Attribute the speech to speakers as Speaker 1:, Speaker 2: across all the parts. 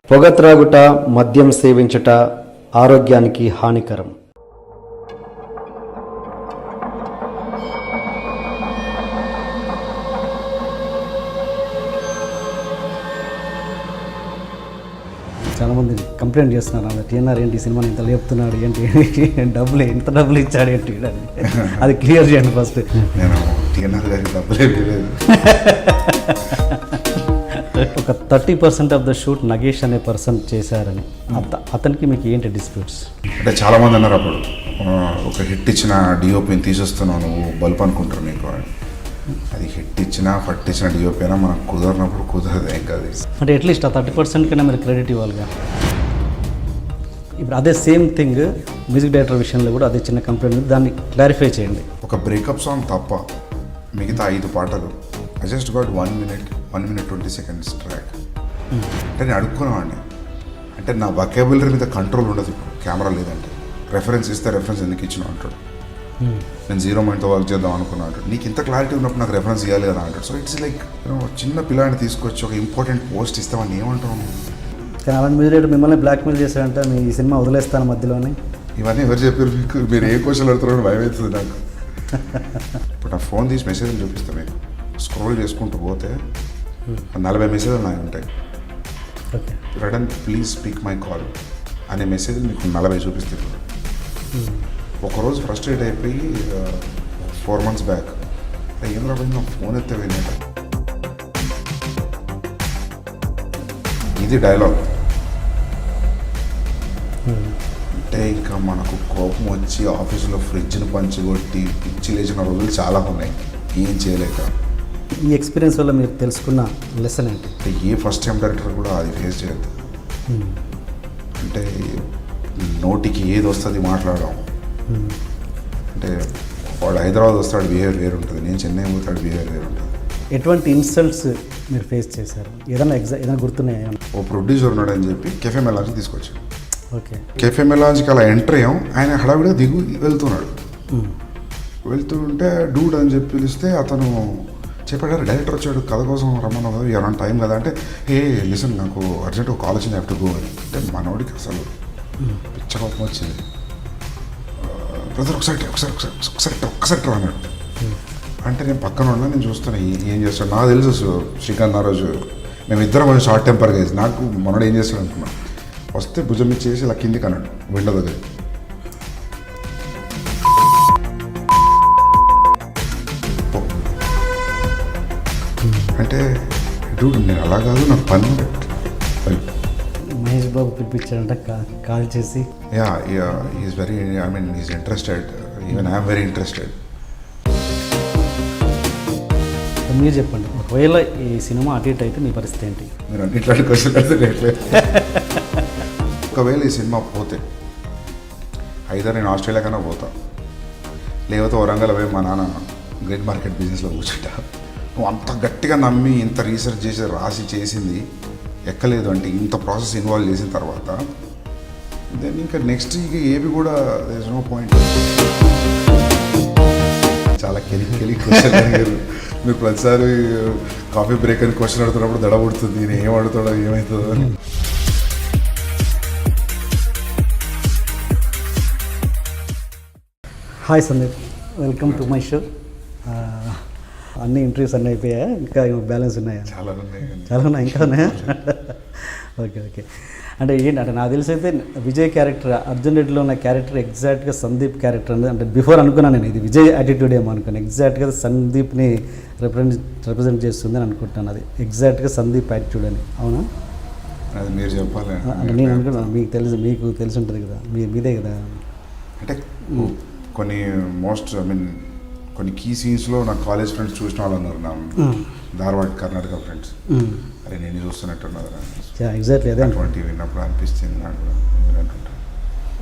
Speaker 1: పొగ త్రాగుట, మద్యం సేవించుట ఆరోగ్యానికి హానికరం. చాలామంది కంప్లైంట్ చేస్తున్నారు, అన్న టీఎన్ఆర్ ఏంటి సినిమాని ఇంత లేపుతున్నాడు, ఏంటి ఇంత డబ్బులు ఇచ్చాడు ఏంటి, అది క్లియర్ చేయండి ఫస్ట్.
Speaker 2: నేను టీఎన్ఆర్ గారికి డబ్బులు లేదు.
Speaker 1: ఒక 30% ఆఫ్ ద షూట్ నగేష్ అనే పర్సన్ చేశారని, అతనికి మీకు ఏంటి డిస్ప్యూట్స్?
Speaker 2: అంటే చాలామంది అన్నారు అప్పుడు, ఒక హిట్ ఇచ్చిన డిఓపిని తీసేస్తున్నావు నువ్వు బల్బ్ అనుకుంటారు నీకు. అది హిట్ ఇచ్చినా ఫట్ ఇచ్చిన డిఓపి అయినా మనకు కుదరినప్పుడు కుదరదు. ఏం కాదు
Speaker 1: అంటే అట్లీస్ట్ ఆ 30% కన్నా మీరు క్రెడిట్ ఇవ్వాలిగా. ఇప్పుడు అదే సేమ్ థింగ్ మ్యూజిక్ డైరెక్టర్ విషయంలో కూడా అదే చిన్న కంప్లైంట్ ఉంది, దాన్ని క్లారిఫై చేయండి.
Speaker 2: ఒక బ్రేకప్ సాంగ్ తప్ప మిగతా 5 పాటలు I just got 1 minute 20 seconds track. అంటే నేను అడుక్కునేవాడిని, అంటే నా వొకాబులరీ మీద కంట్రోల్ ఉండదు. ఇప్పుడు కెమెరా లేదంటే రెఫరెన్స్ ఇస్తే రెఫరెన్స్ ఎందుకు ఇచ్చినావు అంటాడు. నేను 0 mindతో వర్క్ చేద్దాం అనుకున్నాను. నీకు ఇంత క్లారిటీ ఉన్నప్పుడు నాకు రెఫరెన్స్ ఇవ్వాలి కదా అంటాడు. సో ఇట్స్ లైక్ చిన్న పిల్లాడిని తీసుకొచ్చి ఒక ఇంపార్టెంట్ పోస్ట్ ఇస్తామని ఏమంటావు?
Speaker 1: కానీ అలాంటి మ్యూజిక్ మిమ్మల్ని బ్లాక్మెయిల్ చేశారంటే మీ ఈ సినిమా వదిలేస్తాను మధ్యలోనే.
Speaker 2: ఇవన్నీ ఎవరు చెప్పారు మీకు? మీరు ఏ క్వశ్చన్ అడుగుతారో భయం అవుతుంది నాకు. ఇప్పుడు నా ఫోన్ తీసి మెసేజ్లు చూపిస్తాను మీకు. స్క్రోల్ చేసుకుంటూ పోతే 40 మెసేజ్లు నాకు ఉంటాయి. Radhan please speak my call అనే మెసేజ్ మీకు 40 చూపిస్తాయి. ఒకరోజు ఫ్రస్ట్రేట్ అయిపోయి 4 months బ్యాక్ ఏం రాబోయే నా ఫోన్ ఎత్తే వెళ్ళాక ఇది డైలాగ్. అంటే ఇంకా మనకు కోపం వచ్చి ఆఫీసులో ఫ్రిడ్జ్ని పంచికొట్టి పిచ్చి లేచిన రోజులు చాలా ఉన్నాయి. ఏం చేయలేక
Speaker 1: ఈ ఎక్స్పీరియన్స్ వల్ల మీరు తెలుసుకున్న లెసన్ ఏంటి?
Speaker 2: అంటే ఏ ఫస్ట్ టైం డైరెక్టర్ కూడా అది ఫేస్ చేయద్దు. అంటే నోటికి ఏది వస్తుంది మాట్లాడడం. అంటే వాడు హైదరాబాద్ వస్తాడు బిహేవియర్ వేరు ఉంటుంది, నేను చెన్నై పోతాడు బిహేవియర్ వేరు ఉంటుంది.
Speaker 1: ఎటువంటి ఇన్సల్ట్స్ మీరు ఫేస్ చేశారు? ఏదైనా గుర్తున్నాయా?
Speaker 2: ఓ ప్రొడ్యూసర్ ఉన్నాడని చెప్పి కెఫే మెలాంజ్కి తీసుకొచ్చాడు.
Speaker 1: ఓకే,
Speaker 2: కెఫే మెలాంజ్కి అలా ఎంటర్ అయ్యాం. ఆయన హడావిడిగా వెళ్తున్నాడు. వెళ్తుంటే డూడ్ అని చెప్పి పిలిస్తే అతను చెప్పాడు, డైరెక్టర్ వచ్చాడు కథ కోసం రమ్మన్నా ఎవరైనా టైం కదా అంటే, ఏ లిసన్ నాకు అర్జెంట్ ఒక కాల్ వచ్చింది, హ్యావ్ టు గో అని. అంటే మనోడికి అసలు పిచ్చ కోపం వచ్చింది. బ్రదర్ ఒక్కసారి అన్నాడు. అంటే నేను పక్కన ఉన్నా, నేను చూస్తున్నా ఏం చేస్తాడు. నాకు తెలుసు శ్రీకాంత్ ఆ రోజు మేమిద్దరం కొంచెం షార్ట్ టెంపర్గా వేసి నాకు మనోడు ఏం చేస్తాడు అనుకున్నా. వస్తే భుజం ఇచ్చేసి ఇలా కిందికి అన్నాడు విండో దగ్గర. అంటే డూడ్ నేను అలా కాదు, నాకు పని.
Speaker 1: మహేష్ బాబు పిలిపించాడంట కాల్ చేసి.
Speaker 2: Is very is interested. Even I'm very interested.
Speaker 1: మీరు చెప్పండి, ఒకవేళ ఈ సినిమా అటు ఇటు అయితే మీ పరిస్థితి ఏంటి?
Speaker 2: మీరు అన్నిట్లాంటి క్వశ్చన్ అడిగితే ఒకవేళ ఈ సినిమా పోతే ఐదర్ నేను ఆస్ట్రేలియా కన్నా పోతా, లేకపోతే వరంగల్ పోయి మా నాన్న గ్రేట్ మార్కెట్ బిజినెస్లో కూర్చుంటా. నువ్వు అంత గట్టిగా నమ్మి ఇంత రీసెర్చ్ చేసి రాసి చేసింది ఎక్కలేదు అంటే, ఇంత ప్రాసెస్ ఇన్వాల్వ్ చేసిన తర్వాత దెన్ ఇంకా నెక్స్ట్ ఇక ఏవి కూడా దేర్ ఇస్ నో పాయింట్. చాలా కెలికి క్వశ్చన్ అడిగారు మీరు. ప్రతిసారి కాఫీ బ్రేక్ అని క్వశ్చన్ అడుగుతున్నప్పుడు దడ పుడుతుంది, నేను ఏం అడుగుతాడో ఏమవుతుందో అని.
Speaker 1: Hi Sandeep, welcome to my show. అన్ని ఇంటర్వ్యూస్ అన్నీ అయిపోయాయా? ఇంకా బ్యాలెన్స్ ఉన్నాయా?
Speaker 2: చాలా
Speaker 1: ఉన్నాయి, ఇంకా ఉన్నాయా? ఓకే. అంటే ఏంటి అంటే నాకు తెలిసి అయితే విజయ్ క్యారెక్టర్, అర్జున్ రెడ్డిలో ఉన్న క్యారెక్టర్ ఎగ్జాక్ట్గా సందీప్ క్యారెక్టర్ అనేది, అంటే బిఫోర్ అనుకున్నాను నేను ఇది విజయ్ యాటిట్యూడ్ ఏమో అనుకున్నాను. ఎగ్జాక్ట్గా సందీప్ని రిప్రజెంట్ చేస్తుంది అని అనుకుంటున్నాను. అది ఎగ్జాక్ట్గా సందీప్ యాటిట్యూడ్ అని. అవునా?
Speaker 2: అది మీరు చెప్పాలి.
Speaker 1: అంటే నేను అనుకుంటున్నాను మీకు తెలిసి ఉంటుంది కదా, మీదే కదా.
Speaker 2: అంటే కొన్ని కొన్ని కీ సీన్స్లో నా కాలేజ్ ఫ్రెండ్స్ చూసిన వాళ్ళు అన్నారు, నా ధార్వాడ్ కర్ణాటక ఫ్రెండ్స్, అరే నేను చూస్తున్నట్టున్నారు
Speaker 1: ఎగ్జాక్ట్లీ అదే
Speaker 2: అటువంటి విన్నప్పుడు అనిపిస్తుంది నాకు.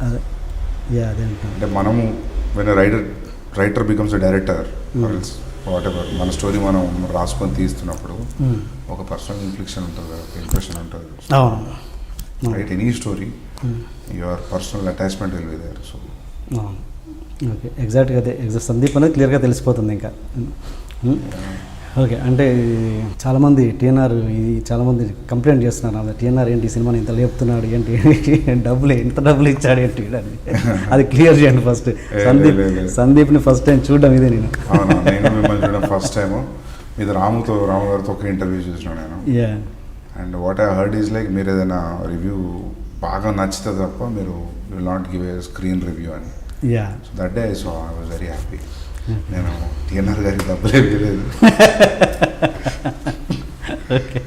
Speaker 1: అదే
Speaker 2: అంటే మనము when writer becomes a director whatever, మన స్టోరీ మనం రాసుకొని తీస్తున్నప్పుడు ఒక పర్సనల్ ఇంప్రెషన్ ఉంటుంది, right any story your personal attachment will be there. So
Speaker 1: okay, ఎగ్జాక్ట్గా అదే సందీప్ అనేది క్లియర్గా తెలిసిపోతుంది ఇంకా. ఓకే, అంటే చాలామంది టీఎన్ఆర్ ఇది చాలామంది కంప్లైంట్ చేస్తున్నారు అన్న టీఎన్ఆర్ ఏంటి ఈ సినిమాని ఇంత లేపుతున్నాడు ఏంటి ఎంత డబ్బులు ఇచ్చాడు ఏంటి అని. అది క్లియర్ చేయండి ఫస్ట్. సందీప్ని ఫస్ట్ టైం చూడడం ఇదే నేను.
Speaker 2: అవునా, నేను మిమ్మల్ని చూడడం ఫస్ట్ టైము. ఇది రాము గారితో ఒక ఇంటర్వ్యూ చూసిన నేను. And what I heard is like మీరు ఏదైనా రివ్యూ బాగా నచ్చితే తప్ప మీరు will not give a screen review అని. So that day so I was very happy. నేను టీఎన్ఆర్ గారికి డబ్బులే వేయలేదు.
Speaker 1: Okay,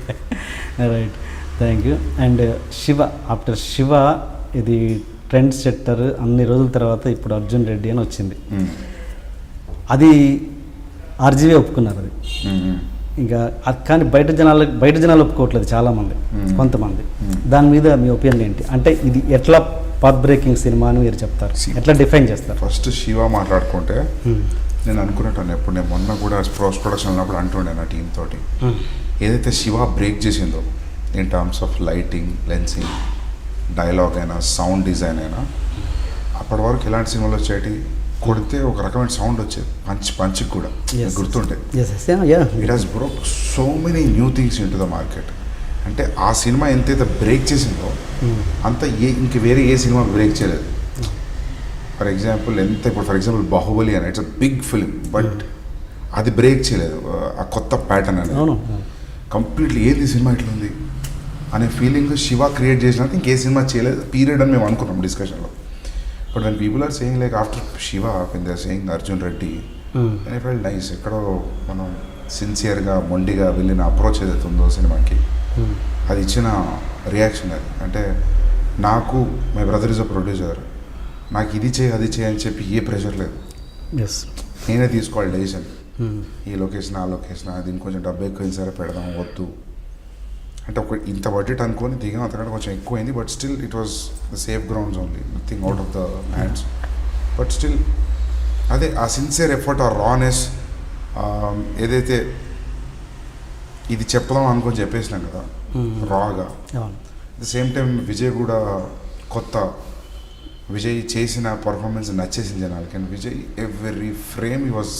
Speaker 1: right, thank you. And Shiva, after Shiva ఇది ట్రెండ్ సెట్టర్ అన్ని రోజుల తర్వాత ఇప్పుడు అర్జున్ రెడ్డి అని వచ్చింది. అది ఆర్జీవే ఒప్పుకున్నారు అది. ఇంకా కానీ బయట జనాలు ఒప్పుకోవట్లేదు చాలామంది, కొంతమంది. దాని మీద మీ ఒపీనియన్ ఏంటి? అంటే ఇది ఎట్లా పాత్ బ్రేకింగ్ సినిమా అని మీరు చెప్తారు, ఎట్లా డిఫైన్ చేస్తారు?
Speaker 2: ఫస్ట్ శివ మాట్లాడుకుంటే నేను అనుకున్నట్టు ఎప్పుడు నేను మొన్న కూడా పోస్ట్ ప్రొడక్షన్ ఉన్నప్పుడు అంటుండే నా టీం తోటి, ఏదైతే శివ బ్రేక్ చేసిందో in terms of lighting, lensing, dialogue అయినా, సౌండ్ డిజైన్ అయినా, అప్పటి వరకు ఎలాంటి సినిమాలు వచ్చేటి కొడితే ఒక రకమైన సౌండ్ వచ్చేది, పంచికి కూడా గుర్తుంటే. It has broke so many new things in to the market. అంటే ఆ సినిమా ఎంతైతే బ్రేక్ చేసిందో అంత ఇంక వేరే ఏ సినిమా బ్రేక్ చేయలేదు. ఫర్ ఎగ్జాంపుల్ బాహుబలి అని it's a big film, but అది బ్రేక్ చేయలేదు ఆ కొత్త ప్యాటర్న్ అనేది. కంప్లీట్లీ ఏంది సినిమా ఇట్లుంది అనే ఫీలింగ్ శివ క్రియేట్ చేసినంత ఇంకే సినిమా చేయలేదు పీరియడ్ అని మేము అనుకున్నాం డిస్కషన్లో. But when people are saying like after Shiva when they are saying Arjun Reddy, and I felt nice. ఎక్కడో మనం సిన్సియర్గా మొండిగా వెళ్ళిన అప్రోచ్ ఏదైతే ఉందో సినిమాకి, అది ఇచ్చిన రియాక్షన్ అది. అంటే నాకు my brother is a producer, నాకు ఇది చేయి అది చేయి అని చెప్పి ఏ ప్రెషర్ లేదు. నేనే తీసుకోవాలి డెసిషన్, ఈ లొకేషన్ ఆ లొకేషన్, అది ఇంకొంచెం డబ్బు ఎక్కువైంది సరే పెడదాం వద్దు అంటే ఒక ఇంత బడ్జెట్ అనుకొని దిగాం, అంతకంటే కొంచెం ఎక్కువైంది. But still it was the safe grounds only, nothing out of the hands. But still అదే ఆ సిన్సియర్ ఎఫర్ట్, ఆ రానెస్, ఏదైతే ఇది చెప్దాం అనుకొని చెప్పేసినాం కదా రాగా. ద సేమ్ టైం విజయ్ కూడా విజయ్ చేసిన పర్ఫార్మెన్స్ నచ్చేసింది జనాలకి. And Vijay every frame he was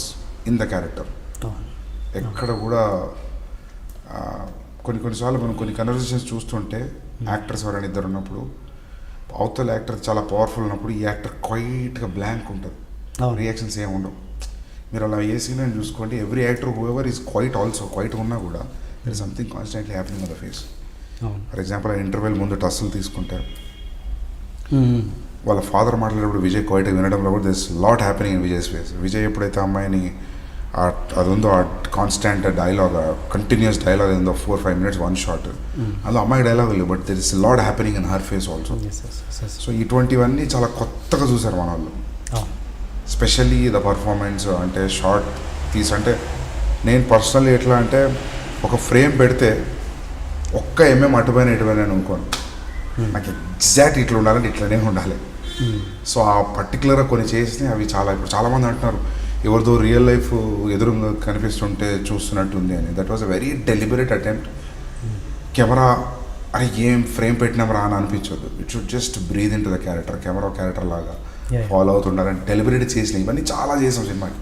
Speaker 2: in the character. ఎక్కడ కూడా కొన్నిసార్లు మనం కొన్ని కన్వర్సేషన్స్ చూస్తుంటే యాక్టర్స్ ఎవరైనా ఇద్దరు ఉన్నప్పుడు అవతల యాక్టర్ చాలా పవర్ఫుల్ ఉన్నప్పుడు ఈ యాక్టర్ క్వైట్గా బ్లాంక్ ఉంటుంది, రియాక్షన్స్ ఏమి ఉండవు. మీరు అలా ఏ సీన్ అని చూసుకోండి, every actor whoever is quiet ఉన్నా కూడా there is something constantly happening on the face. For example ఆ ఇంటర్వెల్ ముందు టస్సులు తీసుకుంటే వాళ్ళ ఫాదర్ మాట్లాడేటప్పుడు విజయ్ క్వైట్గా వినడంలో కూడా this lot happening in Vijay's face. Vijay ఎప్పుడైతే అమ్మాయిని అది ఉందో ఆ కాన్స్టాంట్ డైలాగ్, కంటిన్యూస్ డైలాగ్ ఏందో 4-5 minutes వన్ షాట్, అందులో అమ్మాయి డైలాగ్ లేదు, but there is lot happening in her face also. So ఇటువంటివన్నీ చాలా కొత్తగా చూసారు మన వాళ్ళు. స్పెషల్లీ ద పర్ఫార్మెన్స్ అంటే షార్ట్ అంటే నేను పర్సనల్లీ ఎట్లా అంటే ఒక ఫ్రేమ్ పెడితే ఒక్క అటుపైన ఇటుపైన అనుకోను, నాకు ఎగ్జాక్ట్ ఇట్లా ఉండాలంటే ఇట్లనే ఉండాలి. సో ఆ పర్టికులర్గా కొన్ని చేసినాయి అవి ఇప్పుడు చాలామంది అంటున్నారు ఎవరిదో రియల్ లైఫ్ ఎదురుగా కనిపిస్తుంటే చూస్తున్నట్టుంది అని. That was a very deliberate attempt. Camera అరే ఏం ఫ్రేమ్ పెట్టినామరా అని అనిపించొద్దు, it should just breathe in to the character, character లాగా ఫాలో అవుతుండాలని డెలిబరేట్ చేసినాయి. ఇవన్నీ చాలా చేసాం సినిమాకి.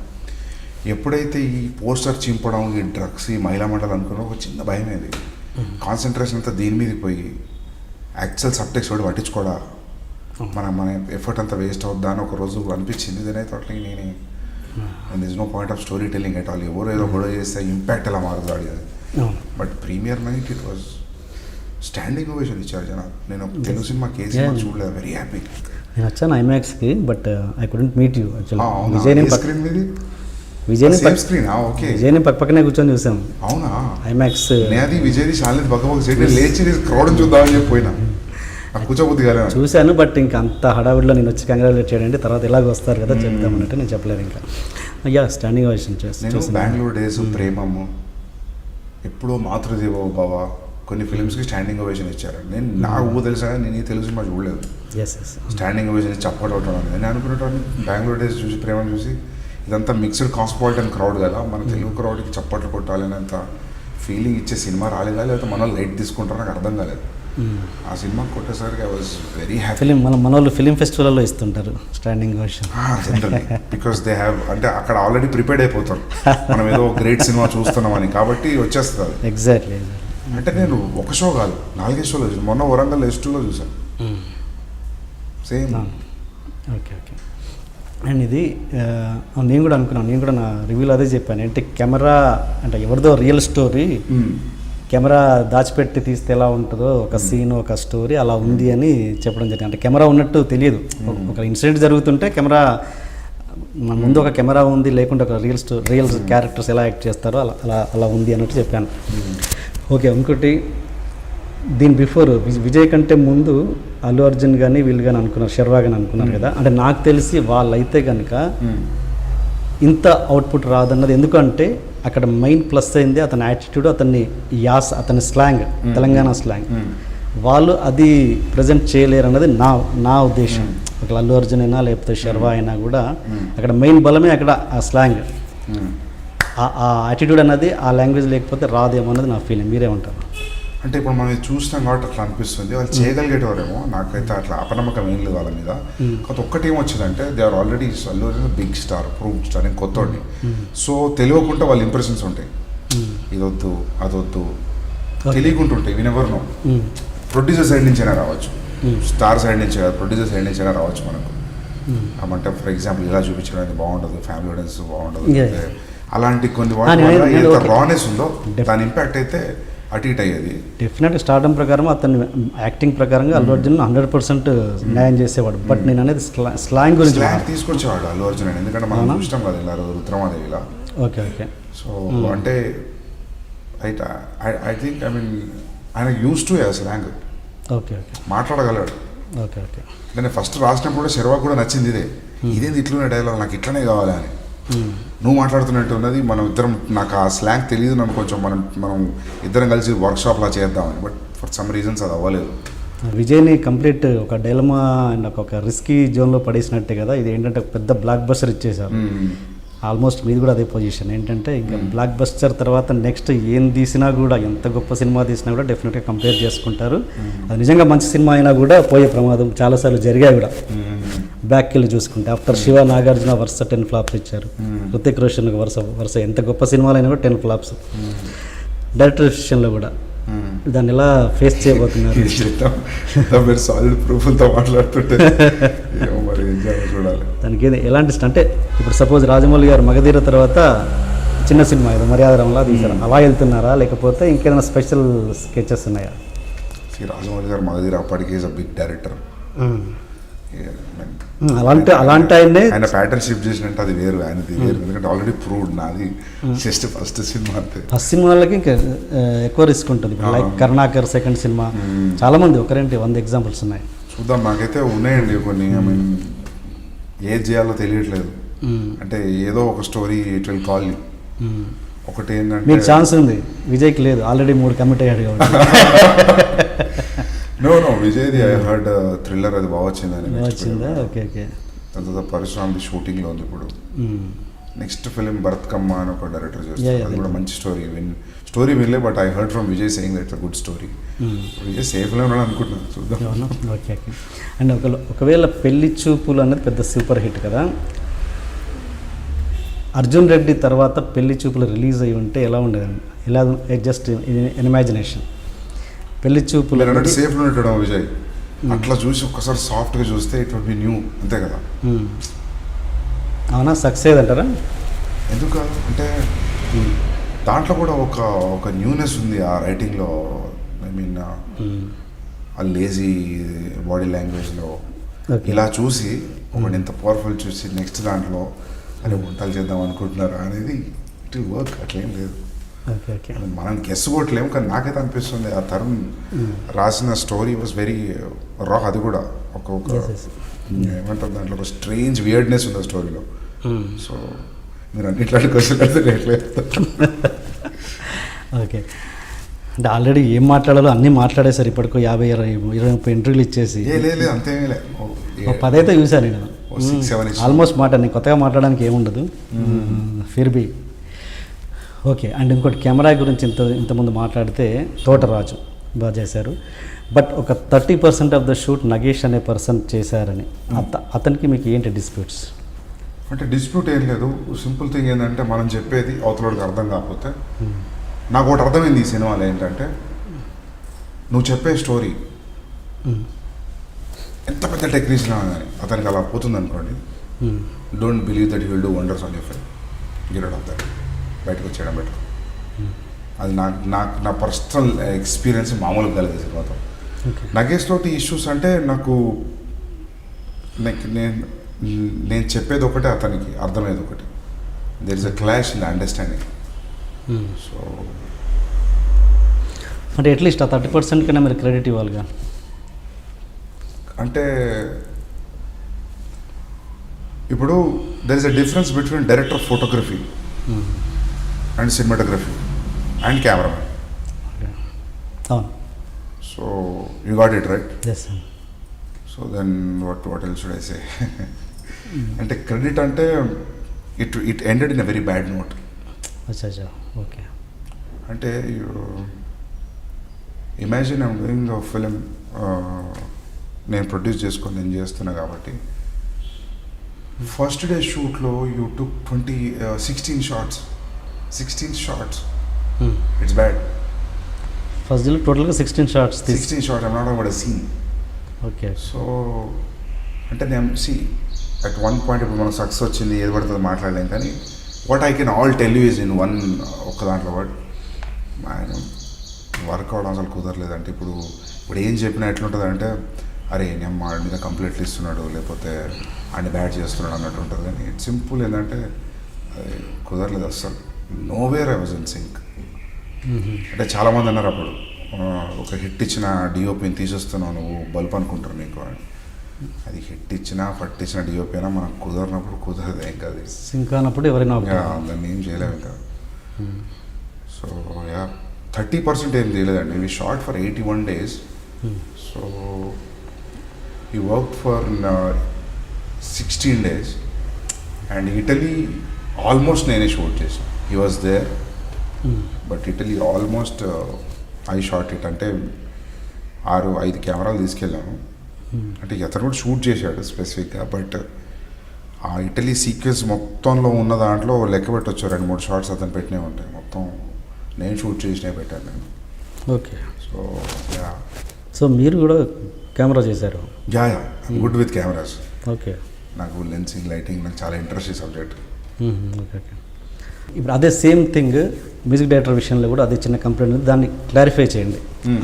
Speaker 2: ఎప్పుడైతే ఈ పోస్టర్ చింపడం, ఈ డ్రగ్స్, ఈ మహిళా మండలి అనుకున్నా ఒక చిన్న భయం ఏది, కాన్సన్ట్రేషన్ అంతా దీని మీదకి పోయి యాక్చువల్ సబ్టెక్స్ట్ కూడా పట్టించుకోవడా, మన ఎఫర్ట్ అంతా వేస్ట్ అవుద్దా అని ఒక రోజు అనిపించింది. ఇదైతే అట్లా నేనే and this no point of story telling at all. ఎవరు ఏదో గొడవ చేస్తే ఇంపాక్ట్ ఎలా మారుతాడు అది. But premiere night it was standing ovation ఇచ్చారు జనాలు. నేను తెలుగు సినిమా కేసీ చూడలేదు, వెరీ హ్యాపీ.
Speaker 1: నేను వచ్చాను ఐమాక్స్కి, but I couldn't meet you actually. విజయ్ని పక్కనే కూర్చొని చూసాం.
Speaker 2: అవునా?
Speaker 1: ఐమాక్స్
Speaker 2: నేది విజయ్ది శాలిని పక్క సైడ్ లేచి క్రౌడ్ చూద్దామని చెప్పి పోయినా, కూర్చోబుద్ది కాలేదు.
Speaker 1: చూశాను, బట్ ఇంకా అంత హడావిడిలో నేను వచ్చి కంగ్రాచులేట్ చేయడండి, తర్వాత ఎలాగ వస్తారు కదా చెప్దామన్నట్టు నేను చెప్పలేదు. ఇంకా స్టాండింగ్ ఓవేషన్
Speaker 2: నేను బెంగళూరు డేస్, ప్రేమము, ఎప్పుడో మాతృదేవో భవ, కొన్ని ఫిల్మ్స్కి స్టాండింగ్ ఓవేషన్ ఇచ్చారు. నేను నాకు తెలుసా, నేను ఈ తెలుగు సినిమా చూడలేదు. స్టాండింగ్ ఓవేషన్ చప్పట్ అవటం అని నేను అనుకునేటప్పుడు బెంగళూరు డేస్ చూసి, ప్రేమను చూసి, ఇదంతా మిక్స్డ్ కాస్మోపాలిటన్ క్రౌడ్ కదా, మన తెలుగు క్రౌడ్కి చప్పట్లు కొట్టాలి అనేంత ఫీలింగ్ ఇచ్చే సినిమా రాలేదా, లేకపోతే మన లైట్ తీసుకుంటారో నాకు అర్థం కాలేదు. ఆ సినిమా కొట్టేసరికి I was very happy.
Speaker 1: Film మన వాళ్ళు ఫిలిం ఫెస్టివల్లో ఇస్తుంటారు standing ovation.
Speaker 2: Because they have అంటే అక్కడ ఆల్రెడీ ప్రిపేర్డ్ అయిపోతారు మనం ఏదో గ్రేట్ సినిమా చూస్తున్నామని, కాబట్టి వచ్చేస్తుంది.
Speaker 1: ఎగ్జాక్ట్లీ.
Speaker 2: అంటే నేను ఒక షో కాదు 4 షోలో చూసాను. మొన్న వరంగల్ S2లో చూసాను సేమ్.
Speaker 1: Okay okay. అండ్ ఇది నేను కూడా అనుకున్నాను, నేను కూడా నా రివ్యూలో అదే చెప్పాను. అంటే కెమెరా అంటే ఎవరిదో రియల్ స్టోరీ కెమెరా దాచిపెట్టి తీస్తే ఎలా ఉంటుందో ఒక సీన్ ఒక స్టోరీ అలా ఉంది అని చెప్పడం జరిగింది. అంటే కెమెరా ఉన్నట్టు తెలియదు, ఒక ఇన్సిడెంట్ జరుగుతుంటే కెమెరా మన ముందు ఒక కెమెరా ఉంది, లేకుంటే ఒక రియల్ క్యారెక్టర్స్ ఎలా యాక్ట్ చేస్తారో అలా అలా అలా ఉంది అన్నట్టు చెప్పాను. ఓకే. ఇంకోటి దీని బిఫోర్ విజయ్ కంటే ముందు అల్లు అర్జున్ కానీ వీళ్ళు కానీ అనుకున్నారు, శర్వా కానీ అనుకున్నారు కదా. అంటే నాకు తెలిసి వాళ్ళైతే కనుక ఇంత అవుట్పుట్ రాదన్నది. ఎందుకంటే అక్కడ మెయిన్ ప్లస్ అయింది అతని యాటిట్యూడ్, అతని యాస్, అతని స్లాంగ్, తెలంగాణ స్లాంగ్. వాళ్ళు అది ప్రజెంట్ చేయలేరు అన్నది నా ఉద్దేశం. ఒక అల్లు అర్జున్ అయినా లేకపోతే శర్వా అయినా కూడా అక్కడ మెయిన్ బలమే అక్కడ ఆ స్లాంగ్, ఆ యాటిట్యూడ్ అన్నది ఆ లాంగ్వేజ్ లేకపోతే రాదేమో అన్నది నా ఫీలింగ్. మీరేమంటారు?
Speaker 2: అంటే ఇప్పుడు మనం చూసినాం కాబట్టి అట్లా అనిపిస్తుంది. వాళ్ళు చేయగలిగేటవారేమో, నాకైతే అట్లా అపనమ్మకం ఏం లేదు వాళ్ళ మీద. కాకపోతే ఒక్కటి ఏమొచ్చిందంటే they are already Allu Arjun big star, proved star, నేను కొత్తోడిని. సో తెలియకుండా వాళ్ళ ఇంప్రెషన్స్ ఉంటాయి, ఇదొద్దు అదొద్దు తెలియకుంటుంటాయి. We never know. ప్రొడ్యూసర్ సైడ్ నుంచి అయినా రావచ్చు, స్టార్ సైడ్ నుంచి కాదు, ప్రొడ్యూసర్ సైడ్ నుంచి అయినా రావచ్చు మనకు. అంటే ఫర్ ఎగ్జాంపుల్ ఇలా చూపించడం అనేది బాగుండదు, ఫ్యామిలీ ఆడియన్స్ బాగుండదు, అలాంటి కొన్ని వాటి రానెస్ ఉందో దాని ఇంపాక్ట్ అయితే అటు ఇటు అయ్యేది.
Speaker 1: డెఫినెట్గా స్టార్డమ్ ప్రకారం అతని యాక్టింగ్ ప్రకారంగా అల్లు అర్జున్ 100% న్యాయం చేసేవాడు. బట్ నేను అనేది స్లాంగ్ గురించి
Speaker 2: తీసుకొచ్చేవాడు అల్లు అర్జున్ అని. ఎందుకంటే మనం ఇష్టం కదా ఇలా రుద్రమాదేవిలా.
Speaker 1: Okay okay.
Speaker 2: సో అంటే ఐ థింక్ ఆయన use to slang.
Speaker 1: Okay okay.
Speaker 2: మాట్లాడగలడు.
Speaker 1: Okay okay.
Speaker 2: నేను ఫస్ట్ రాసినప్పుడు కూడా శర్వా కూడా నచ్చింది ఇదేంది ఇట్లనే డైలాగ్, నాకు ఇట్లనే కావాలి అని. నువ్వు మాట్లాడుతున్నట్టు ఉన్నది, మనం ఇద్దరం, నాకు ఆ స్లాంగ్ తెలియదు, నన్ను కొంచెం మనం ఇద్దరం కలిసి వర్క్షాప్లా చేద్దామని. బట్ ఫర్ సమ్ రీజన్స్ అది అవ్వలేదు.
Speaker 1: విజయ్ని కంప్లీట్ ఒక డైలమా అండ్ ఒక రిస్కీ జోన్లో పడేసినట్టే కదా. ఇది ఏంటంటే పెద్ద బ్లాక్ బస్టర్ ఇచ్చేసారు. ఆల్మోస్ట్ మీది కూడా అదే పొజిషన్. ఏంటంటే ఇంకా బ్లాక్ బస్టర్ తర్వాత నెక్స్ట్ ఏం తీసినా కూడా, ఎంత గొప్ప సినిమా తీసినా కూడా డెఫినెట్గా కంపేర్ చేసుకుంటారు. అది నిజంగా మంచి సినిమా అయినా కూడా పోయే ప్రమాదం చాలాసార్లు జరిగాయి కూడా. బ్యాక్ వెళ్ళి చూసుకుంటే ఆఫ్టర్ శివ నాగార్జున వరుస 10 ఫ్లాప్స్ ఇచ్చారు. హృతిక్ రోషన్ వరుస ఎంత గొప్ప సినిమాలు అయినా కూడా 10 ఫ్లాప్స్. డైరెక్టర్ విషయంలో కూడా దాన్ని ఎలా ఫేస్ చేయబోతున్నారు?
Speaker 2: మీరు సాలిడ్ ప్రూఫ్లతో మాట్లాడుతుంటే చూడాలి.
Speaker 1: దానికి ఎలాంటి అంటే ఇప్పుడు సపోజ్ రాజమౌళి గారు మగధీర తర్వాత చిన్న సినిమా ఏదో మర్యాదరంలా తీశారు, అలా వెళ్తున్నారా లేకపోతే ఇంకేదైనా స్పెషల్ స్కెచెస్ ఉన్నాయా?
Speaker 2: రాజమౌళి గారు మగధీర అప్పటికే ఈజ్ అ బిగ్ డైరెక్టర్.
Speaker 1: అలాంటి ఆయన
Speaker 2: ప్యాటర్న్ షిఫ్ట్ చేసినట్టు అది వేరు, ఆయనది వేరు. ఎందుకంటే ఆల్రెడీ ప్రూవ్డ్, నాది జస్ట్ ఫస్ట్ సినిమా అంతే.
Speaker 1: ఫస్ట్ సినిమాలకి ఇంకా ఎక్కువ రిస్క్ ఉంటుంది. లైక్ కరుణాకర్ సెకండ్ సినిమా, చాలా మంది 100 ఎగ్జాంపుల్స్ ఉన్నాయి.
Speaker 2: చూద్దాం. నాకైతే ఉన్నాయండి కొన్ని. ఏది చేయాలో తెలియట్లేదు. అంటే ఏదో ఒక story it will call you. ఒకటి ఏంటంటే
Speaker 1: మీకు ఛాన్స్ ఉంది, విజయ్కి లేదు, ఆల్రెడీ 3 కమిట్ అయ్యాడు కాబట్టి.
Speaker 2: నో విజయ్ది ఐ హర్డ్ థ్రిల్లర్, అది బాగా వచ్చిందని.
Speaker 1: వచ్చిందా? Okay okay.
Speaker 2: తర్వాత పరశురామ్ది షూటింగ్లో ఉంది ఇప్పుడు. నెక్స్ట్ ఫిలిం భరత్ కమ్మ అని ఒక డైరెక్టర్ చేస్తారు, అది కూడా మంచి స్టోరీ వినలే. But I heard from Vijay saying that it's a good story. Vijay సేఫ్లో ఉన్నాడు అనుకుంటున్నాను, చూద్దాం.
Speaker 1: Okay okay. అండ్ ఒకవేళ పెళ్లి చూపులు అనేది పెద్ద సూపర్ హిట్ కదా. అర్జున్ రెడ్డి తర్వాత పెళ్లి చూపులు రిలీజ్ అయ్యి ఉంటే ఎలా ఉండేది? ఎలా జస్ట్ ఇన్ ఇమాజినేషన్ పెళ్లి చూపులు
Speaker 2: సేఫ్లో ఉంటాడు విజయ్. అట్లా చూసి ఒక్కసారి సాఫ్ట్గా చూస్తే ఇట్ వుడ్ బి న్యూ, అంతే కదా.
Speaker 1: అవునా? సక్సెస్ అంటారా?
Speaker 2: ఎందుకు అంటే దాంట్లో కూడా ఒక న్యూనెస్ ఉంది ఆ రైటింగ్లో. ఐ మీన్ ఆ లేజీ బాడీ లాంగ్వేజ్లో ఇలా చూసి ఒకటి ఎంత పవర్ఫుల్ చూసి నెక్స్ట్ దాంట్లో అరే వంటలు చేద్దాం అనుకుంటున్నారా అనేది ఇట్ విల్ వర్క్. అట్లేం లేదు. మనం గెస్ కొట్టలేము, కానీ నాకైతే అనిపిస్తుంది ఆ తరుణ్ రాసిన స్టోరీ వాజ్ వెరీ రా. అది కూడా ఒక ఏమంటారు దాంట్లో ఒక స్ట్రేంజ్ వియర్డ్నెస్ ఉంది ఆ స్టోరీలో. సో మీరు అన్నిట్లాంటి క్వశ్చన్ అడిగితే
Speaker 1: ఓకే. అంటే ఆల్రెడీ ఏం మాట్లాడాలో అన్నీ మాట్లాడేసారు ఇప్పటికో 50-20 ఇంటర్వ్యూలు ఇచ్చేసి.
Speaker 2: లేదు అంతేమీ లేదు.
Speaker 1: 10 అయితే చూసాను నేను ఆల్మోస్ట్. నేను కొత్తగా మాట్లాడడానికి ఏముండదు. ఫిర్బీ ఓకే. అండ్ ఇంకోటి కెమెరా గురించి ఇంతకుముందు మాట్లాడితే తోటరాజు బాగా చేశారు. బట్ ఒక 30% ఆఫ్ ద షూట్ నగేష్ అనే పర్సన్ చేశారని అతనికి మీకు ఏంటి డిస్ప్యూట్స్?
Speaker 2: అంటే డిస్ప్యూట్ ఏం లేదు. సింపుల్ థింగ్ ఏంటంటే మనం చెప్పేది అవతలకి అర్థం కాకపోతే, నాకు ఒకటి అర్థమైంది ఈ సినిమాలో ఏంటంటే, నువ్వు చెప్పే స్టోరీ ఎంత పెద్ద టెక్నీషియన్ కానీ అతనికి అలా పోతుంది అనుకోండి, don't believe that you will do wonders on your film, get out of that, బయటకు వచ్చేయడం బెటర్. అది నా పర్సనల్ ఎక్స్పీరియన్స్ మామూలుగా కలదు సినిమాతో. నగేష్ తోటి ఇష్యూస్ అంటే నాకు నేను చెప్పేది ఒకటే, అతనికి అర్థమయ్యేది ఒకటి. There is a clash in the understanding. So
Speaker 1: అంటే అట్లీస్ట్ ఆ 30% కన్నా మీరు క్రెడిట్ ఇవ్వాలిగా.
Speaker 2: అంటే ఇప్పుడు there is a difference between director of photography and cinematography and cameramen.
Speaker 1: అవును.
Speaker 2: So you got it right.
Speaker 1: Yes sir.
Speaker 2: So then what else should I say? అంటే credit అంటే it ended in a very bad note.
Speaker 1: అచ్చా, okay.
Speaker 2: అంటే imagine I'm doing a film, నేను produce చేసుకొని నేను చేస్తున్నా కాబట్టి, ఫస్ట్ డే షూట్లో you took 16 shots. It's bad.
Speaker 1: First డేలో టోటల్గా 16 shots.
Speaker 2: 16 shots. I'm not about a scene.
Speaker 1: Okay.
Speaker 2: So అంటే నేను అట్ వన్ పాయింట్ ఇప్పుడు మనకు సక్సెస్ వచ్చింది, ఏది పడుతుంది మాట్లాడలేం, కానీ what I can all tell you is in ఒక్క దాంట్లో ఆయన వర్క్ అవడం అసలు కుదరలేదంటే, ఇప్పుడు ఏం చెప్పినా ఎట్లుంటుంది అంటే, అరే నేను వాడి మీద కంప్లైంట్లు ఇస్తున్నాడు, లేకపోతే ఆయన బ్యాడ్ చేస్తున్నాడు అన్నట్టు ఉంటుంది. కానీ ఇట్స్ సింపుల్ ఏంటంటే అది కుదరలేదు అస్సలు. Nowhere I was in sync. అంటే చాలామంది అన్నారు అప్పుడు, ఒక హిట్ ఇచ్చిన డిఓపిని తీసేస్తున్నావు నువ్వు, బల్బ్ అనుకుంటారు నీకు అని. అది హిట్ ఇచ్చినా ఫట్ ఇచ్చిన డిఓపి అయినా మనకు కుదరనప్పుడు కుదరదు. ఇంకా అది
Speaker 1: సింక్ అన్నప్పుడు ఎవరైనా
Speaker 2: దాన్ని ఏం చేయలేము ఇంకా. సో 30% ఏం చేయలేదండి. We shot for 81 days. So ఈ work for 16 days. And Italy almost నేనే షూట్ చేసాను. He was there, but Italy almost I shot it. అంటే 6-5 కెమెరాలు తీసుకెళ్ళాను. అంటే అతను కూడా షూట్ చేశాడు స్పెసిఫిక్గా, బట్ ఆ ఇటలీ సీక్వెన్స్ మొత్తంలో ఉన్న దాంట్లో లెక్క పెట్టవచ్చు 2-3 షార్ట్స్ అతను పెట్టినే ఉంటాయి. మొత్తం నేను షూట్ చేసినవి పెట్టాను నేను.
Speaker 1: ఓకే.
Speaker 2: సో
Speaker 1: సో మీరు కూడా కెమెరా చేశారు?
Speaker 2: Yeah good with cameras.
Speaker 1: Okay.
Speaker 2: నాకు లెన్సింగ్, లైటింగ్ నాకు చాలా ఇంట్రెస్ట్ ఈ సబ్జెక్ట్.
Speaker 1: ఓకే. ఇప్పుడు అదే సేమ్ థింగ్ మ్యూజిక్ డైరెక్టర్ విషయంలో కూడా అదే చిన్న కంప్లైంట్ ఉంది, దాన్ని క్లారిఫై చేయండి.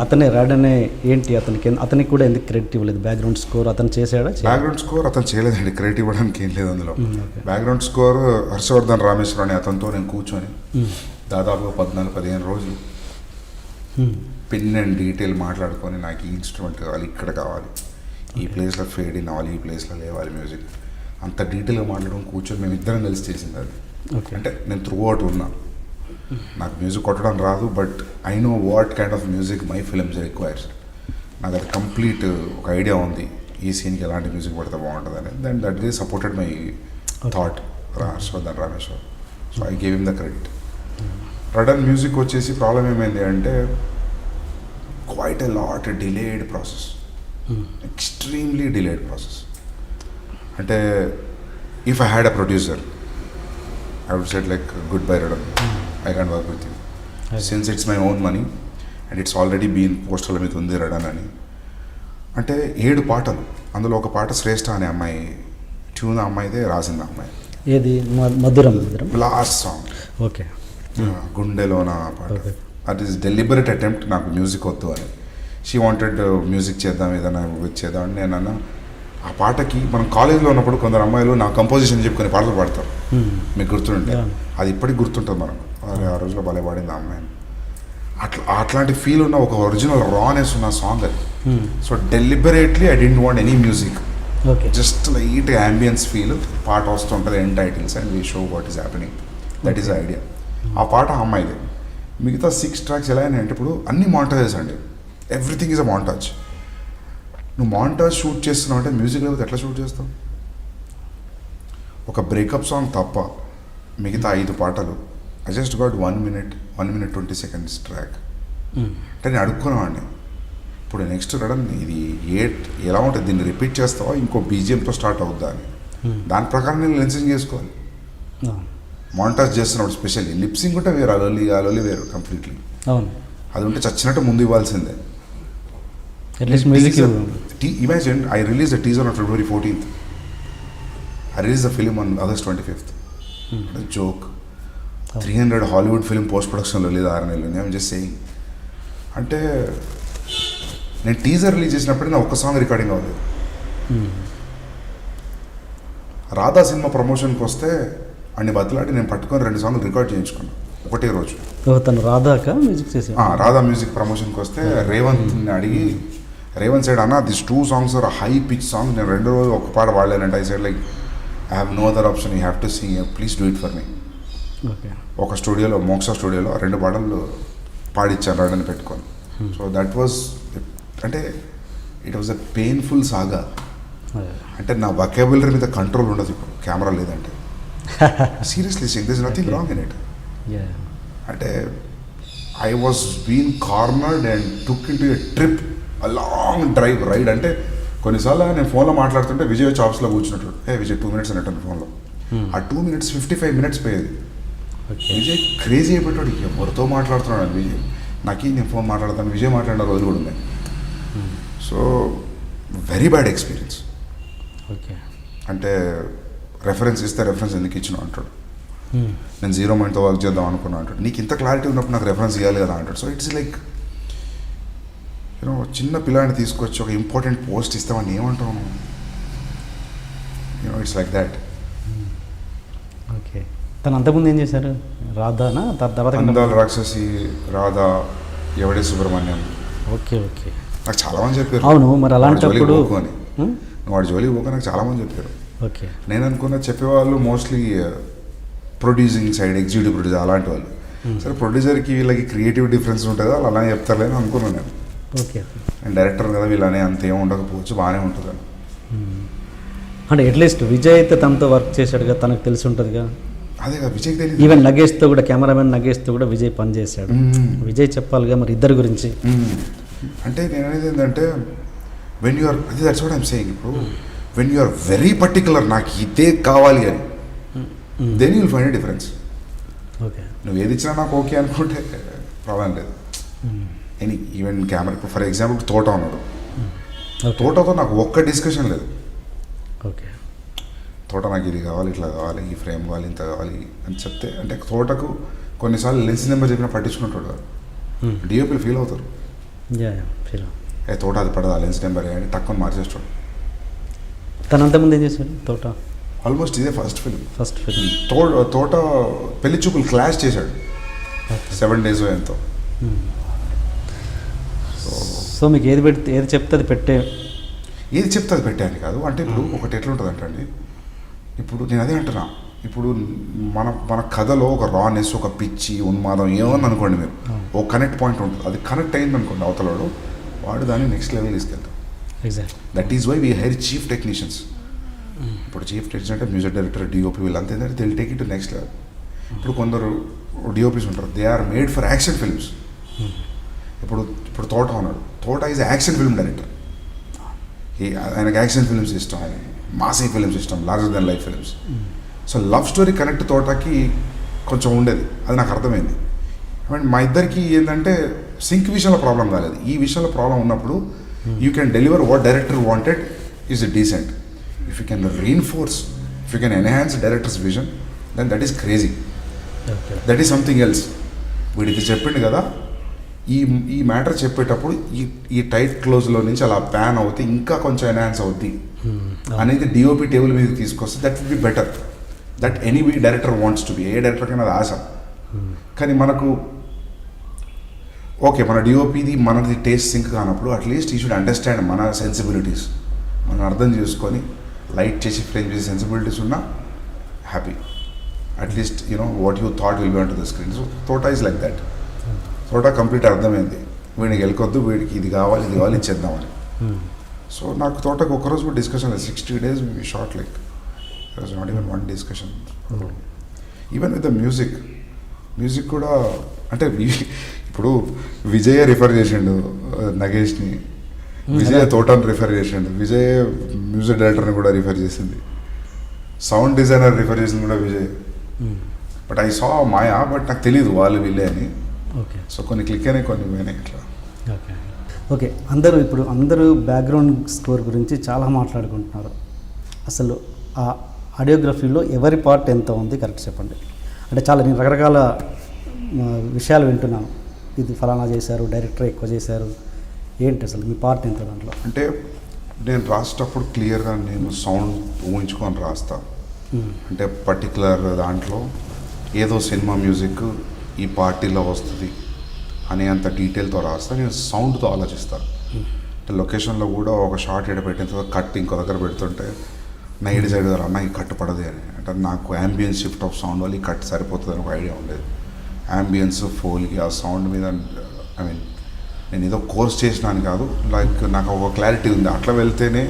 Speaker 1: అతనే రాడనే ఏంటి, అతనికి కూడా ఎందుకు క్రెడిట్ ఇవ్వలేదు? బ్యాక్గ్రౌండ్ స్కోర్ అతను చేశాడా?
Speaker 2: బ్యాక్గ్రౌండ్ స్కోర్ అతను చేయలేదండి, క్రెడిట్ ఇవ్వడానికి ఏం లేదు అందులో. బ్యాక్గ్రౌండ్ స్కోర్ హర్షవర్ధన్ రామేశ్వర్ అని అతనితో నేను కూర్చొని దాదాపుగా 14-15 రోజులు పిన్ అండ్ డీటెయిల్ మాట్లాడుకొని, నాకు ఈ ఇన్స్ట్రుమెంట్ కావాలి, ఇక్కడ కావాలి, ఈ ప్లేస్లో ఫేడ్ ఇన్ అవ్వాలి, ఈ ప్లేస్లో లేవాలి మ్యూజిక్, అంత డీటెయిల్గా మాట్లాడడం కూర్చొని మేము ఇద్దరం కలిసి చేసింది అది. అంటే నేను త్రూ అవుట్ ఉన్నా, నాకు మ్యూజిక్ కొట్టడం రాదు, but I know what kind of music my films requires. నాకు అది కంప్లీట్ ఒక ఐడియా ఉంది, ఈ సీన్కి ఎలాంటి మ్యూజిక్ పడితే బాగుంటుంది అని. Then that is supported my thought Harshavardhan Rameshwar. So I gave him the credit. Radhan music వచ్చేసి ప్రాబ్లం ఏమైంది అంటే, quite a lot delayed process, extremely delayed process. అంటే if I had a producer I would say like goodbye Radan, I can't work with you. Since it's my own money and it's already been పోస్టర్ల మీద ఉంది రడన్ అని. అంటే 7 పాటలు, అందులో ఒక పాట శ్రేష్ఠ అనే అమ్మాయి ట్యూన్, అమ్మాయిదే రాసింది అమ్మాయి.
Speaker 1: ఏది? మధురం
Speaker 2: లాస్ట్ సాంగ్.
Speaker 1: ఓకే.
Speaker 2: గుండెలోన పాట. దట్ ఈస్ డెలిబరేట్ అటెంప్ట్, నాకు మ్యూజిక్ వద్దు అని. షీ వాంటెడ్ మ్యూజిక్ చేద్దాం, ఏదైనా చేద్దాం అని. నేను అన్నా, ఆ పాటకి మనం కాలేజీలో ఉన్నప్పుడు కొందరు అమ్మాయిలు నా కంపోజిషన్ చెప్పి కొన్ని పాటలు పాడతారు, మీకు గుర్తుంటే అది ఇప్పటికి గుర్తుంటుంది మనకు. ఆ రోజులో భలే పాడింది ఆ అమ్మాయి. అట్లాంటి ఫీల్ ఉన్న ఒక ఒరిజినల్ రానెస్ ఉన్న సాంగ్ అది. So deliberately I didn't want any music, just light ambience feel, పాట వస్తుంటుంది, end titles and we show what is happening. That is idea. ఆ పాట అమ్మాయిదే. మిగతా 6 ట్రాక్స్ ఎలా అయినాయంటే, ఇప్పుడు అన్ని మాంటాజెస్ అండి, ఎవ్రీథింగ్ ఈజ్ అ మాంటాజ్. నువ్వు మాంటాజ్ షూట్ చేస్తున్నావు అంటే మ్యూజిక్ లేకపోతే ఎట్లా షూట్ చేస్తావు? ఒక బ్రేకప్ సాంగ్ తప్ప మిగతా 5 పాటలు I just got 1 minute 20 seconds track. అంటే నేను అడుక్కునేవాడిని, ఇప్పుడు నెక్స్ట్ రడన్ ఇది ఎలా ఉంటుంది, దీన్ని రిపీట్ చేస్తావా ఇంకో బీజిఎంతో స్టార్ట్ అవుద్దా అని. దాని ప్రకారం నేను లెన్సింగ్ చేసుకోవాలి. మానిటాజ్ చేస్తున్నప్పుడు స్పెషల్లీ లిప్సింగ్ ఉంటే వేరు, అలోలి వేరు కంప్లీట్లీ.
Speaker 1: అవును,
Speaker 2: అది ఉంటే చచ్చినట్టు ముందు ఇవ్వాల్సిందే.
Speaker 1: At least music
Speaker 2: Imagine I released a teaser on February 14th. I released the film on August 25th. జోక్ 300 హాలీవుడ్ ఫిల్మ్ పోస్ట్ ప్రొడక్షన్లో లేదు 6 నెలలు. నేను జస్ట్ సేయింగ్. అంటే నేను టీజర్ రిలీజ్ చేసినప్పుడే నా ఒక్క సాంగ్ రికార్డింగ్ అవ్వలేదు. రాధా సినిమా ప్రమోషన్కి వస్తే అన్ని బతులాడి నేను పట్టుకొని 2 సాంగ్లు రికార్డ్ చేయించుకున్నాను ఒకటే రోజు.
Speaker 1: తను రాధాక మ్యూజిక్ చేసి
Speaker 2: రాధా మ్యూజిక్ ప్రమోషన్కి వస్తే రేవంత్ని అడిగి, రేవంత్ సైడ్ అన్న this 2 songs are high pitch songs, నేను 2 రోజులు ఒక పాట వాడలేనంటే I said like I have no other option, you have to sing, please do it for me. ఒక స్టూడియోలో మోక్ష స్టూడియోలో 2 పాటలు పాడిచ్చాను రాడని పెట్టుకొని. సో దట్ వాజ్ అంటే it was a painful saga. అంటే నా వొకాబులరీ మీద కంట్రోల్ ఉండదు ఇప్పుడు కెమెరా లేదంటే. Seriously sing this nothing wrong in it. అంటే I was been cornered and took into a trip, a long drive ride. అంటే కొన్నిసార్లు నేను ఫోన్లో మాట్లాడుతుంటే విజయ్ చాప్స్లో కూర్చున్నట్టు, విజయ్ 2 minutes అన్నట్టు ఫోన్లో. ఆ 2 minutes 55 minutes పోయేది. విజయ్ క్రేజీ అయిపోయాడు, ఎవరితో మాట్లాడుతున్నాడు అని విజయ్. నాకు నేను ఫోన్ మాట్లాడతాను, విజయ్ మాట్లాడిన రోజులు కూడా ఉన్నాయి. So very bad experience.
Speaker 1: Okay,
Speaker 2: అంటే రెఫరెన్స్ ఇస్తే రెఫరెన్స్ ఎందుకు ఇచ్చినావు అంటాడు. నేను 0 Mindతో వర్క్ చేద్దాం అనుకున్నా అంటాడు. నీకు ఇంత క్లారిటీ ఉన్నప్పుడు నాకు రెఫరెన్స్ ఇవ్వాలి కదా అంటాడు. సో ఇట్స్ లైక్ యూనో చిన్న పిల్లాడిని తీసుకొచ్చి ఒక ఇంపార్టెంట్ పోస్ట్ ఇస్తామని ఏమంటావు నువ్వు? You know it's like that.
Speaker 1: Okay, తను అంతకుముందు ఏం చేశారు? రాధానా తర్వాత?
Speaker 2: అందాల రాక్షసి, రాధా, ఎవడే సుబ్రహ్మణ్యం.
Speaker 1: ఓకే ఓకే,
Speaker 2: నాకు చాలామంది చెప్పారు.
Speaker 1: అవును, మరి అలాంటప్పుడు
Speaker 2: అని నువ్వు వాడి జోలికి పోక నాకు చాలామంది చెప్పారు.
Speaker 1: ఓకే,
Speaker 2: నేను అనుకున్న చెప్పేవాళ్ళు mostly producing side, executive producer అలాంటి వాళ్ళు. సరే ప్రొడ్యూసర్కి వీళ్ళకి క్రియేటివ్ డిఫరెన్స్ ఉంటుంది, వాళ్ళు అలానే చెప్తారులేని అనుకున్నాను నేను.
Speaker 1: ఓకే,
Speaker 2: అండ్ డైరెక్టర్ కదా వీళ్ళనే అంతేం ఉండకపోవచ్చు, బాగానే ఉంటుందని.
Speaker 1: అంటే అట్లీస్ట్ విజయ్ అయితే తనతో వర్క్ చేశాడుగా, తనకు తెలిసి ఉంటుందిగా.
Speaker 2: అదే కదా విజయ్ తెలియదు.
Speaker 1: ఈవెన్ నగేష్తో కూడా, కెమెరామెన్ నగేష్తో కూడా విజయ్ పని చేశాడు. విజయ్ చెప్పాలిగా మరి ఇద్దరి గురించి.
Speaker 2: అంటే నేను అనేది ఏంటంటే వెన్ యూఆర్, అది దట్స్ వాట్ ఐమ్ సేయింగ్. ఇప్పుడు వెన్ యూఆర్ వెరీ పర్టికులర్, నాకు ఇదే కావాలి అని, then you will find a difference.
Speaker 1: Okay,
Speaker 2: నువ్వు ఏది ఇచ్చినా నాకు ఓకే అనుకుంటే ప్రాబ్లం లేదు. ఎనీ ఈవెన్ కెమెరా, ఇప్పుడు ఫర్ ఎగ్జాంపుల్ తోట ఉన్నాడు, తోటతో నాకు ఒక్క డిస్కషన్ లేదు.
Speaker 1: ఓకే,
Speaker 2: తోట నాకు ఇది కావాలి, ఇట్లా కావాలి, ఈ ఫ్రేమ్ కావాలి, ఇంత కావాలి అని చెప్తే, అంటే తోటకు కొన్నిసార్లు లెన్స్ నెంబర్ చెప్పినా పట్టించుకుంటాడు కదా, డిఓపీలు ఫీల్ అవుతారు. తోట అది పడదా లెన్స్ నెంబర్ అని తక్కువ మార్చేస్తాడు.
Speaker 1: తను అంతకుముందు ఏం చేశాడు తోట?
Speaker 2: ఆల్మోస్ట్ ఇదే ఫస్ట్ ఫిల్మ్. తోట పెళ్లి చూపులు క్లాష్ చేశాడు 7 days ఎంతో.
Speaker 1: సో మీకు ఏది పెడితే, ఏది చెప్తే అది పెట్టే,
Speaker 2: ఏది చెప్తే అది పెట్టాను కాదు. అంటే ఇప్పుడు ఒకటి ఎట్లా ఉంటుంది అంటే అండి, ఇప్పుడు నేను అదే అంటున్నా, ఇప్పుడు మన కథలో ఒక రానెస్, ఒక పిచ్చి, ఉన్మాదం ఏమని అనుకోండి మీరు, ఓ కనెక్ట్ పాయింట్ ఉంటుంది. అది కనెక్ట్ అయింది అనుకోండి అవతలవాడు, వాడు దాన్ని నెక్స్ట్ లెవెల్ తీసుకెళ్తాం. That is why we hire chief technicians. ఇప్పుడు చీఫ్ టెక్నీషియన్ అంటే మ్యూజిక్ డైరెక్టర్, డిఓపి, వీళ్ళంతా ఏంటంటే they'll take it to next level. ఇప్పుడు కొందరు డిఓపీస్ ఉంటారు, they are made for action films. ఇప్పుడు తోట ఉన్నాడు, Thota is action film director. ఆయనకు యాక్షన్ ఫిల్మ్స్ ఇష్టం, మాసీ ఫిల్మ్స్ ఇష్టం, larger than life films. So love story connect తోటకి కొంచెం ఉండేది, అది నాకు అర్థమైంది. అండ్ మా ఇద్దరికి ఏంటంటే సింక్ విషయంలో ప్రాబ్లం కాలేదు. ఈ విషయంలో ప్రాబ్లం ఉన్నప్పుడు you can deliver what director wanted is decent. If you can reinforce, if you can enhance director's vision, then that is crazy, that is something else. వీడికి చెప్పిండు కదా, ఈ మ్యాటర్ చెప్పేటప్పుడు ఈ టైట్ క్లోజ్లో నుంచి అలా ప్యాన్ అవుతే ఇంకా కొంచెం ఎన్హాన్స్ అవుద్ది అనేది డిఓపి టేబుల్ మీద తీసుకొస్తే that will be better. That any director wants to be, ఏ డైరెక్టర్కైనా అది ఆశ. కానీ మనకు ఓకే, మన డిఓపిది మనది టేస్ట్ సింక్ కానప్పుడు అట్లీస్ట్ యూ షుడ్ అండర్స్టాండ్ మన సెన్సిబిలిటీస్, మనం అర్థం చేసుకొని లైట్ చేసి ఫ్రేమ్ చేసే సెన్సిబిలిటీస్ ఉన్నా happy. At least you know what you thought will be on to the screen. So Thota is like that. Thota complete అర్థమైంది, వీడికి వెళ్ళకొద్దు, వీడికి ఇది కావాలి, ఇది కావాలి, ఇచ్చేద్దామని. సో నాకు తోటకు ఒక్కరోజు కూడా డిస్కషన్ లేదు. 60 days we shot, like there was not even one discussion. Even with the music కూడా అంటే ఇప్పుడు విజయ్ రిఫర్ చేసిండు నగేష్ని, విజయ్ తోటని రిఫర్ చేసిండు, విజయ్ మ్యూజిక్ డైరెక్టర్ని కూడా రిఫర్ చేసింది, సౌండ్ డిజైనర్ రిఫర్ చేసింది కూడా Vijay. But I saw Maya, but నాకు తెలియదు వాళ్ళు వీళ్ళే అని.
Speaker 1: ఓకే.
Speaker 2: సో కొన్ని క్లిక్ అయినాయి, కొన్ని పోయినాయి ఇట్లా.
Speaker 1: Okay okay. అందరూ బ్యాక్గ్రౌండ్ స్కోర్ గురించి చాలా మాట్లాడుకుంటున్నారు. అసలు ఆ ఆడియోగ్రఫీలో ఎవరి పార్ట్ ఎంత ఉంది కరెక్ట్ చెప్పండి. అంటే చాలా నేను రకరకాల విషయాలు వింటున్నాను, ఇది ఫలానా చేశారు, డైరెక్టర్ ఎక్కువ చేశారు, ఏంటి అసలు మీ పార్ట్ ఎంత దాంట్లో?
Speaker 2: అంటే నేను రాసేటప్పుడు క్లియర్గా నేను సౌండ్ ఊహించుకొని రాస్తాను. అంటే పర్టికులర్ దాంట్లో ఏదో సినిమా మ్యూజిక్ ఈ పార్టీలో వస్తుంది అనే అంత డీటెయిల్తో రాస్తా. నేను సౌండ్తో ఆలోచిస్తాను. అంటే లొకేషన్లో కూడా ఒక షార్ట్ ఎడ పెట్టిన తర్వాత కట్ ఇంకో దగ్గర పెడుతుంటే నా ఇడి సైడ్ అన్న ఈ కట్ పడదు అని, అంటే నాకు యాంబియన్స్ షిఫ్ట్ ఆఫ్ సౌండ్ వల్ల ఈ కట్ సరిపోతుంది అని ఒక ఐడియా ఉండేది. యాంబియన్స్ ఫోల్కి ఆ సౌండ్ మీద ఐ మీన్ నేను ఏదో కోర్స్ చేసినాను కాదు, లైక్ నాకు ఒక క్లారిటీ ఉంది, అట్లా వెళ్తేనే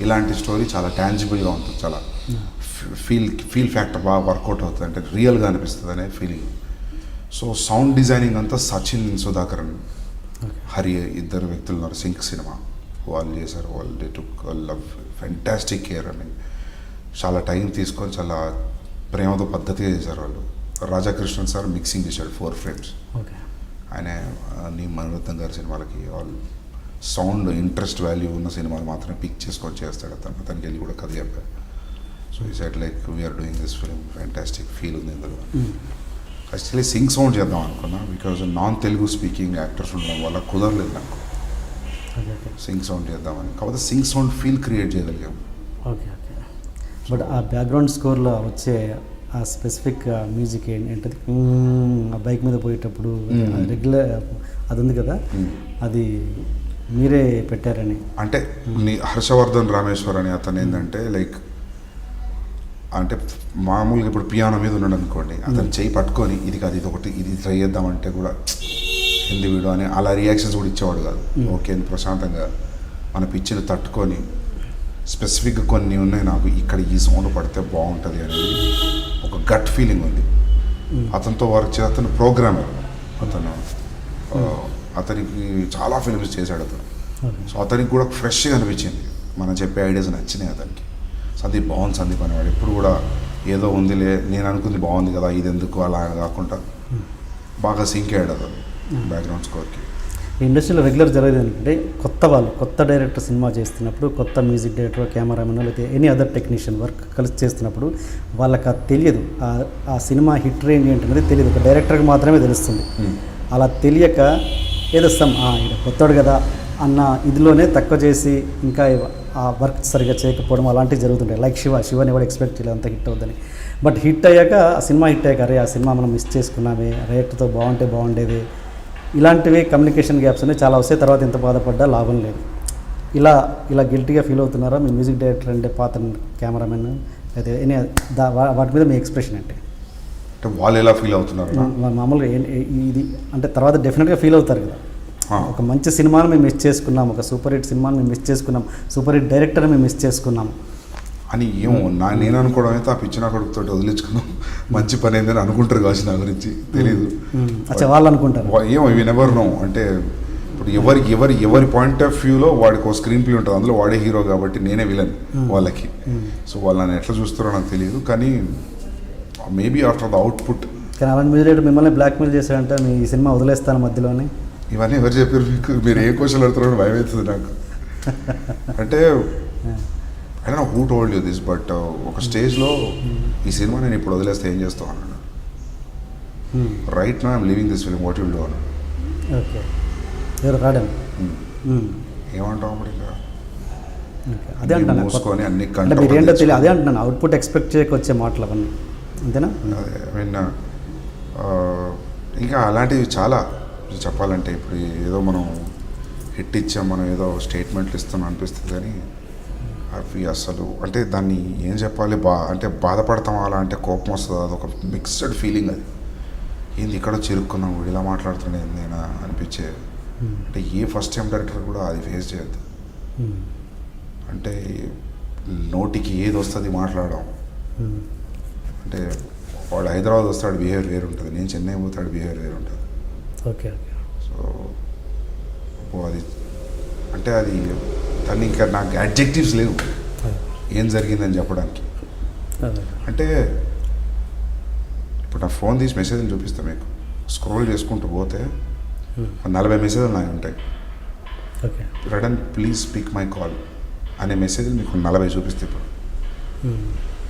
Speaker 2: ఇలాంటి స్టోరీ చాలా టాంజిబుల్గా ఉంటుంది, చాలా ఫీల్ ఫ్యాక్టర్ బాగా వర్కౌట్ అవుతుంది, అంటే రియల్గా అనిపిస్తుంది అనే ఫీలింగ్. సో సౌండ్ డిజైనింగ్ అంతా సచిన్ సుధాకరన్ హరి ఇద్దరు వ్యక్తులు ఉన్నారు, సింక్ సినిమా వాళ్ళు చేశారు. వాళ్ళు they took love fantastic care అని చాలా టైం తీసుకొని చాలా ప్రేమతో పద్ధతిగా చేశారు వాళ్ళు. రాజాకృష్ణన్ సార్ మిక్సింగ్ చేశాడు 4 frames.
Speaker 1: ఓకే. ఆయన
Speaker 2: నీ మణిరత్నం గారి సినిమాలకి వాళ్ళు సౌండ్ ఇంట్రెస్ట్ వాల్యూ ఉన్న సినిమాలు మాత్రమే పిక్ చేసుకొని చేస్తాడు అతనికి వెళ్ళి కూడా కథ చెప్పారు. సో ఈ side like we are doing this film, fantastic feel ఉంది ఇందులో. యాక్చువల్లీ సింగ్ సౌండ్ చేద్దాం అనుకున్నా, because non Telugu speaking actors ఉండడం వల్ల కుదరలేదు నాకు సింగ్ సౌండ్ చేద్దామని. కాకపోతే సింగ్ సౌండ్ ఫీల్ క్రియేట్ చేయగలిగాము.
Speaker 1: Okay okay. బట్ ఆ బ్యాక్గ్రౌండ్ స్కోర్లో వచ్చే ఆ స్పెసిఫిక్ మ్యూజిక్ ఏంటది, ఆ బైక్ మీద పోయేటప్పుడు రెగ్యులర్ అది ఉంది కదా, అది మీరే పెట్టారని?
Speaker 2: అంటే హర్షవర్ధన్ రామేశ్వర్ అని అతను ఏంటంటే లైక్ అంటే మామూలుగా ఇప్పుడు పియానో మీద ఉన్నాడు అనుకోండి, అతను చేయి పట్టుకొని ఇది కాదు ఇది ఒకటి ఇది ట్రై చేద్దామంటే కూడా హిందీ వీడియో అని అలా రియాక్షన్స్ కూడా ఇచ్చేవాడు కాదు. ఓకే అని ప్రశాంతంగా మన పిచ్చిని తట్టుకొని స్పెసిఫిక్గా కొన్ని ఉన్నాయి నాకు ఇక్కడ ఈ సౌండ్ పడితే బాగుంటుంది అనేది ఒక గట్ ఫీలింగ్ ఉంది. అతనితో వర్క్ చేసి అతను ప్రోగ్రామర్, అతనికి చాలా ఫిల్మ్స్ చేశాడు అతను. సో అతనికి కూడా ఫ్రెష్గా అనిపించింది, మనం చెప్పే ఐడియాస్ నచ్చినాయి అతనికి. సందీప్ బాగుంది సందీప్ అనేవాడు, ఎప్పుడు కూడా ఏదో ఉందిలే నేను అనుకుంది బాగుంది కదా ఇది ఎందుకు అలా కాకుండా బాగా సింక్ అయ్యాడు అతను బ్యాక్గ్రౌండ్ స్కోర్కి.
Speaker 1: ఈ ఇండస్ట్రీలో రెగ్యులర్ జరిగేది ఏంటంటే కొత్త డైరెక్టర్ సినిమా చేస్తున్నప్పుడు, కొత్త మ్యూజిక్ డైరెక్టర్, కెమెరామెన్ లేకపోతే ఎనీ అదర్ టెక్నీషియన్ వర్క్ కలిసి చేస్తున్నప్పుడు వాళ్ళకి అది తెలియదు, ఆ సినిమా హిట్ రేంజ్ ఏంటనేది తెలియదు, ఒక డైరెక్టర్కి మాత్రమే తెలుస్తుంది. అలా తెలియక ఏదో కొత్తడు కదా అన్న ఇదిలోనే తక్కువ చేసి ఇంకా ఆ వర్క్ సరిగా చేయకపోవడం అలాంటివి జరుగుతుంటాయి. లైక్ శివని కూడా ఎక్స్పెక్ట్ చేయలేదు అంత హిట్ అవుతుందని. బట్ హిట్ అయ్యాక ఆ సినిమా హిట్ అయ్యాక అరే ఆ సినిమా మనం మిస్ చేసుకున్నామే, డైరెక్టర్తో బాగుండేది, ఇలాంటివి కమ్యూనికేషన్ గ్యాప్స్ అనేవి చాలా వస్తాయి. తర్వాత ఎంత బాధపడ్డా లాభం లేదు. ఇలా గిల్టీగా ఫీల్ అవుతున్నారా మీ మ్యూజిక్ డైరెక్టర్ అంటే పాత కెమెరామెన్ అయితే వాటి మీద మీ ఎక్స్ప్రెషన్ ఏంటి?
Speaker 2: అంటే వాళ్ళు ఎలా ఫీల్ అవుతున్నారు
Speaker 1: మామూలుగా ఇది అంటే తర్వాత డెఫినెట్గా ఫీల్ అవుతారు కదా, ఒక మంచి సినిమాను మేము మిస్ చేసుకున్నాం, ఒక సూపర్ హిట్ సినిమాను మేము మిస్ చేసుకున్నాం, సూపర్ హిట్ డైరెక్టర్ని మేము మిస్ చేసుకున్నాం
Speaker 2: అని ఏమో నేను అనుకోవడం అయితే ఆ పిచ్చిన కొడుకుతో వదిలించుకున్నాం మంచి పని అయిందని అనుకుంటారు కావచ్చు, నా గురించి తెలియదు.
Speaker 1: వాళ్ళు అనుకుంటారు
Speaker 2: ఏమో ఇవి నెవర్ నో. అంటే ఇప్పుడు ఎవరి పాయింట్ ఆఫ్ వ్యూలో వాడికి ఒక స్క్రీన్ ప్లే ఉంటుంది, అందులో వాడే హీరో కాబట్టి నేనే విలన్ వాళ్ళకి. సో వాళ్ళని ఎట్లా చూస్తారో నాకు తెలియదు, కానీ మేబీ ఆఫ్టర్ ద అవుట్పుట్.
Speaker 1: కానీ అలాంటి మ్యూజిక్ మిమ్మల్ని బ్లాక్మెయిల్ చేశారంటే మీ సినిమా వదిలేస్తాను మధ్యలోనే,
Speaker 2: ఇవన్నీ ఎవరు చెప్పారు మీకు? మీరు ఏ క్వశ్చన్ అడుగుతారో భయం అవుతుంది నాకు. అంటే I don't know who told you this, but ఒక స్టేజ్లో ఈ సినిమా నేను ఇప్పుడు వదిలేస్తే ఏం చేస్తావు అన్నాడు. Right now I'm leaving this film, what will do అన్నాడు.
Speaker 1: ఓకే రాడం
Speaker 2: ఏమంటావు అప్పుడు ఇంకా
Speaker 1: అదే అంటాను
Speaker 2: మూసుకొని అన్ని
Speaker 1: మీరేంటో తెలియదు, అదే అంటున్నాను అవుట్పుట్ ఎక్స్పెక్ట్ చేయక వచ్చే మాటలు అవన్నీ అంతేనా?
Speaker 2: ఐ మీన్ ఇంకా అలాంటివి చాలా చెప్పాలంటే ఇప్పుడు ఏదో మనం హిట్ ఇచ్చాం, మనం ఏదో స్టేట్మెంట్లు ఇస్తాం అనిపిస్తుంది, కానీ అవి అసలు అంటే దాన్ని ఏం చెప్పాలి, అంటే బాధపడతాం అలా అంటే కోపం వస్తుంది, అదొక మిక్స్డ్ ఫీలింగ్. అది ఏంది ఇక్కడ చిరుక్కున్నాం ఇలా మాట్లాడుతున్నాను నేను అనిపించే. అంటే ఏ ఫస్ట్ టైం డైరెక్టర్ కూడా అది ఫేస్ చేయొద్దు. అంటే నోటికి ఏది వస్తుంది మాట్లాడడం, అంటే వాడు హైదరాబాద్ వస్తాడు బిహేవియర్ వేరు ఉంటుంది, నేను చెన్నై పోతాడు బిహేవియర్ వేరు ఉంటుంది.
Speaker 1: Okay okay.
Speaker 2: సో అది అంటే అది దాన్ని ఇంకా నాకు అడ్జెక్టివ్స్ లేవు ఏం జరిగిందని చెప్పడానికి. అంటే ఇప్పుడు నా ఫోన్ తీసి మెసేజ్లు చూపిస్తాను మీకు, స్క్రోల్ చేసుకుంటూ పోతే 40 మెసేజ్లు నాకు ఉంటాయి.
Speaker 1: Okay,
Speaker 2: Radhan please speak my call అనే మెసేజ్లు మీకు 40 చూపిస్తే ఇప్పుడు.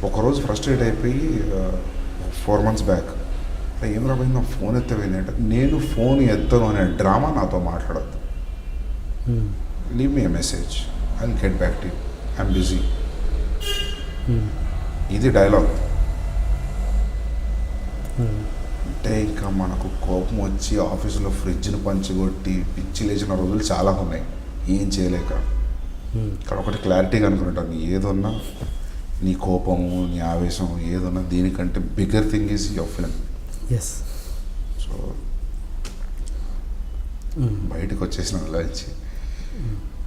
Speaker 2: ఒకరోజు ఫ్రస్ట్రేట్ అయిపోయి 4 months బ్యాక్ ఏం రాబోయింది, నా ఫోన్ ఎత్తపోయింది అంటే, నేను ఫోన్ ఎత్తను అనే డ్రామా నాతో మాట్లాడద్దు. Leave me a message, I will get back to you, I'm busy. ఇది డైలాగ్. అంటే ఇంకా మనకు కోపం వచ్చి ఆఫీసులో ఫ్రిడ్జ్ని పంచికొట్టి పిచ్చి లేచిన రోజులు చాలా ఉన్నాయి, ఏం చేయలేక. ఇక్కడ ఒకటి క్లారిటీగా అనుకుంటాను, ఏదన్నా నీ కోపము నీ ఆవేశం ఏదన్నా దీనికంటే bigger thing is your film.
Speaker 1: Yes.
Speaker 2: So బయటకు వచ్చేసిన అలాంటి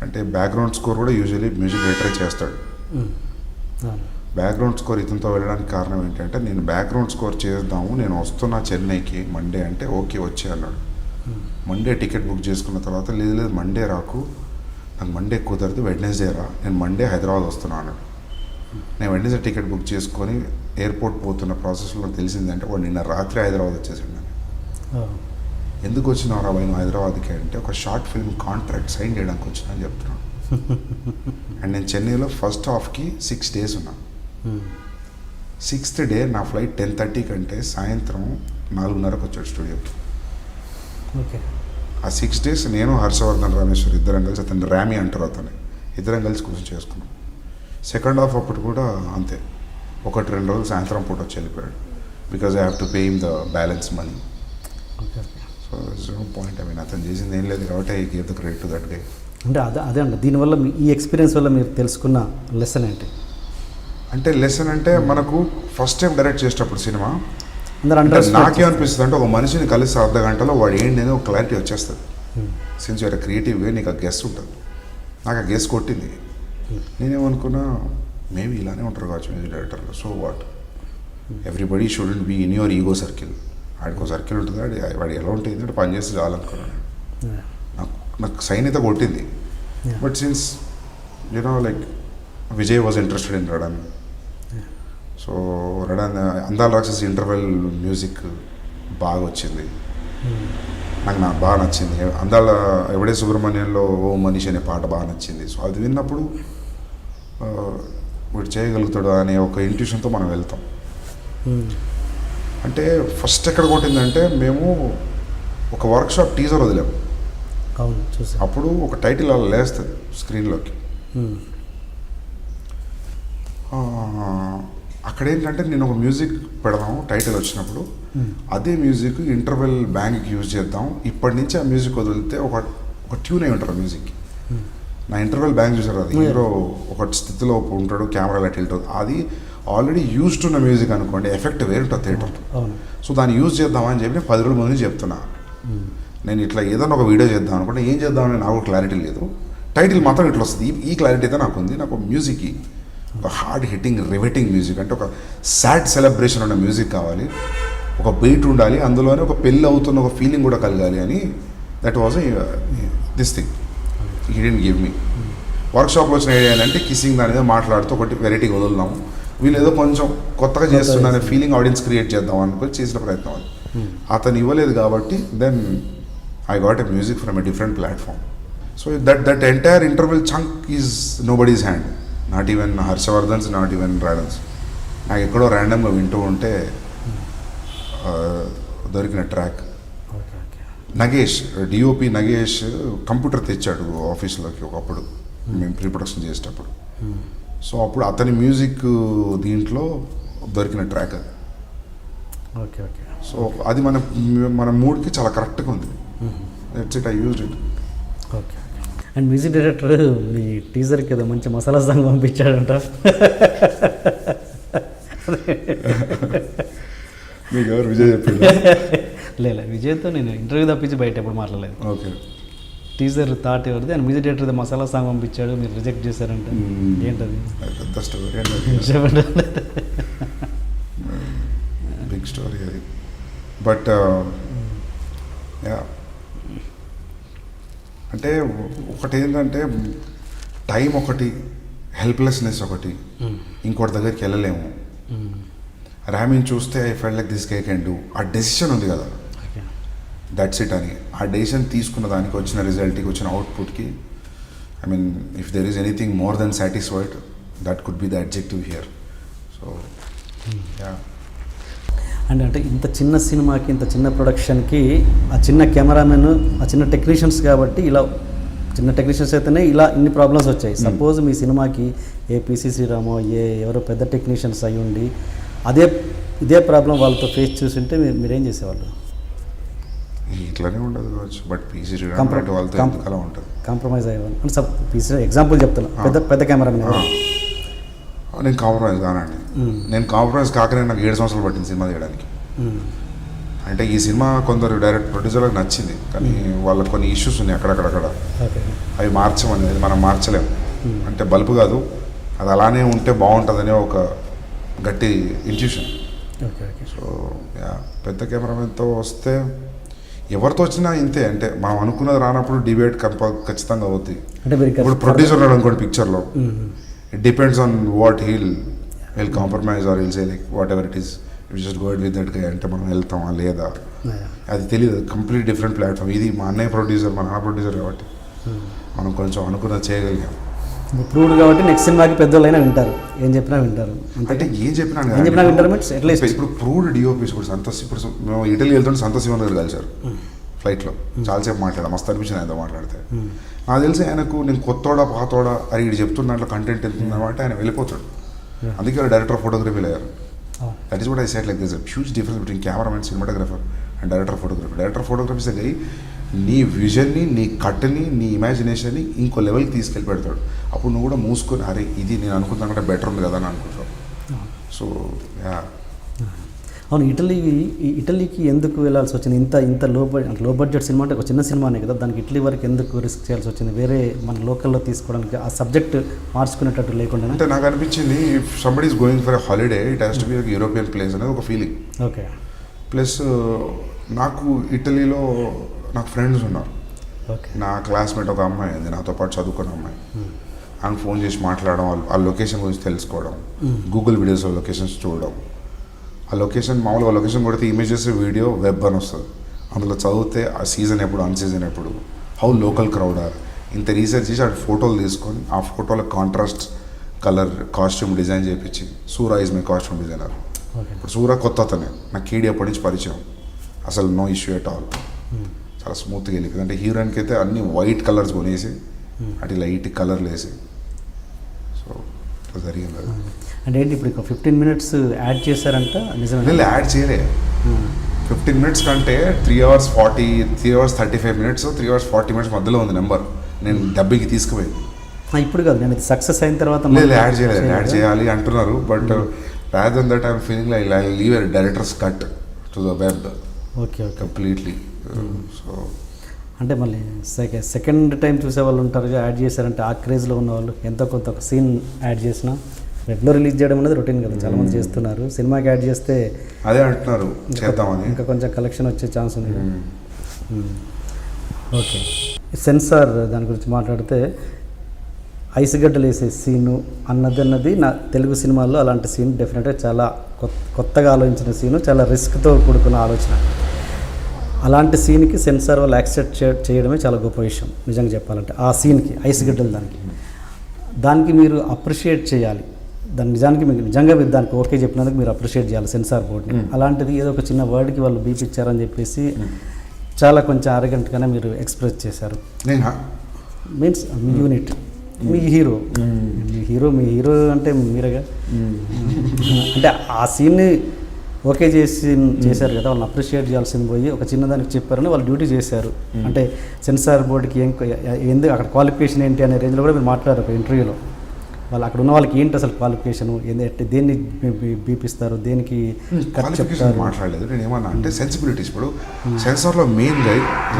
Speaker 2: అంటే బ్యాక్గ్రౌండ్ స్కోర్ కూడా యూజువలీ మ్యూజిక్ డైరెక్టరే చేస్తాడు. బ్యాక్గ్రౌండ్ స్కోర్ ఇతనితో వెళ్ళడానికి కారణం ఏంటంటే, నేను బ్యాక్గ్రౌండ్ స్కోర్ చేద్దాము, నేను వస్తున్నా చెన్నైకి మండే అంటే ఓకే వచ్చే అన్నాడు. మండే టికెట్ బుక్ చేసుకున్న తర్వాత లేదు మండే రాకు, నాకు మండే కుదరదు, వెడ్నెస్డే రా, నేను మండే హైదరాబాద్ వస్తున్నా అన్నాడు. నేను వెడ్నెస్డే టికెట్ బుక్ చేసుకొని ఎయిర్పోర్ట్ పోతున్న ప్రాసెస్లో తెలిసిందంటే వాడు నిన్న రాత్రి హైదరాబాద్ వచ్చేసాడు. ఎందుకు వచ్చినారా భయ హైదరాబాద్కి అంటే, ఒక షార్ట్ ఫిల్మ్ కాంట్రాక్ట్ సైన్ చేయడానికి వచ్చినా అని చెప్తున్నాను. అండ్ నేను చెన్నైలో ఫస్ట్ హాఫ్కి 6 days ఉన్నాను. 6th day నా ఫ్లైట్ 10:30 కంటే సాయంత్రం 4:30కి వచ్చాడు స్టూడియోకి.
Speaker 1: ఓకే,
Speaker 2: ఆ 6 days నేను హర్షవర్ధన్ రామేశ్వర్ ఇద్దరం కలిసి, అతను ర్యామీ అంటారు అతన్ని, ఇద్దరం కలిసి కూర్చొని చేసుకున్నాం. సెకండ్ హాఫ్ అప్పుడు కూడా అంతే, 1-2 రోజులు సాయంత్రం పూట వచ్చి వెళ్ళిపోయాడు. Because I have to pay him the balance money. So it's no point. I mean అతను చేసింది ఏం లేదు కాబట్టి I gave the credit to that guy.
Speaker 1: అంటే అదే అండి, దీనివల్ల ఈ ఎక్స్పీరియన్స్ వల్ల మీరు తెలుసుకున్న లెసన్ ఏంటి?
Speaker 2: అంటే లెసన్ అంటే మనకు ఫస్ట్ టైం డైరెక్ట్ చేసేటప్పుడు సినిమా
Speaker 1: అందరూ
Speaker 2: నాకేమనిపిస్తుంది అంటే, ఒక మనిషిని కలిసి 1/2 గంటలో వాడు ఏంటి అనేది ఒక క్లారిటీ వచ్చేస్తుంది. సిన్స్ యూఆర్ క్రియేటివ్ వే నీకు ఆ గెస్ ఉంటుంది. నాకు ఆ గెస్ కొట్టింది. నేనేమనుకున్నా మేబీ ఇలానే ఉంటారు కావచ్చు మ్యూజిక్ డైరెక్టర్లో. So what, everybody shouldn't be in your ego circle. వాడికి సర్కిల్ ఉంటుంది, వాడు ఎలా ఉంటుంది అంటే పని చేస్తే చాలనుకున్నాను. నాకు సైన్ అయితే కొట్టింది. But since like Vijay was interested in Radhan. So Radhan Andala Rakshas interval music బాగా వచ్చింది, నాకు బాగా నచ్చింది. అందాల ఎవడే సుబ్రహ్మణ్యంలో ఓ మనిషి అనే పాట బాగా నచ్చింది. సో అది విన్నప్పుడు వీడు చేయగలుగుతాడు అనే ఒక ఇంట్యూషన్తో మనం వెళ్తాం. అంటే ఫస్ట్ ఎక్కడ కొట్టిందంటే, మేము ఒక వర్క్షాప్ టీజర్ వదిలాము.
Speaker 1: అవును, చూసి
Speaker 2: అప్పుడు ఒక టైటిల్ అలా లేస్తుంది స్క్రీన్లోకి. అక్కడ ఏంటంటే, నేను ఒక మ్యూజిక్ పెడదాము టైటిల్ వచ్చినప్పుడు, అదే మ్యూజిక్ ఇంటర్వెల్ బ్యాంగ్కి యూజ్ చేద్దాం, ఇప్పటి నుంచి ఆ మ్యూజిక్ వదిలితే ఒక ట్యూన్ అయి ఉంటారు మ్యూజిక్కి. నా ఇంటర్వెల్ బ్యాంగ్ చూసారు, అది హీరో ఒక స్థితిలో ఉంటాడు, కెమెరా టిల్ట్ అవుతుంది, అది ఆల్రెడీ యూజ్డ్ ఉన్న మ్యూజిక్ అనుకోండి, ఎఫెక్ట్ వేరుంటుంది థియేటర్లో. సో దాన్ని యూజ్ చేద్దామని చెప్పి నేను 10 రోజుల ముందు చెప్తున్నా. నేను ఇట్లా ఏదైనా ఒక వీడియో చేద్దాం అనుకుంటే ఏం చేద్దామని నాకు క్లారిటీ లేదు, టైటిల్ మాత్రం ఇట్లా వస్తుంది. ఈ క్లారిటీ అయితే నాకు ఉంది. నాకు మ్యూజిక్కి ఒక హార్డ్ హిట్టింగ్ రివెటింగ్ మ్యూజిక్, అంటే ఒక సాడ్ సెలబ్రేషన్ ఉన్న మ్యూజిక్ కావాలి, ఒక బీట్ ఉండాలి, అందులోనే ఒక పెళ్ళి అవుతున్న ఒక ఫీలింగ్ కూడా కలగాలి అని. That was this thing he didn't give me. వర్క్షాప్లో వచ్చిన ఐడియా ఏంటంటే, కిస్సింగ్ దాని మీద మాట్లాడుతూ ఒకటి వెరైటీగా వదులున్నాము, వీళ్ళు ఏదో కొంచెం కొత్తగా చేస్తున్న ఫీలింగ్ ఆడియన్స్ క్రియేట్ చేద్దాం అనుకుని చేసిన ప్రయత్నం అది. అతను ఇవ్వలేదు కాబట్టి then I got a music from a different platform. So that entire interval chunk is nobody's hand, not even Harshavardhan's, not even Radhan's. నాకు ఎక్కడో ర్యాండమ్గా వింటూ ఉంటే దొరికిన track. Nagesh, DOP Nagesh computer తెచ్చాడు ఆఫీస్లోకి ఒకప్పుడు మేము ప్రీ ప్రొడక్షన్ చేసేటప్పుడు. సో అప్పుడు అతని మ్యూజిక్ దీంట్లో దొరికిన ట్రాక్ అది.
Speaker 1: Okay okay.
Speaker 2: సో అది మన మూడ్కి చాలా కరెక్ట్గా ఉంది. That's it, I used it.
Speaker 1: Okay. And music director మీ టీజర్కి ఏదో మంచి మసాలా సాంగ్ పంపించాడంట.
Speaker 2: మీకు ఎవరు విజయ్ చెప్పింది?
Speaker 1: లేదు, విజయ్తో నేను ఇంటర్వ్యూ తప్పించి బయట ఎప్పుడు మాట్లాడలేదు.
Speaker 2: ఓకే.
Speaker 1: టీజర్ థాట్ ఎవరిది and music director masala song పంపించాడు, మీరు రిజెక్ట్ చేశారంట, ఏంటది?
Speaker 2: పెద్ద స్టోరీ, బిగ్ స్టోరీ అది. బట్ అంటే ఒకటి ఏంటంటే టైం ఒకటి, హెల్ప్లెస్నెస్ ఒకటి, ఇంకోటి దగ్గరికి వెళ్ళలేము. రామిని చూస్తే I felt like this gay can do, ఆ డెసిషన్ ఉంది కదా, దట్స్ ఇట్ అని. ఆ డెసిషన్ తీసుకున్న దానికి వచ్చిన రిజల్ట్కి వచ్చిన అవుట్పుట్కి I mean if there is anything more then satisfied that could be the adjective here. So yeah.
Speaker 1: And అంటే ఇంత చిన్న సినిమాకి ఇంత చిన్న ప్రొడక్షన్కి ఆ చిన్న కెమెరామెన్ ఆ చిన్న టెక్నీషియన్స్ కాబట్టి ఇలా చిన్న టెక్నీషియన్స్ అయితేనే ఇలా ఇన్ని ప్రాబ్లమ్స్ వచ్చాయి. సపోజ్ మీ సినిమాకి ఏ పిసి శ్రీరామో ఎవరో పెద్ద టెక్నీషియన్స్ అయి ఉండి ఇదే ప్రాబ్లం వాళ్ళతో ఫేస్ చూసింటే మీరేం చేసేవాళ్ళు?
Speaker 2: ఇట్లానే ఉండదు కావచ్చు, బట్ పీసీ శ్రీరామ్ వాళ్ళతో అలా ఉంటుంది.
Speaker 1: కాంప్రమైజ్ అయ్యేవాళ్ళు అంటే పీసీ ఎగ్జాంపుల్ చెప్తున్నా, పెద్ద కెమెరామెన్.
Speaker 2: నేను కాంప్రమైజ్ కానండి. నేను కాంప్రమైజ్ కాకనే నాకు 7 సంవత్సరాలు పట్టింది సినిమా తీయడానికి. అంటే ఈ సినిమా కొందరు డైరెక్ట్ ప్రొడ్యూసర్లకు నచ్చింది, కానీ వాళ్ళకి కొన్ని ఇష్యూస్ ఉన్నాయి అక్కడక్కడక్కడ, అవి మార్చమనేది మనం మార్చలేము. అంటే బల్బు కాదు, అది అలానే ఉంటే బాగుంటుందనే ఒక గట్టి ఇంట్యూషన్. సో యా, పెద్ద కెమెరామెన్తో వస్తే ఎవరితో వచ్చినా ఇంతే. అంటే మనం అనుకున్నది రానప్పుడు డిబేట్ ఖచ్చితంగా అవుతుంది. ఇప్పుడు ప్రొడ్యూసర్ ఉన్నాడు అనుకోండి పిక్చర్లో, it depends on what he'll compromise or he'll say like whatever it is, you just go with that గా అంటే మనం వెళ్తామా లేదా అది తెలియదు. Complete different platform. ఇది మా అన్నయ్య ప్రొడ్యూసర్, మా నాన్న ప్రొడ్యూసర్ కాబట్టి మనం కొంచెం అనుకున్నది చేయగలిగాం.
Speaker 1: ప్రూవ్డ్ కాబట్టి నెక్స్ట్ సినిమాకి పెద్దోళ్ళైనా వింటారు, ఏం చెప్పినా వింటారు.
Speaker 2: అంటే ఏం చెప్పినా
Speaker 1: వింటారు మీన్స్ అట్లీస్ట్.
Speaker 2: ఇప్పుడు ప్రూవ్డ్ డిఓపీస్ కూడా సంతోష్, ఇప్పుడు మేము ఇటలీ వెళ్తుంటే సంతోష్ శివన్ గారు కలిసారు ఫ్లైట్లో, చాలాసేపు మాట్లాడాం, మస్తు అనిపించింది ఆయనతో మాట్లాడితే. నాకు తెలిసి ఆయనకు నేను కొత్తోడా పాతోడా అది ఇటు చెప్తున్న దాంట్లో కంటెంట్ వెళ్తుందన్నమాట, ఆయన వెళ్ళిపోతాడు. అందుకే డైరెక్టర్ ఆఫ్ ఫోటోగ్రఫీలు అయ్యారు. That is what I said, like this huge difference between cameraman, cinematographer and director photography. Director photography say నీ విజన్ని, నీ కట్ని, నీ ఇమాజినేషన్ని ఇంకో లెవెల్కి తీసుకెళ్ళి పెడతాడు. అప్పుడు నువ్వు కూడా మూసుకొని అరే ఇది నేను అనుకున్నా కంటే బెటర్ ఉంది కదా అని అనుకుంటావు. So yeah.
Speaker 1: అవును, ఇటలీకి ఎందుకు వెళ్ళాల్సి వచ్చింది? ఇంత లో బడ్జెట్ సినిమా అంటే ఒక చిన్న సినిమానే కదా, దానికి ఇటలీ వరకు ఎందుకు రిస్క్ చేయాల్సి వచ్చింది? వేరే మన లోకల్లో తీసుకోవడానికి ఆ సబ్జెక్ట్ మార్చుకునేటట్టు లేకుండా. అంటే
Speaker 2: నాకు అనిపించింది if somebody is going for a holiday it has to be European place అనేది ఒక ఫీలింగ్.
Speaker 1: ఓకే.
Speaker 2: ప్లస్ నాకు ఇటలీలో నాకు ఫ్రెండ్స్ ఉన్నారు. నా క్లాస్మేట్ ఒక అమ్మాయి ఉంది, నాతో పాటు చదువుకున్న అమ్మాయి. ఆమె ఫోన్ చేసి మాట్లాడడం, ఆ లొకేషన్ గురించి తెలుసుకోవడం, గూగుల్ వీడియోస్లో లొకేషన్స్ చూడడం. ఆ లొకేషన్ మామూలుగా లొకేషన్ కొడితే ఇమేజెస్, వీడియో, వెబ్ అని వస్తుంది. అందులో చదివితే ఆ సీజన్ ఎప్పుడు, అన్ సీజన్ ఎప్పుడు, హౌ లోకల్ క్రౌడ్ ఆర్, ఇంత రీసెర్చ్ చేసి అటు ఫోటోలు తీసుకొని ఆ ఫోటోల కాంట్రాస్ట్, కలర్, కాస్ట్యూమ్ డిజైన్ చేయించి. సూరా ఈజ్ మై కాస్ట్యూమ్ డిజైనర్. ఇప్పుడు సూరా కొత్త అతనే, నాకు కీడి అప్పటి నుంచి పరిచయం, అసలు నో ఇష్యూ ఎట్ ఆల్, చాలా స్మూత్గా వెళ్ళిపోయింది. అంటే హీరోయిన్కి అయితే అన్ని వైట్ కలర్స్ కొనేసి అటు లైట్ కలర్లు వేసి, సో ఇట్లా జరిగింది అది.
Speaker 1: అంటే ఏంటి ఇప్పుడు 15 minutes యాడ్ చేశారంట? నిజమే,
Speaker 2: యాడ్ చేయలే. 15 minutes కంటే 3 hours 35 minutes, 3 hours 40 minutes మధ్యలో ఉంది నెంబర్. నేను డబ్బికి తీసుకుపోయింది.
Speaker 1: ఇప్పుడు కాదు, నేను సక్సెస్ అయిన తర్వాత
Speaker 2: యాడ్ చేయలేదు. యాడ్ చేయాలి అంటున్నారు, but rather than that I'm feeling like I leave a directors cut to the web.
Speaker 1: Okay
Speaker 2: completely. So
Speaker 1: అంటే మళ్ళీ సెకండ్ టైం చూసే వాళ్ళు ఉంటారు, యాడ్ చేశారంటే ఆ క్రేజ్లో ఉన్నవాళ్ళు ఎంతో కొంత ఒక సీన్ యాడ్ చేసినా వెబ్లో రిలీజ్ చేయడం అనేది రొటీన్ కదా, చాలామంది చేస్తున్నారు. సినిమాకి యాడ్ చేస్తే
Speaker 2: అదే అంటున్నారు చేద్దామని,
Speaker 1: ఇంకా కొంచెం కలెక్షన్ వచ్చే ఛాన్స్ ఉంది. ఓకే, సెన్సార్ దాని గురించి మాట్లాడితే ఐసుగడ్డలు వేసే సీను అన్నది నా తెలుగు సినిమాల్లో అలాంటి సీన్ డెఫినెట్గా చాలా కొత్తగా ఆలోచించిన సీను, చాలా రిస్క్తో కూడుకున్న ఆలోచన. అలాంటి సీన్కి సెన్సార్ వాళ్ళు యాక్సెప్ట్ చేయడమే చాలా గొప్ప విషయం నిజంగా చెప్పాలంటే. ఆ సీన్కి ఐసుగడ్డలు దానికి మీరు అప్రిషియేట్ చేయాలి. దాని నిజానికి మీకు నిజంగా మీరు దానికి ఓకే చెప్పినందుకు మీరు అప్రిషియేట్ చేయాలి సెన్సార్ బోర్డ్ని. అలాంటిది ఏదో ఒక చిన్న వర్డ్కి వాళ్ళు బీప్ ఇచ్చారని చెప్పేసి చాలా కొంచెం అరగంటగానే మీరు ఎక్స్ప్రెస్ చేశారు. మీన్స్ మీ యూనిట్, మీ హీరో అంటే మీరేగా. అంటే ఆ సీన్ని ఓకే చేశారు కదా, వాళ్ళని అప్రిషియేట్ చేయాల్సింది పోయి ఒక చిన్నదానికి చెప్పారని వాళ్ళు డ్యూటీ చేశారు. అంటే సెన్సార్ బోర్డుకి ఎందుకు అక్కడ క్వాలిఫికేషన్ ఏంటి అనే రేంజ్లో కూడా మీరు మాట్లాడారు ఒక ఇంటర్వ్యూలో. వాళ్ళు అక్కడ ఉన్న వాళ్ళకి ఏంటి అసలు క్వాలిఫికేషన్, దేన్ని బీపిస్తారు, దేనికి
Speaker 2: మాట్లాడలేదు. నేను ఏమన్నా అంటే సెన్సిబిలిటీస్. ఇప్పుడు సెన్సార్లో main guy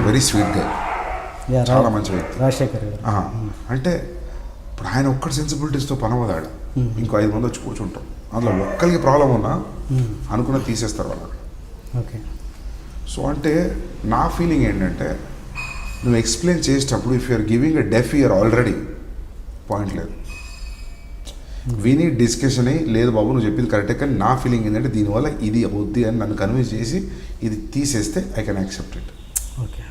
Speaker 2: very sweet guy, చాలా మంచి వ్యక్తి
Speaker 1: రాజశేఖర్ గారు.
Speaker 2: అంటే ఇప్పుడు ఆయన ఒక్కటి సెన్సిబిలిటీస్తో పనవదాడు, ఇంకో 5 మంది వచ్చి కూర్చుంటాం. అందులో ఒక్కరికి ప్రాబ్లం ఉన్నా అనుకున్న తీసేస్తారు వాళ్ళు.
Speaker 1: ఓకే.
Speaker 2: సో అంటే నా ఫీలింగ్ ఏంటంటే నువ్వు ఎక్స్ప్లెయిన్ చేసేటప్పుడు if you're giving a deaf ear already point లేదు. విని డిస్కషన్ అయ్యి లేదు బాబు నువ్వు చెప్పింది కరెక్టే కానీ నా ఫీలింగ్ ఏంటంటే దీనివల్ల ఇది అవుద్ది అని నన్ను కన్విన్స్ చేసి ఇది తీసేస్తే I can accept it.
Speaker 1: Okay,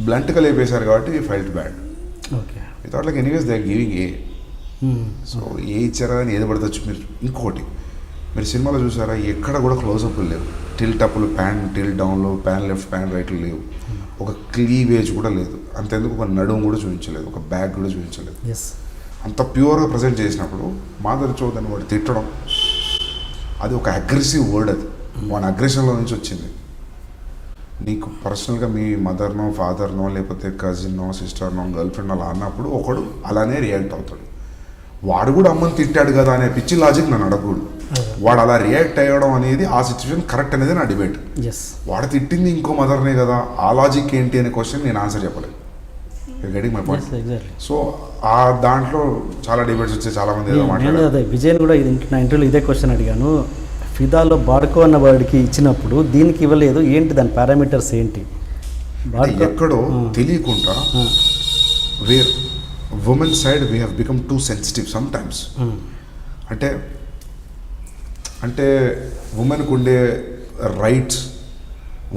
Speaker 2: బ్లంట్గా లేపేశారు కాబట్టి we felt bad.
Speaker 1: Okay,
Speaker 2: without like anyways they are giving A. So A ఇచ్చారా అని ఏది పడవచ్చు. మీరు ఇంకోటి మీరు సినిమాలో చూసారా ఎక్కడ కూడా క్లోజప్లు లేవు, టిల్ట్ అప్లు, ప్యాన్ టిల్ట్ డౌన్లో, ప్యాన్ లెఫ్ట్ ప్యాన్ రైట్లు లేవు, ఒక క్లీవేజ్ కూడా లేదు, అంతేందుకు ఒక నడుము కూడా చూపించలేదు, ఒక బ్యాగ్ కూడా చూపించలేదు. అంత ప్యూర్గా ప్రజెంట్ చేసినప్పుడు మాధురి చౌదరిని వాడు తిట్టడం అది ఒక అగ్రెసివ్ వర్డ్. అది మన అగ్రెషన్లో నుంచి వచ్చింది. నీకు పర్సనల్గా మీ మదర్నో ఫాదర్నో లేకపోతే కజిన్నో సిస్టర్నో గర్ల్ ఫ్రెండ్ అలా అన్నప్పుడు ఒకడు అలానే రియాక్ట్ అవుతాడు. వాడు కూడా అమ్మని తిట్టాడు కదా అనే పిచ్చి లాజిక్ నన్ను అడగకూడదు. వాడు అలా రియాక్ట్ అయ్యడం అనేది ఆ సిచ్యువేషన్ కరెక్ట్ అనేది నా డిబేట్. వాడు తిట్టింది ఇంకో మదర్నే కదా, ఆ లాజిక్ ఏంటి అనే క్వశ్చన్ నేను ఆన్సర్ చెప్పలేదు. Getting my point. సో ఆ దాంట్లో చాలా డిబేట్స్ వచ్చాయి, చాలా మంది
Speaker 1: అదే విజయ్ కూడా ఇది నా ఇంటర్వ్యూలో ఇదే క్వశ్చన్ అడిగాను. ఫిదాలో బాడుకో అన్న వాడికి ఇచ్చినప్పుడు దీనికి ఇవ్వలేదు, ఏంటి దాని పారామీటర్స్ ఏంటి?
Speaker 2: ఎక్కడో తెలియకుండా where women side we have become too sensitive sometimes. అంటే ఉమెన్కి ఉండే రైట్స్,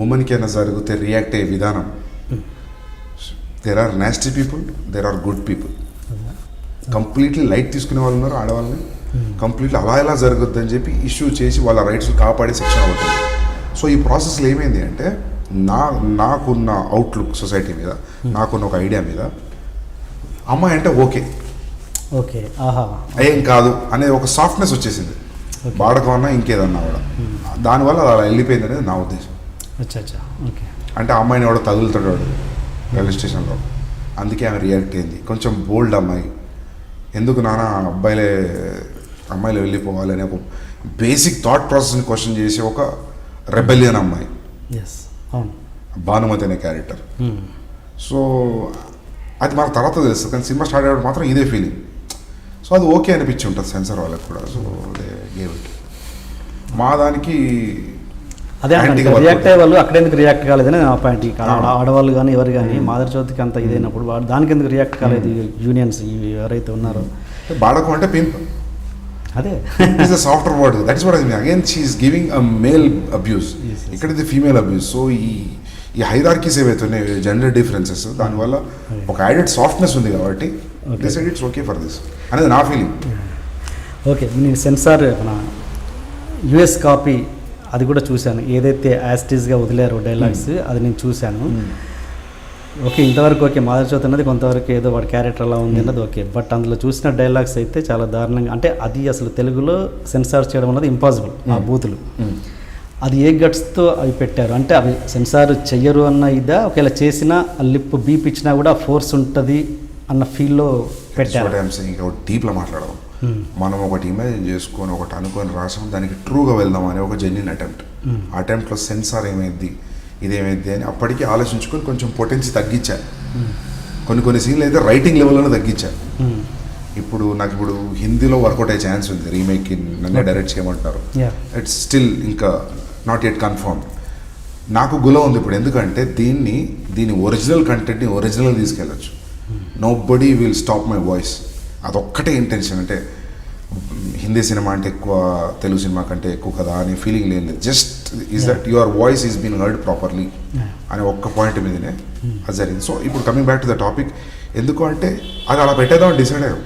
Speaker 2: ఉమెన్కి అయినా జరిగితే రియాక్ట్ అయ్యే విధానం. There are nasty people, there are good people. Completely light తీసుకునే వాళ్ళు ఉన్నారు ఆడవాళ్ళని, కంప్లీట్లీ అలా ఎలా జరుగుద్ది అని చెప్పి ఇష్యూ చేసి వాళ్ళ రైట్స్ కాపాడే శిక్షణ అవుతుంది. సో ఈ ప్రాసెస్లో ఏమైంది అంటే నాకున్న అవుట్లుక్ సొసైటీ మీద, నాకున్న ఒక ఐడియా మీద అమ్మాయి అంటే ఓకే
Speaker 1: ఓకే ఆహా
Speaker 2: ఏం కాదు అనే ఒక సాఫ్ట్నెస్ వచ్చేసింది. బాడకమన్నా ఇంకేదన్నా కూడా దానివల్ల అలా వెళ్ళిపోయింది అనేది నా ఉద్దేశం.
Speaker 1: ఓకే,
Speaker 2: అంటే అమ్మాయిని ఎవడో తగులుతాడు వాడు రైల్వే స్టేషన్లో, అందుకే ఆమె రియాక్ట్ అయింది. కొంచెం బోల్డ్ అమ్మాయి, ఎందుకు నాన్న అమ్మాయిలు వెళ్ళిపోవాలి అనే ఒక బేసిక్ థాట్ ప్రాసెస్ని క్వశ్చన్ చేసి ఒక రెబెలియన్ అమ్మాయి భానుమతి అనే క్యారెక్టర్. సో అది మనకు తర్వాత తెలుస్తుంది, కానీ సినిమా స్టార్ట్ అయ్యేటప్పుడు మాత్రం ఇదే ఫీలింగ్. సో అది ఓకే అనిపించి ఉంటుంది సెన్సార్ వాళ్ళకి కూడా. సో అదే గేవ్ ఇట్. మా దానికి
Speaker 1: అదే రియాక్ట్ అయ్యే వాళ్ళు అక్కడ ఎందుకు రియాక్ట్ కాలేదని నా పాయింట్. ఆడవాళ్ళు కానీ ఎవరు కానీ మాదర్ చౌతికి అంత ఇదైనప్పుడు వాడు దానికి ఎందుకు రియాక్ట్ కాలేదు యూనియన్స్ ఎవరైతే ఉన్నారో?
Speaker 2: బాడకం అంటే పింప్,
Speaker 1: అదే
Speaker 2: it's a software word. That's what I mean. Again she is giving a male abuse, ఇక్కడ ఇది ఫీమేల్ అబ్యూస్. సో ఈ హైరార్కీస్ ఏవైతున్నాయి, జెండర్ డిఫరెన్సెస్, దానివల్ల ఒక యాడెడ్ సాఫ్ట్నెస్ ఉంది కాబట్టి decide it's okay for this అనేది నా ఫీలింగ్.
Speaker 1: ఓకే, నేను సెన్సార్ మన యుఎస్ కాపీ అది కూడా చూశాను, ఏదైతే యాస్టీస్గా వదిలేరో డైలాగ్స్ అది నేను చూశాను. ఓకే, ఇంతవరకు ఓకే మాధురి చౌదరి అన్నది కొంతవరకు ఏదో వాడి క్యారెక్టర్ అలా ఉంది అన్నది ఓకే. బట్ అందులో చూసిన డైలాగ్స్ అయితే చాలా దారుణంగా, అంటే అది అసలు తెలుగులో సెన్సార్ చేయడం అన్నది ఇంపాసిబుల్. ఆ బూతులు అది ఏ గట్స్తో అవి పెట్టారు అంటే అవి సెన్సార్ చెయ్యరు అన్న ఇదా, ఒకవేళ చేసినా లిప్ బీప్ ఇచ్చినా కూడా ఫోర్స్ ఉంటుంది అన్న ఫీల్లో పెట్టారు.
Speaker 2: డీప్లో మాట్లాడడం, మనం ఒకటి ఇమాజిన్ చేసుకొని ఒకటి అనుకొని రాసాము, దానికి ట్రూగా వెళ్దాం అనే ఒక జెన్యున్ అటెంప్ట్. ఆ అటెంప్ట్లో సెన్సార్ ఏమైంది ఇదేమైంది అని అప్పటికి ఆలోచించుకొని కొంచెం పొటెన్సీ తగ్గించారు. కొన్ని సీన్లు అయితే రైటింగ్ లెవెల్లోనే తగ్గించారు. నాకు హిందీలో వర్కౌట్ అయ్యే ఛాన్స్ ఉంది, రీమేక్ నన్నే డైరెక్ట్ చేయమంటారు. ఇట్స్ స్టిల్ ఇంకా నాట్ ఎట్ కన్ఫర్మ్. నాకు గుల ఉంది ఇప్పుడు, ఎందుకంటే దీని ఒరిజినల్ కంటెంట్ని ఒరిజినల్ తీసుకెళ్ళచ్చు. Nobody will stop my voice. అదొక్కటే ఇంటెన్షన్. అంటే హిందీ సినిమా అంటే ఎక్కువ తెలుగు సినిమా కంటే ఎక్కువ కదా అనే ఫీలింగ్ లేదు. Just is that your voice is been heard properly అనే ఒక్క పాయింట్ మీదనే అది జరిగింది. సో ఇప్పుడు coming back to the topic, ఎందుకు అంటే అది అలా పెట్టేద్దామని డిసైడ్ అయ్యాం.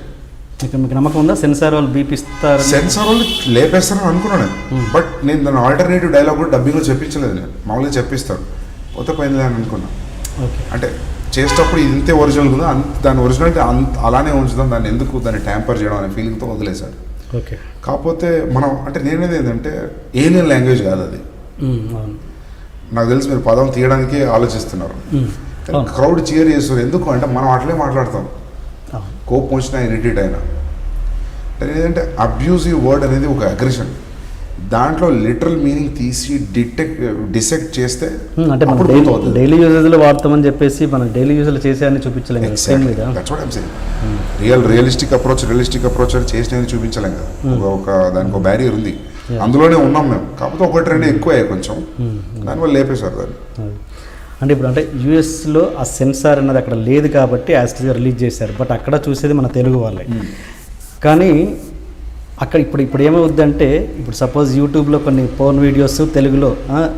Speaker 1: మీకు నమ్మకం ఉందా సెన్సార్ వాళ్ళు బీపిస్తారు?
Speaker 2: సెన్సార్ వాళ్ళు లేపేస్తారని అనుకున్నాను నేను, బట్ నేను దాని ఆల్టర్నేటివ్ డైలాగ్ కూడా డబ్బింగ్లో చెప్పించలేదు. నేను మామూలుగా చెప్పిస్తాడు, పోతే పోయింది అని అనుకున్నా. అంటే చేసేటప్పుడు ఇది ఇంతే ఒరిజినల్ ఉందా, దాని ఒరిజినాలిటీ అలానే ఉంచుదాం, దాన్ని ఎందుకు దాన్ని ట్యాంపర్ చేయడం అనే ఫీలింగ్తో వదిలేశాడు.
Speaker 1: ఓకే,
Speaker 2: కాకపోతే మనం అంటే నేనేది ఏంటంటే ఏలియన్ లాంగ్వేజ్ కాదు అది. నాకు తెలిసి మీరు పదం తీయడానికే ఆలోచిస్తున్నారు, క్రౌడ్ చీర్ చేస్తారు. ఎందుకు అంటే మనం అట్లే మాట్లాడతాం, కోపం వచ్చినా ఇరిటేట్ అయినా. ఏంటంటే అబ్యూజివ్ వర్డ్ అనేది ఒక అగ్రెషన్, దాంట్లో లిటరల్ మీనింగ్ తీసి డిసెక్ట్ చేస్తే
Speaker 1: అంటే డైలీ యూజెస్లో వాడతామని చెప్పేసి మనం డైలీ యూజెస్లో చేసేయని చూపించలేము.
Speaker 2: రియలిస్టిక్ అప్రోచ్ అని చేసినవి చూపించలేం కదా. దానికి ఒక బ్యారియర్ ఉంది, అందులోనే ఉన్నాం మేము. కాకపోతే ఒకటి రెండు ఎక్కువ కొంచెం దానివల్ల లేపేశారు దాన్ని.
Speaker 1: అంటే ఇప్పుడు అంటే యూఎస్లో ఆ సెన్సార్ అన్నది అక్కడ లేదు కాబట్టి యాస్టీగా రిలీజ్ చేశారు, బట్ అక్కడ చూసేది మన తెలుగు వాళ్ళే. కానీ అక్కడ ఇప్పుడు ఏమవుద్దంటే, ఇప్పుడు సపోజ్ యూట్యూబ్లో కొన్ని పోర్న్ వీడియోస్ తెలుగులో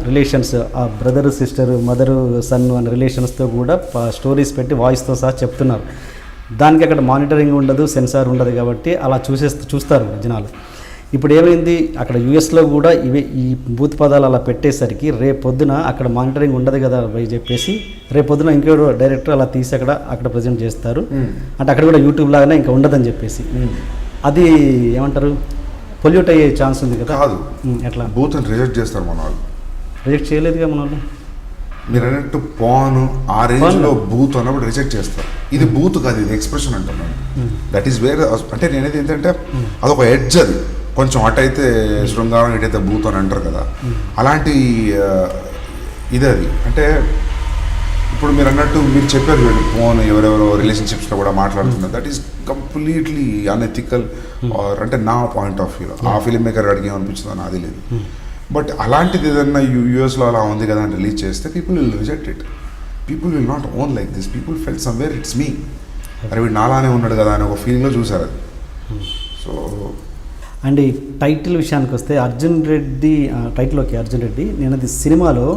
Speaker 1: రిలేషన్స్, ఆ బ్రదర్ సిస్టర్ మదరు సన్ అనే రిలేషన్స్తో కూడా స్టోరీస్ పెట్టి వాయిస్తో సహా చెప్తున్నారు. దానికి అక్కడ మానిటరింగ్ ఉండదు, సెన్సార్ ఉండదు కాబట్టి అలా చూస్తారు జనాలు. ఇప్పుడు ఏమైంది, అక్కడ యూఎస్లో కూడా ఈ బూత్ పదాలు అలా పెట్టేసరికి రేపొద్దున అక్కడ మానిటరింగ్ ఉండదు కదా అని చెప్పేసి రేపొద్దున ఇంకెవరో డైరెక్టర్ అలా తీసి అక్కడ ప్రజెంట్ చేస్తారు. అంటే అక్కడ కూడా యూట్యూబ్ లాగానే ఇంకా ఉండదని చెప్పేసి అది ఏమంటారు, పొల్యూట్ అయ్యే ఛాన్స్ ఉంది కదా.
Speaker 2: కాదు,
Speaker 1: ఎట్లా
Speaker 2: బూత్ అని రిజెక్ట్ చేస్తారు మన వాళ్ళు.
Speaker 1: రిజెక్ట్ చేయలేదుగా మన వాళ్ళు.
Speaker 2: మీరు అన్నట్టు పాన్ ఆ రేంజ్లో బూత్ అన్నప్పుడు రిజెక్ట్ చేస్తారు. ఇది బూత్ కాదు, ఇది ఎక్స్ప్రెషన్ అంటున్నాను. దట్ ఈస్ వేరే. అంటే నేనైతే ఏంటంటే అదొక ఎడ్జ్, అది కొంచెం అటైతే శృంగారం, ఇటైతే బూత్ అని అంటారు కదా, అలాంటి ఇది అది. అంటే ఇప్పుడు మీరు అన్నట్టు మీరు చెప్పారు వీళ్ళు ఫోన్ ఎవరెవరో రిలేషన్షిప్స్లో కూడా మాట్లాడుతున్నారు. That is completely unethical. Or అంటే నా పాయింట్ ఆఫ్ వ్యూలో ఆ ఫిలిం మేకర్ అడిగి ఏమనిపించిందో నాది లేదు. బట్ అలాంటిది ఏదన్నా యూఎస్లో అలా ఉంది కదా అని రిలీజ్ చేస్తే people will reject it. People will not own like this. People felt somewhere it's me, అరే వీడు నాలానే ఉన్నాడు కదా అని ఒక ఫీలింగ్లో చూసారు అది. సో
Speaker 1: అండ్ ఈ టైటిల్ విషయానికి వస్తే అర్జున్ రెడ్డి టైటిల్ ఓకే, అర్జున్ రెడ్డి. నేను అది సినిమాలో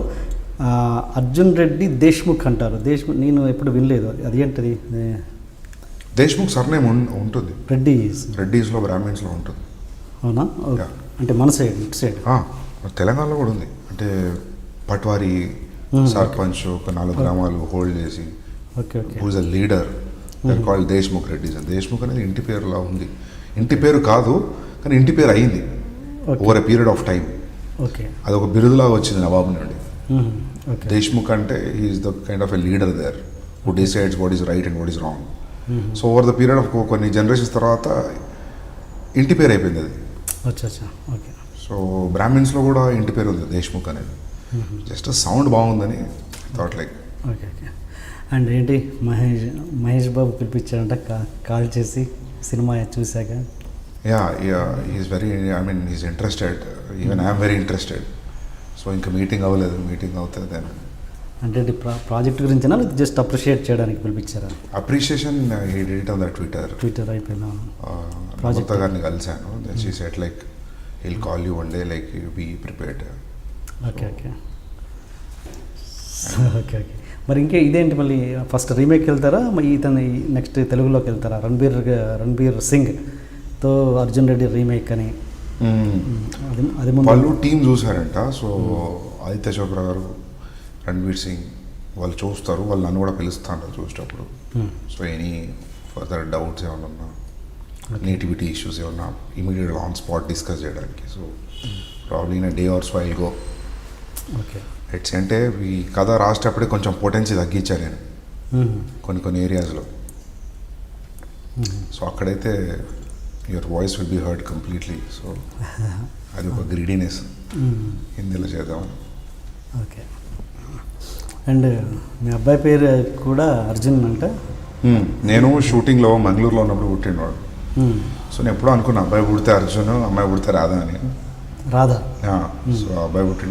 Speaker 1: అర్జున్ రెడ్డి దేశ్ముఖ్ అంటారు. దేశ్ముఖ్ నేను ఎప్పుడు వినలేదు, అది ఏంటది?
Speaker 2: దేశ్ముఖ్ సర్నేమ్ ఉంటుంది, రెడ్డీస్లో బ్రాహ్మిన్స్లో ఉంటుంది.
Speaker 1: అవునా? అంటే మన సైడ్, ఇటు సైడ్
Speaker 2: తెలంగాణలో కూడా ఉంది. అంటే పట్వారి సర్పంచ్ ఒక 4 గ్రామాలు హోల్డ్ చేసి whose a leader, called Deshmukh Reddys. Deshmukh అనేది ఇంటి పేరులా ఉంది. ఇంటి పేరు కాదు కానీ ఇంటి పేరు అయింది over a period of time. అది ఒక బిరుదులాగా వచ్చింది నవాబు నుండి. దేశ్ముఖ్ అంటే is the kind of a leader there who decides what is right and what is wrong. So over the period of కొన్ని జనరేషన్స్ తర్వాత ఇంటి పేరు అయిపోయింది అది. సో బ్రాహ్మిన్స్లో కూడా ఇంటి పేరు ఉంది దేశ్ముఖ్ అనేది. జస్ట్ సౌండ్ బాగుందని థాట్ లైక్.
Speaker 1: ఓకే. అండ్ ఏంటి మహేష్ బాబు పిలిపించారంట కాల్ చేసి సినిమా చూశాక?
Speaker 2: Is very, I mean is interested. Even I'm very interested. So ఇంకా మీటింగ్ అవ్వలేదు, మీటింగ్ అవుతుంది దాన్ని.
Speaker 1: అంటే ప్రాజెక్ట్ గురించేనా జస్ట్ అప్రిషియేట్ చేయడానికి పిలిపించారా?
Speaker 2: Appreciation he did it on the Twitter
Speaker 1: అయిపోయిందా?
Speaker 2: ప్రాజెక్ట్ గారిని కలిశాను. Then she said like he'll call you one day, like you be prepared.
Speaker 1: Okay. మరి ఇంకే ఇదేంటి, మళ్ళీ ఫస్ట్ రీమేక్ వెళ్తారా, ఇతను నెక్స్ట్ తెలుగులోకి వెళ్తారా? రణబీర్ సింగ్తో అర్జున్ రెడ్డి రీమేక్ అని అది
Speaker 2: వాళ్ళు టీం చూసారంట. సో ఆదిత్య చోప్రా గారు, రణబీర్ సింగ్ వాళ్ళు చూస్తారు. వాళ్ళు నన్ను కూడా పిలుస్తాంటారు చూసేటప్పుడు. సో ఎనీ ఫర్దర్ డౌట్స్ ఏమైనా ఉన్నా, నేటివిటీ ఇష్యూస్ ఏమన్నా ఇమీడియట్గా ఆన్ స్పాట్ డిస్కస్ చేయడానికి. So probably in day or so I go.
Speaker 1: Okay.
Speaker 2: It's అంటే ఈ కథ రాసేటప్పుడే కొంచెం పొటెన్సీ తగ్గించాను నేను కొన్ని ఏరియాస్లో. సో అక్కడైతే your voice will be heard completely. So అది ఒక గ్రీడీనెస్ హిందీలో చేద్దామని.
Speaker 1: ఓకే. అండ్ మీ అబ్బాయి పేరు కూడా అర్జున్ అంట?
Speaker 2: నేను షూటింగ్లో మంగళూరులో ఉన్నప్పుడు పుట్టినవాడు. సో నేను ఎప్పుడూ అనుకున్నా అబ్బాయి పుడితే అర్జున్, అమ్మాయి పుడితే రాధా అని.
Speaker 1: రాధా?
Speaker 2: సో అబ్బాయి పుట్టిన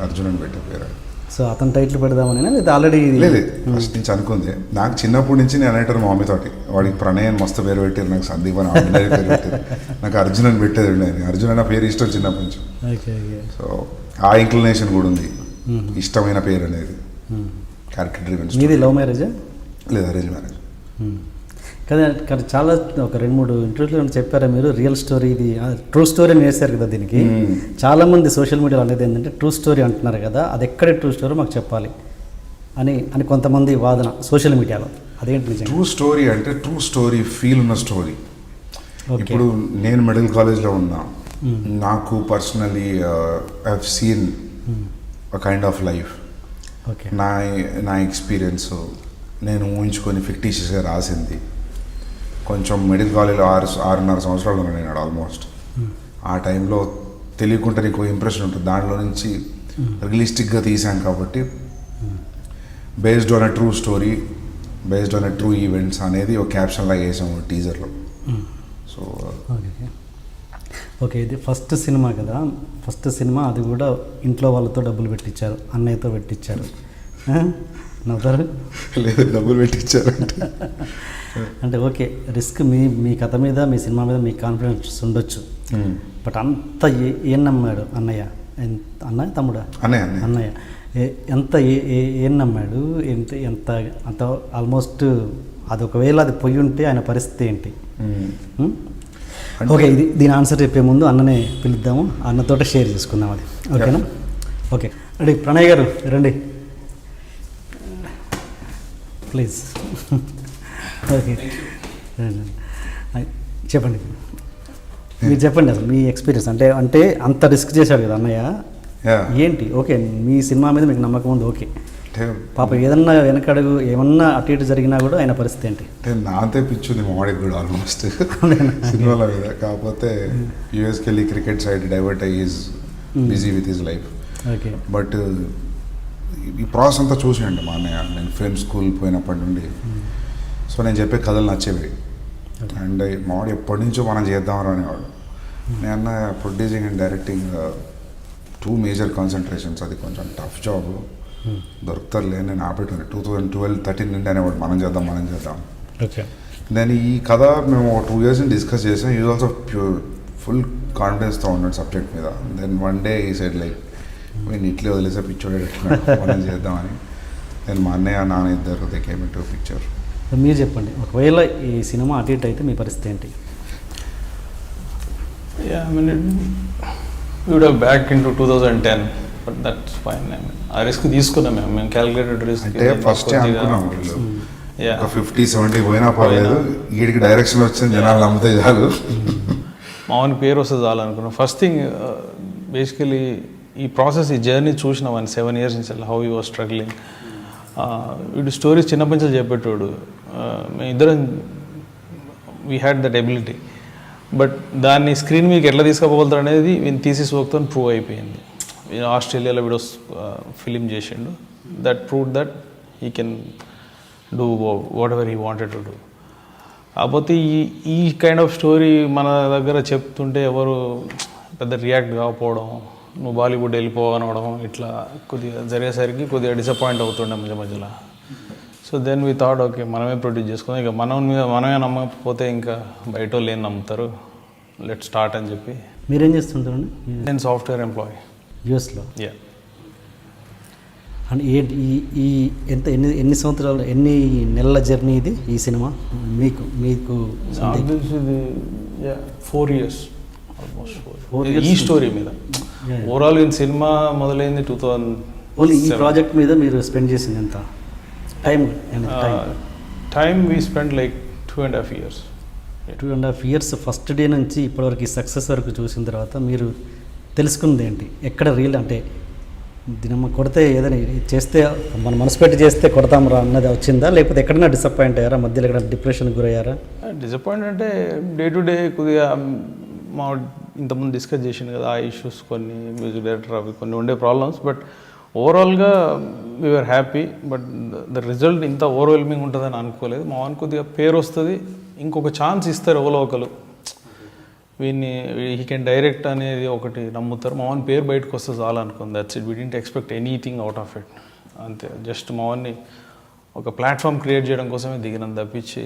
Speaker 2: అర్జున్ అని పెట్టే పేరు.
Speaker 1: సో అతను టైటిల్ పెడదామని ఇది ఆల్రెడీ
Speaker 2: లేదు, ఫస్ట్ నుంచి అనుకుంది. నాకు చిన్నప్పటి నుంచి నేను అనేటారు మా మమ్మీ తోటి, వాడికి ప్రణయన్ మస్తు పేరు పెట్టారు, నాకు సందీప్ అని ఆర్డినరీ పేరు పెట్టారు, నాకు అర్జున్ అని పెట్టేది ఉండేది. అర్జున్ అన్న పేరు ఇష్టం చిన్నప్పటి నుంచి. సో ఆ ఇంక్లినేషన్ కూడా ఉంది, ఇష్టమైన పేరు అనేది. Character driven.
Speaker 1: ఇది లవ్ మ్యారేజా?
Speaker 2: లేదు, అరేంజ్ మ్యారేజ్.
Speaker 1: కానీ చాలా ఒక 2-3 ఇంటర్వ్యూలో చెప్పారా మీరు, రియల్ స్టోరీ ఇది ట్రూ స్టోరీ అని వేశారు కదా దీనికి. చాలామంది సోషల్ మీడియాలో అనేది ఏంటంటే ట్రూ స్టోరీ అంటున్నారు కదా, అది ఎక్కడ ట్రూ స్టోరీ మాకు చెప్పాలి అని కొంతమంది వాదన సోషల్ మీడియాలో. అదేంటి
Speaker 2: ట్రూ స్టోరీ అంటే ట్రూ స్టోరీ ఫీల్ ఉన్న స్టోరీ. ఇప్పుడు నేను మిడిల్ కాలేజ్లో ఉన్నా, నాకు personally I have seen a kind of life. నా ఎక్స్పీరియన్స్ నేను ఊహించుకొని ఫిక్టీషియస్గా రాసింది. కొంచెం మిడిల్ కాలేజ్లో 6.5 సంవత్సరాలు ఉన్నాను నేను ఆల్మోస్ట్. ఆ టైంలో తెలియకుండా నీకు ఇంప్రెషన్ ఉంటుంది, దాంట్లో నుంచి రియలిస్టిక్గా తీసాను కాబట్టి based on a true story, based on a true events అనేది ఒక క్యాప్షన్ లాగా వేసాము టీజర్లో. సో
Speaker 1: ఓకే, ఇది ఫస్ట్ సినిమా కదా, ఫస్ట్ సినిమా అది కూడా ఇంట్లో వాళ్ళతో డబ్బులు పెట్టించారు, అన్నయ్యతో పెట్టించారు. నవ్వుతారు.
Speaker 2: లేదు, డబ్బులు పెట్టించారంటే.
Speaker 1: అంటే ఓకే, రిస్క్ మీ కథ మీద, మీ సినిమా మీద మీకు కాన్ఫిడెన్స్ ఉండొచ్చు. బట్ అంత ఏం నమ్మాడు అన్నయ్య? అన్నయ్య తమ్ముడా? అన్నయ్య ఎంత ఏం నమ్మాడు? ఎంత అంత ఆల్మోస్ట్ అది ఒకవేళ అది పోయి ఉంటే ఆయన పరిస్థితి ఏంటి? ఓకే, దీని ఆన్సర్ చెప్పే ముందు అన్ననే పిలుద్దాము, అన్నతోటే షేర్ చేసుకుందాం అది. ఓకేనా? Okay, ready. ప్రణయ్ గారు రండి ప్లీజ్. ఓకే, చెప్పండి, మీరు చెప్పండి అసలు మీ ఎక్స్పీరియన్స్. అంటే అంత రిస్క్ చేశాడు కదా అన్నయ్య, ఏంటి? ఓకే, మీ సినిమా మీద మీకు నమ్మకం ఉంది, ఓకే. పాప ఏదన్నా వెనకడుగు ఏమన్నా అటు ఇటు జరిగినా కూడా ఆయన పరిస్థితి ఏంటి?
Speaker 2: నాంతే పిచ్చుంది మావాడికి కూడా ఆల్మోస్ట్ సినిమాల మీద. కాకపోతే యూఎస్కి వెళ్ళి క్రికెట్ సైడ్ డైవర్ట్ అయ్యి busy with his life.
Speaker 1: Okay,
Speaker 2: but ఈ ప్రాసెస్ అంతా చూసానండి మా అన్నయ్య. నేను ఫిల్మ్ స్కూల్ పోయినప్పటి నుండి. సో నేను చెప్పే కథలు నచ్చేవి. అండ్ మావాడు ఎప్పటి నుంచో మనం చేద్దామని అనేవాడు. నేను producing and directing 2 major concentrations. అది కొంచెం టఫ్ జాబ్, దొరుకుతారులే. నేను ఆపేటాను 2012-13 నుండి అనేవాడు మనం చేద్దాం.
Speaker 1: ఓకే,
Speaker 2: దెన్ ఈ కథ మేము 2 years డిస్కస్ చేసాం. ఈజ్ ఆల్సో ఫుల్ కాన్ఫిడెన్స్తో ఉన్నాడు సబ్జెక్ట్ మీద. దెన్ వన్ డే ఈ సైడ్ లైక్ నేను ఇట్లే వదిలేసే పిక్చర్ మనం చేద్దామని. దెన్ మా అన్నయ్య నాన్న ఇద్దరు దే కేమ్ ఇంటూ పిక్చర్.
Speaker 1: మీరు చెప్పండి, ఒకవేళ ఈ సినిమా అటు ఇటు అయితే మీ పరిస్థితి ఏంటి?
Speaker 3: Yeah, I mean, we would have backed into 2010, but that's fine. I mean, ఆ రిస్క్ తీసుకున్నాం మేము, క్యాలిక్యులేటెడ్ రిస్క్.
Speaker 2: అంటే ఫస్ట్ అనుకున్నాం వీళ్ళు ఒక 50-70 పోయినా పర్లేదు, వీడికి డైరెక్షన్ వచ్చింది జనాలు నమ్మితే చాలు,
Speaker 3: మామూలు పేరు వస్తుంది చాలు అనుకున్నాం. ఫస్ట్ థింగ్ బేసికలీ ఈ ప్రాసెస్, ఈ జర్నీ చూసినాం 7 years నుంచి హౌ యూ వాజ్ స్ట్రగ్లింగ్. వీడు స్టోరీస్ చిన్నప్పటి నుంచి చెప్పేటోడు. మేము ఇద్దరం we had that ability. But దాన్ని స్క్రీన్ మీకు ఎట్లా తీసుకుపోగలుగుతారు అనేది వీని థీసిస్ వర్క్తో ప్రూవ్ అయిపోయింది. ఆస్ట్రేలియాలో వీడియోస్ ఫిలిం చేసిండు. That prove that he can do what ever he wanted to do. కాకపోతే ఈ కైండ్ ఆఫ్ స్టోరీ మన దగ్గర చెప్తుంటే ఎవరు పెద్ద రియాక్ట్ కాకపోవడం, నువ్వు బాలీవుడ్ వెళ్ళిపోవనవడం, ఇట్లా కొద్దిగా జరిగేసరికి కొద్దిగా డిసప్పాయింట్ అవుతుండే మధ్యలో. So then we thought okay మనమే ప్రొడ్యూస్ చేసుకుందాం, ఇక మనమే నమ్మకపోతే ఇంకా బయట వాళ్ళు ఏం నమ్ముతారు, లెట్ స్టార్ట్ అని చెప్పి.
Speaker 1: మీరేం చేస్తుంటారండి?
Speaker 3: నేను సాఫ్ట్వేర్ ఎంప్లాయీ
Speaker 1: యూఎస్లో.
Speaker 3: యా.
Speaker 1: అండ్ ఈ ఎన్ని సంవత్సరాలు, ఎన్ని నెలల జర్నీ ఇది ఈ సినిమా మీకు?
Speaker 3: ఇది 4 years ఆల్మోస్ట్. 4 years ఈ స్టోరీ మీద. ఓవరాల్ ఈ సినిమా మొదలైంది 2000.
Speaker 1: ఓన్లీ ఈ ప్రాజెక్ట్ మీద మీరు స్పెండ్ చేసింది ఎంత
Speaker 3: time? We spend like 2.5 years.
Speaker 1: 2.5 years first day నుంచి ఇప్పటివరకు ఈ సక్సెస్ వరకు చూసిన తర్వాత మీరు తెలుసుకున్నది ఏంటి? ఎక్కడ రీల్ అంటే దినమ్మ కొడితే ఏదైనా చేస్తే మన మనసు పెట్టి చేస్తే కొడతాం రా అన్నది వచ్చిందా, లేకపోతే ఎక్కడైనా డిసప్పాయింట్ అయ్యారా, మధ్యలో ఎక్కడ డిప్రెషన్కి గురయ్యారా?
Speaker 3: డిసప్పాయింట్ అంటే డే టు డే కొద్దిగా మా ఇంతకుముందు డిస్కస్ చేసింది కదా, ఆ ఇష్యూస్ కొన్ని, మ్యూజిక్ డైరెక్టర్ అవి కొన్ని ఉండే ప్రాబ్లమ్స్. బట్ ఓవరాల్గా we're happy. But the result ఇంత ఓవర్వెల్మింగ్ ఉంటుందని అనుకోలేదు. మా వానికి కొద్దిగా పేరు వస్తుంది, ఇంకొక ఛాన్స్ ఇస్తారు ఎవరో ఒకరు, వీడిని హీ కెన్ డైరెక్ట్ అనేది ఒకటి నమ్ముతారు. మా వాని పేరు బయటకు వస్తే చాలా అనుకుంది. That's it. We didn't expect anything out of it. అంతే, జస్ట్ మా వాన్ని ఒక ప్లాట్ఫామ్ క్రియేట్ చేయడం కోసమే దిగినం తప్పించి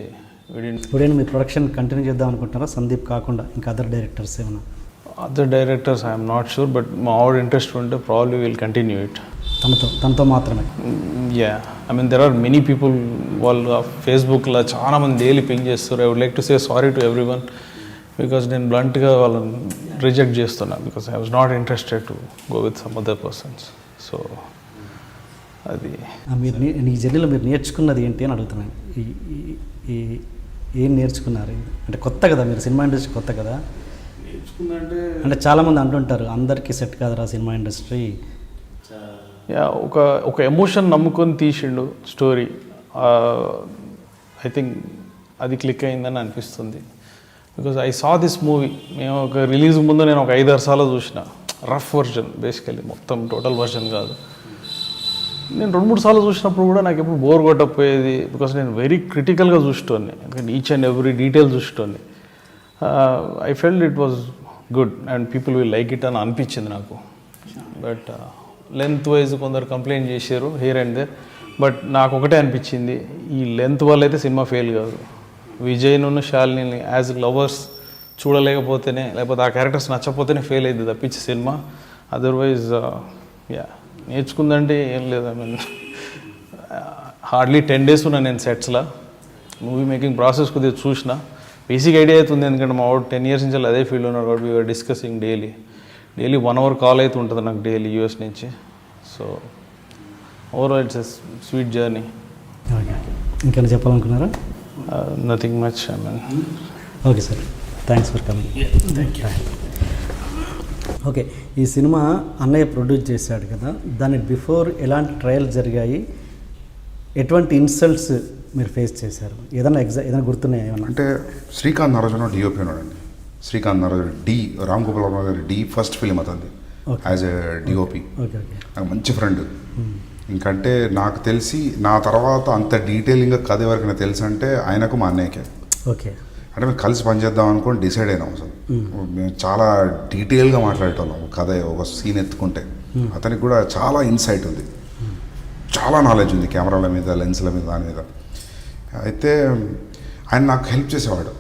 Speaker 1: ఇప్పుడైనా మీ ప్రొడక్షన్ కంటిన్యూ చేద్దాం అనుకుంటున్నారా సందీప్ కాకుండా ఇంకా అదర్ డైరెక్టర్స్ ఏమైనా?
Speaker 3: Other directors I'm not sure, but మా ఆవిడ ఇంట్రెస్ట్ ఉంటే ప్రాబ్లీ విల్ కంటిన్యూ ఇట్.
Speaker 1: తనతో మాత్రమే?
Speaker 3: Yeah, I mean there are many people, వాళ్ళు ఫేస్బుక్లో చాలా మంది డైలీ పింగ్ చేస్తారు. I would like to say sorry to everyone, because నేను బ్లంట్గా వాళ్ళని రిజెక్ట్ చేస్తున్నా, because I was not interested to go with some other persons. So అది
Speaker 1: మీరు ఈ జర్నీలో మీరు నేర్చుకున్నది ఏంటి అని అడుగుతున్నాను. ఏం నేర్చుకున్నారు? అంటే కొత్త కదా, మీరు సినిమా ఇండస్ట్రీ కొత్త కదా. అంటే చాలామంది అంటుంటారు అందరికీ సెట్ కాదురా సినిమా ఇండస్ట్రీ.
Speaker 3: యా, ఒక ఎమోషన్ నమ్ముకొని తీసిండు స్టోరీ. ఐ థింక్ అది క్లిక్ అయిందని అనిపిస్తుంది. Because I saw this movie, మేము ఒక రిలీజ్ ముందు నేను ఒక 5-6 సార్లు చూసిన. రఫ్ వర్షన్ బేసికలీ, మొత్తం టోటల్ వర్షన్ కాదు. నేను 2-3 సార్లు చూసినప్పుడు కూడా నాకు ఎప్పుడు బోర్ కొట్టకపోయేది, బికాస్ నేను వెరీ క్రిటికల్గా చూసేటోని, ఎందుకంటే ఈచ్ అండ్ ఎవ్రీ డీటెయిల్ చూసేటోని. I felt it was good and people will like it అని అనిపించింది నాకు. బట్ లెంత్ వైజ్ కొందరు కంప్లైంట్ చేశారు హియర్ అండ్ దే. బట్ నాకు ఒకటే అనిపించింది, ఈ లెంత్ వల్ల అయితే సినిమా ఫెయిల్ కాదు. విజయ్ను శాలిని యాజ్ లవర్స్ చూడలేకపోతేనే, లేకపోతే ఆ క్యారెక్టర్స్ నచ్చకపోతేనే ఫెయిల్ అయింది తప్పించి సినిమా. అదర్వైజ్ యా నేర్చుకుందంటే ఏం లేదు. ఐ మీన్ హార్డ్లీ 10 days ఉన్నా నేను సెట్స్లో. మూవీ మేకింగ్ ప్రాసెస్ కొద్దిగా చూసిన, బేసిక్ ఐడియా అవుతుంది. ఎందుకంటే మా వాడు 10 years నుంచి అదే ఫీల్డ్ ఉన్నాడు కాబట్టి we are discussing daily 1 hour call అయితే ఉంటుంది నాకు డైలీ యూఎస్ నుంచి. So overall it's a sweet journey.
Speaker 1: Okay, ఇంకేమైనా చెప్పాలనుకున్నారా?
Speaker 3: Nothing much. I mean
Speaker 1: okay sir, thanks for coming. Thank you. Okay, ఈ సినిమా అన్నయ్య ప్రొడ్యూస్ చేశాడు కదా, దాని బిఫోర్ ఎలాంటి ట్రయల్స్ జరిగాయి, ఎటువంటి ఇన్సల్ట్స్ మీరు ఫేస్ చేశారు, ఏదైనా గుర్తున్నాయా ఏమన్నా?
Speaker 2: అంటే శ్రీకాంత్ నారాయణ డిఓపి ఉన్నాడండి. శ్రీకాంత్ నారాయణ రామ్ గోపాల్ వర్మ గారి డి ఫస్ట్ ఫిలిం అతనిది as a DOP.
Speaker 1: Okay okay,
Speaker 2: నాకు మంచి ఫ్రెండ్. ఇంకంటే నాకు తెలిసి నా తర్వాత అంత డీటెయిలింగ్గా కథ ఎవరికైనా తెలుసు అంటే ఆయనకు మా అన్నయ్యకే.
Speaker 1: ఓకే,
Speaker 2: అంటే మేము కలిసి పనిచేద్దాం అనుకోని డిసైడ్ అయినాం. అసలు మేము చాలా డీటెయిల్గా మాట్లాడేటోళ్ళం కథ, ఒక సీన్ ఎత్తుకుంటే. అతనికి కూడా చాలా ఇన్సైట్ ఉంది, చాలా నాలెడ్జ్ ఉంది కెమెరాల మీద, లెన్స్ల మీద, దాని మీద. అయితే ఆయన నాకు హెల్ప్ చేసేవాడు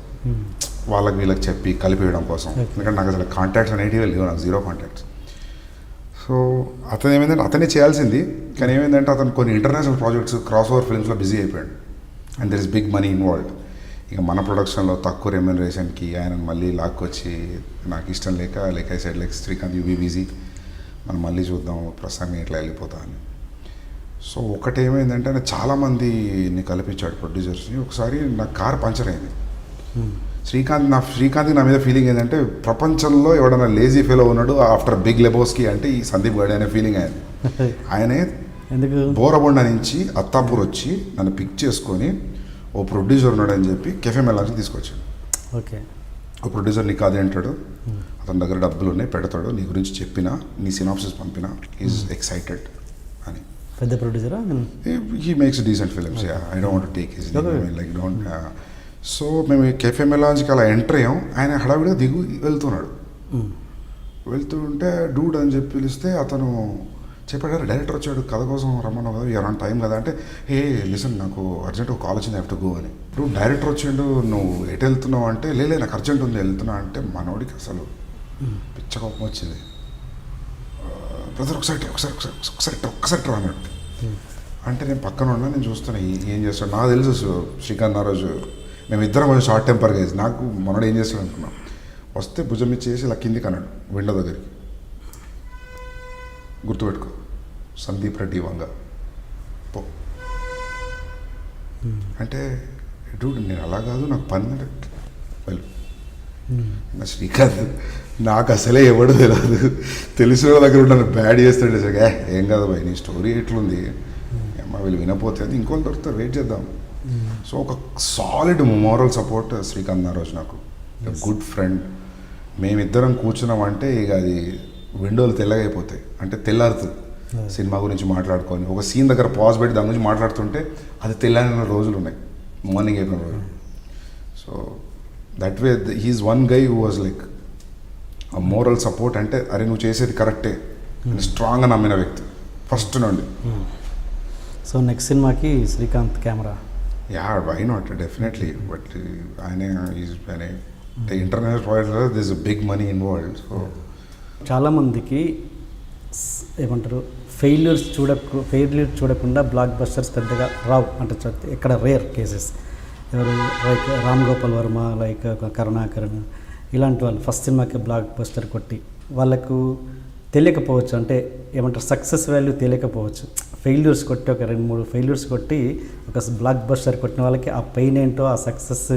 Speaker 2: వాళ్ళకి వీళ్ళకి చెప్పి కలిపేయడం కోసం. ఎందుకంటే నాకు అసలు కాంటాక్ట్స్ అనేటివి లేవు, నాకు 0 contacts. సో అతను ఏమైందంటే అతనే చేయాల్సింది, కానీ ఏమైందంటే అతను కొన్ని ఇంటర్నేషనల్ ప్రాజెక్ట్స్, క్రాస్ ఓవర్ ఫిల్మ్స్లో బిజీ అయిపోయాడు. And there is big money involved. ఇక మన ప్రొడక్షన్లో తక్కువ రెమ్యునరేషన్కి ఆయన మళ్ళీ లాక్కొచ్చి నాకు ఇష్టం లేక I said like Srikanth you be busy, మనం మళ్ళీ చూద్దాం ప్రస్తుతానికి ఇట్లా వెళ్ళిపోతా అని. సో ఒకటి ఏమైందంటే ఆయన చాలామందిని కల్పించాడు ప్రొడ్యూసర్స్ని. ఒకసారి నా కార్ పంచర్ అయింది. శ్రీకాంత్కి నా మీద ఫీలింగ్ ఏంటంటే ప్రపంచంలో ఎవడన్నా లేజీ ఫెలో ఉన్నాడు ఆఫ్టర్ బిగ్ లెబోస్కి అంటే ఈ సందీప్ గాడి అనే ఫీలింగ్ అయింది. ఆయనే
Speaker 1: ఎందుకు
Speaker 2: బోరబొండ నుంచి అత్తాపూర్ వచ్చి నన్ను పిక్ చేసుకొని ఓ ప్రొడ్యూసర్ ఉన్నాడని చెప్పి కెఫే మెలాన్స్కి తీసుకొచ్చాడు.
Speaker 1: ఓకే,
Speaker 2: ఓ ప్రొడ్యూసర్ నీకు అదే అంటాడు, అతని దగ్గర డబ్బులు ఉన్నాయి పెడతాడు, నీ గురించి చెప్పినా, నీ సినాప్సిస్ పంపినా, ఈజ్ ఎక్సైటెడ్ అని.
Speaker 1: పెద్ద ప్రొడ్యూసరా?
Speaker 2: He makes decent films. I don't want to take his like don't. So మేము కెఫే మెలాన్స్కి అలా ఎంటర్ అయ్యాం. ఆయన హడావిడిగా వెళ్తున్నాడు. వెళ్తుంటే డూడ్ అని చెప్పి పిలిస్తే అతను చెప్పాడు, డైరెక్టర్ వచ్చాడు కథ కోసం రమ్మన్నావు కదా, ఎవరైనా టైం కదా అంటే, ఏ లిసన్ నాకు అర్జెంట్ ఒక కాల్ వచ్చింది, హ్యావ్ టు గో అని. ఇప్పుడు డైరెక్టర్ వచ్చిండు, నువ్వు ఎటు వెళ్తున్నావు అంటే, లే నాకు అర్జెంట్ ఉంది వెళ్తున్నా అంటే, మనోడికి అసలు పిచ్చ కోపం వచ్చింది. బ్రదర్ ఒక్కసారి రా అన్నాడు. అంటే నేను పక్కన ఉన్నా, నేను చూస్తున్నా ఏం చేస్తాడు. నాకు తెలుసు శ్రీకాంత్ నారాజు మేమిద్దరం కొంచెం షార్ట్ టెంపర్గా వేసి, నాకు మనోడు ఏం చేస్తాడు అనుకున్నాం. వస్తే భుజం ఇచ్చేసి ఇలా కిందికి అన్నాడు విండో దగ్గరికి, గుర్తుపెట్టుకో సందీప్ రెడ్డి వంగ పో అంటే, డూడ్ నేను అలా కాదు నాకు పని వెళ్ళు. నా శ్రీకాంత్ నాకు అసలే ఎవడు తెలియదు, తెలిసిన వాళ్ళ దగ్గర నన్ను బ్యాడ్ చేస్తాడు. సరే ఏం కాదు భయ్, నీ స్టోరీ ఎట్లుంది అమ్మ, వీళ్ళు వినపోతే అది ఇంకోళ్ళు దొరుకుతారు, వెయిట్ చేద్దాం. సో ఒక సాలిడ్ మోరల్ సపోర్ట్ శ్రీకాంత్ నారాజు నాకు, గుడ్ ఫ్రెండ్. మేమిద్దరం కూర్చున్నామంటే ఇక అది విండోలు తెల్లగైపోతాయి, అంటే తెల్లారుతుంది. సినిమా గురించి మాట్లాడుకొని ఒక సీన్ దగ్గర పాజ్ పెట్టి దాని గురించి మాట్లాడుతుంటే అది తెల్లారిన రోజులు ఉన్నాయి, మార్నింగ్ అయిపోయిన రోజులు. So that way he's one guy who was like a moral support. అంటే అరే నువ్వు చేసేది కరెక్టే అని స్ట్రాంగ్గా నమ్మిన వ్యక్తి ఫస్ట్ నుండి.
Speaker 1: సో నెక్స్ట్ సినిమాకి Srikanth camera?
Speaker 2: Yeah, why not, definitely. But ఆయన international project this big money involved. So
Speaker 1: చాలామందికి ఏమంటారు, ఫెయిల్యూర్ చూడకుండా బ్లాక్ బస్టర్స్ పెద్దగా రావు అంటే ఇక్కడ రేర్ కేసెస్. ఎవరు లైక్ రామ్ గోపాల్ వర్మ, లైక్ కరుణాకరణ్, ఇలాంటి వాళ్ళు ఫస్ట్ సినిమాకి బ్లాక్ బస్టర్ కొట్టి వాళ్ళకు తెలియకపోవచ్చు, అంటే ఏమంటారు సక్సెస్ వాల్యూ తెలియకపోవచ్చు. ఫెయిల్యూర్స్ కొట్టి ఒక 2-3 ఫెయిల్యూర్స్ కొట్టి ఒక బ్లాక్ బస్టర్ కొట్టిన వాళ్ళకి ఆ పెయిన్ ఏంటో, ఆ సక్సెస్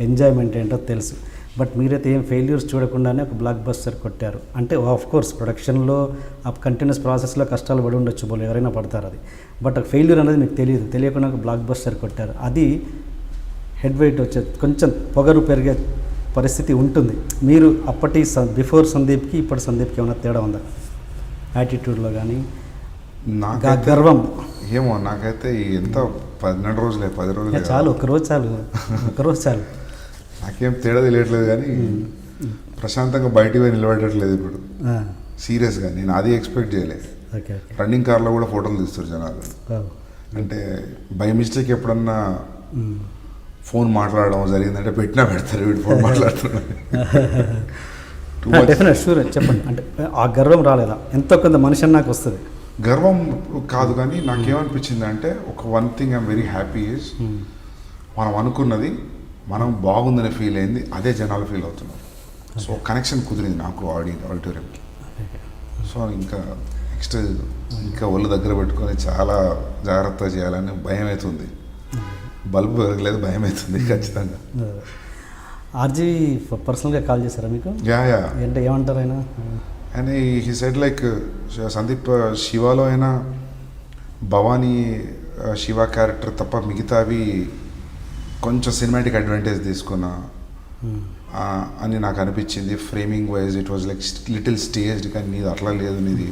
Speaker 1: ఎంజాయ్మెంట్ ఏంటో తెలుసు. బట్ మీరైతే ఏం ఫెయిల్యూర్స్ చూడకుండానే ఒక బ్లాక్ బస్టర్ కొట్టారు. అంటే ఆఫ్ కోర్స్ ప్రొడక్షన్లో ఆ కంటిన్యూస్ ప్రాసెస్లో కష్టాలు పడి ఉండొచ్చు, బోలు ఎవరైనా పడతారు అది. బట్ ఒక ఫెయిల్యూర్ అనేది మీకు తెలియకుండా ఒక బ్లాక్ బస్టర్ కొట్టారు. అది హెడ్ వెయిట్ వచ్చే కొంచెం పొగరు పెరిగే పరిస్థితి ఉంటుంది. మీరు అప్పటి బిఫోర్ సందీప్కి ఇప్పటి సందీప్కి ఏమైనా తేడా ఉందా యాటిట్యూడ్లో కానీ గర్వం?
Speaker 2: ఏమో నాకైతే ఎంత 12 రోజులే 10 రోజులే
Speaker 1: చాలు, ఒకరోజు చాలు.
Speaker 2: నాకేం తేడా తెలియట్లేదు, కానీ ప్రశాంతంగా బయటికి పోయి నిలబడట్లేదు ఇప్పుడు సీరియస్గా. నేను అది ఎక్స్పెక్ట్ చేయలేదు.
Speaker 1: Okay okay.
Speaker 2: రన్నింగ్ కార్లో కూడా ఫోటోలు తీస్తారు జనాలు. అంటే బై మిస్టేక్ ఎప్పుడన్నా ఫోన్ మాట్లాడడం జరిగిందంటే పెట్టినా పెడతారు, వీడు ఫోన్ మాట్లాడుతున్నాడు.
Speaker 1: డెఫినెట్ షూర్ చెప్పండి. అంటే ఆ గర్వం రాలేదా? ఎంతో కొంత మనిషి నాకు వస్తుంది.
Speaker 2: గర్వం కాదు, కానీ నాకేమనిపించింది అంటే one thing I'm very happy is మనం అనుకున్నది మనం బాగుందని ఫీల్ అయింది, అదే జనాలు ఫీల్ అవుతున్నారు. సో కనెక్షన్ కుదిరింది నాకు ఆడిటోరియంకి. సో ఇంకా నెక్స్ట్ ఇంకా ఒళ్ళు దగ్గర పెట్టుకొని చాలా జాగ్రత్తగా చేయాలని భయం అవుతుంది. బల్బు పెరగలేదు, భయం అవుతుంది ఖచ్చితంగా.
Speaker 1: ఆర్జీ పర్సనల్గా కాల్ చేశారా మీకు?
Speaker 2: యా
Speaker 1: అంటే ఏమంటారు ఆయన?
Speaker 2: And he said like Sandeep, శివాలో అయినా భవానీ శివ క్యారెక్టర్ తప్ప మిగతావి కొంచెం సినిమాటిక్ అడ్వాంటేజ్ తీసుకున్నా అని నాకు అనిపించింది. Framing wise it was like little staged, కానీ నీది అట్లా లేదు, నీది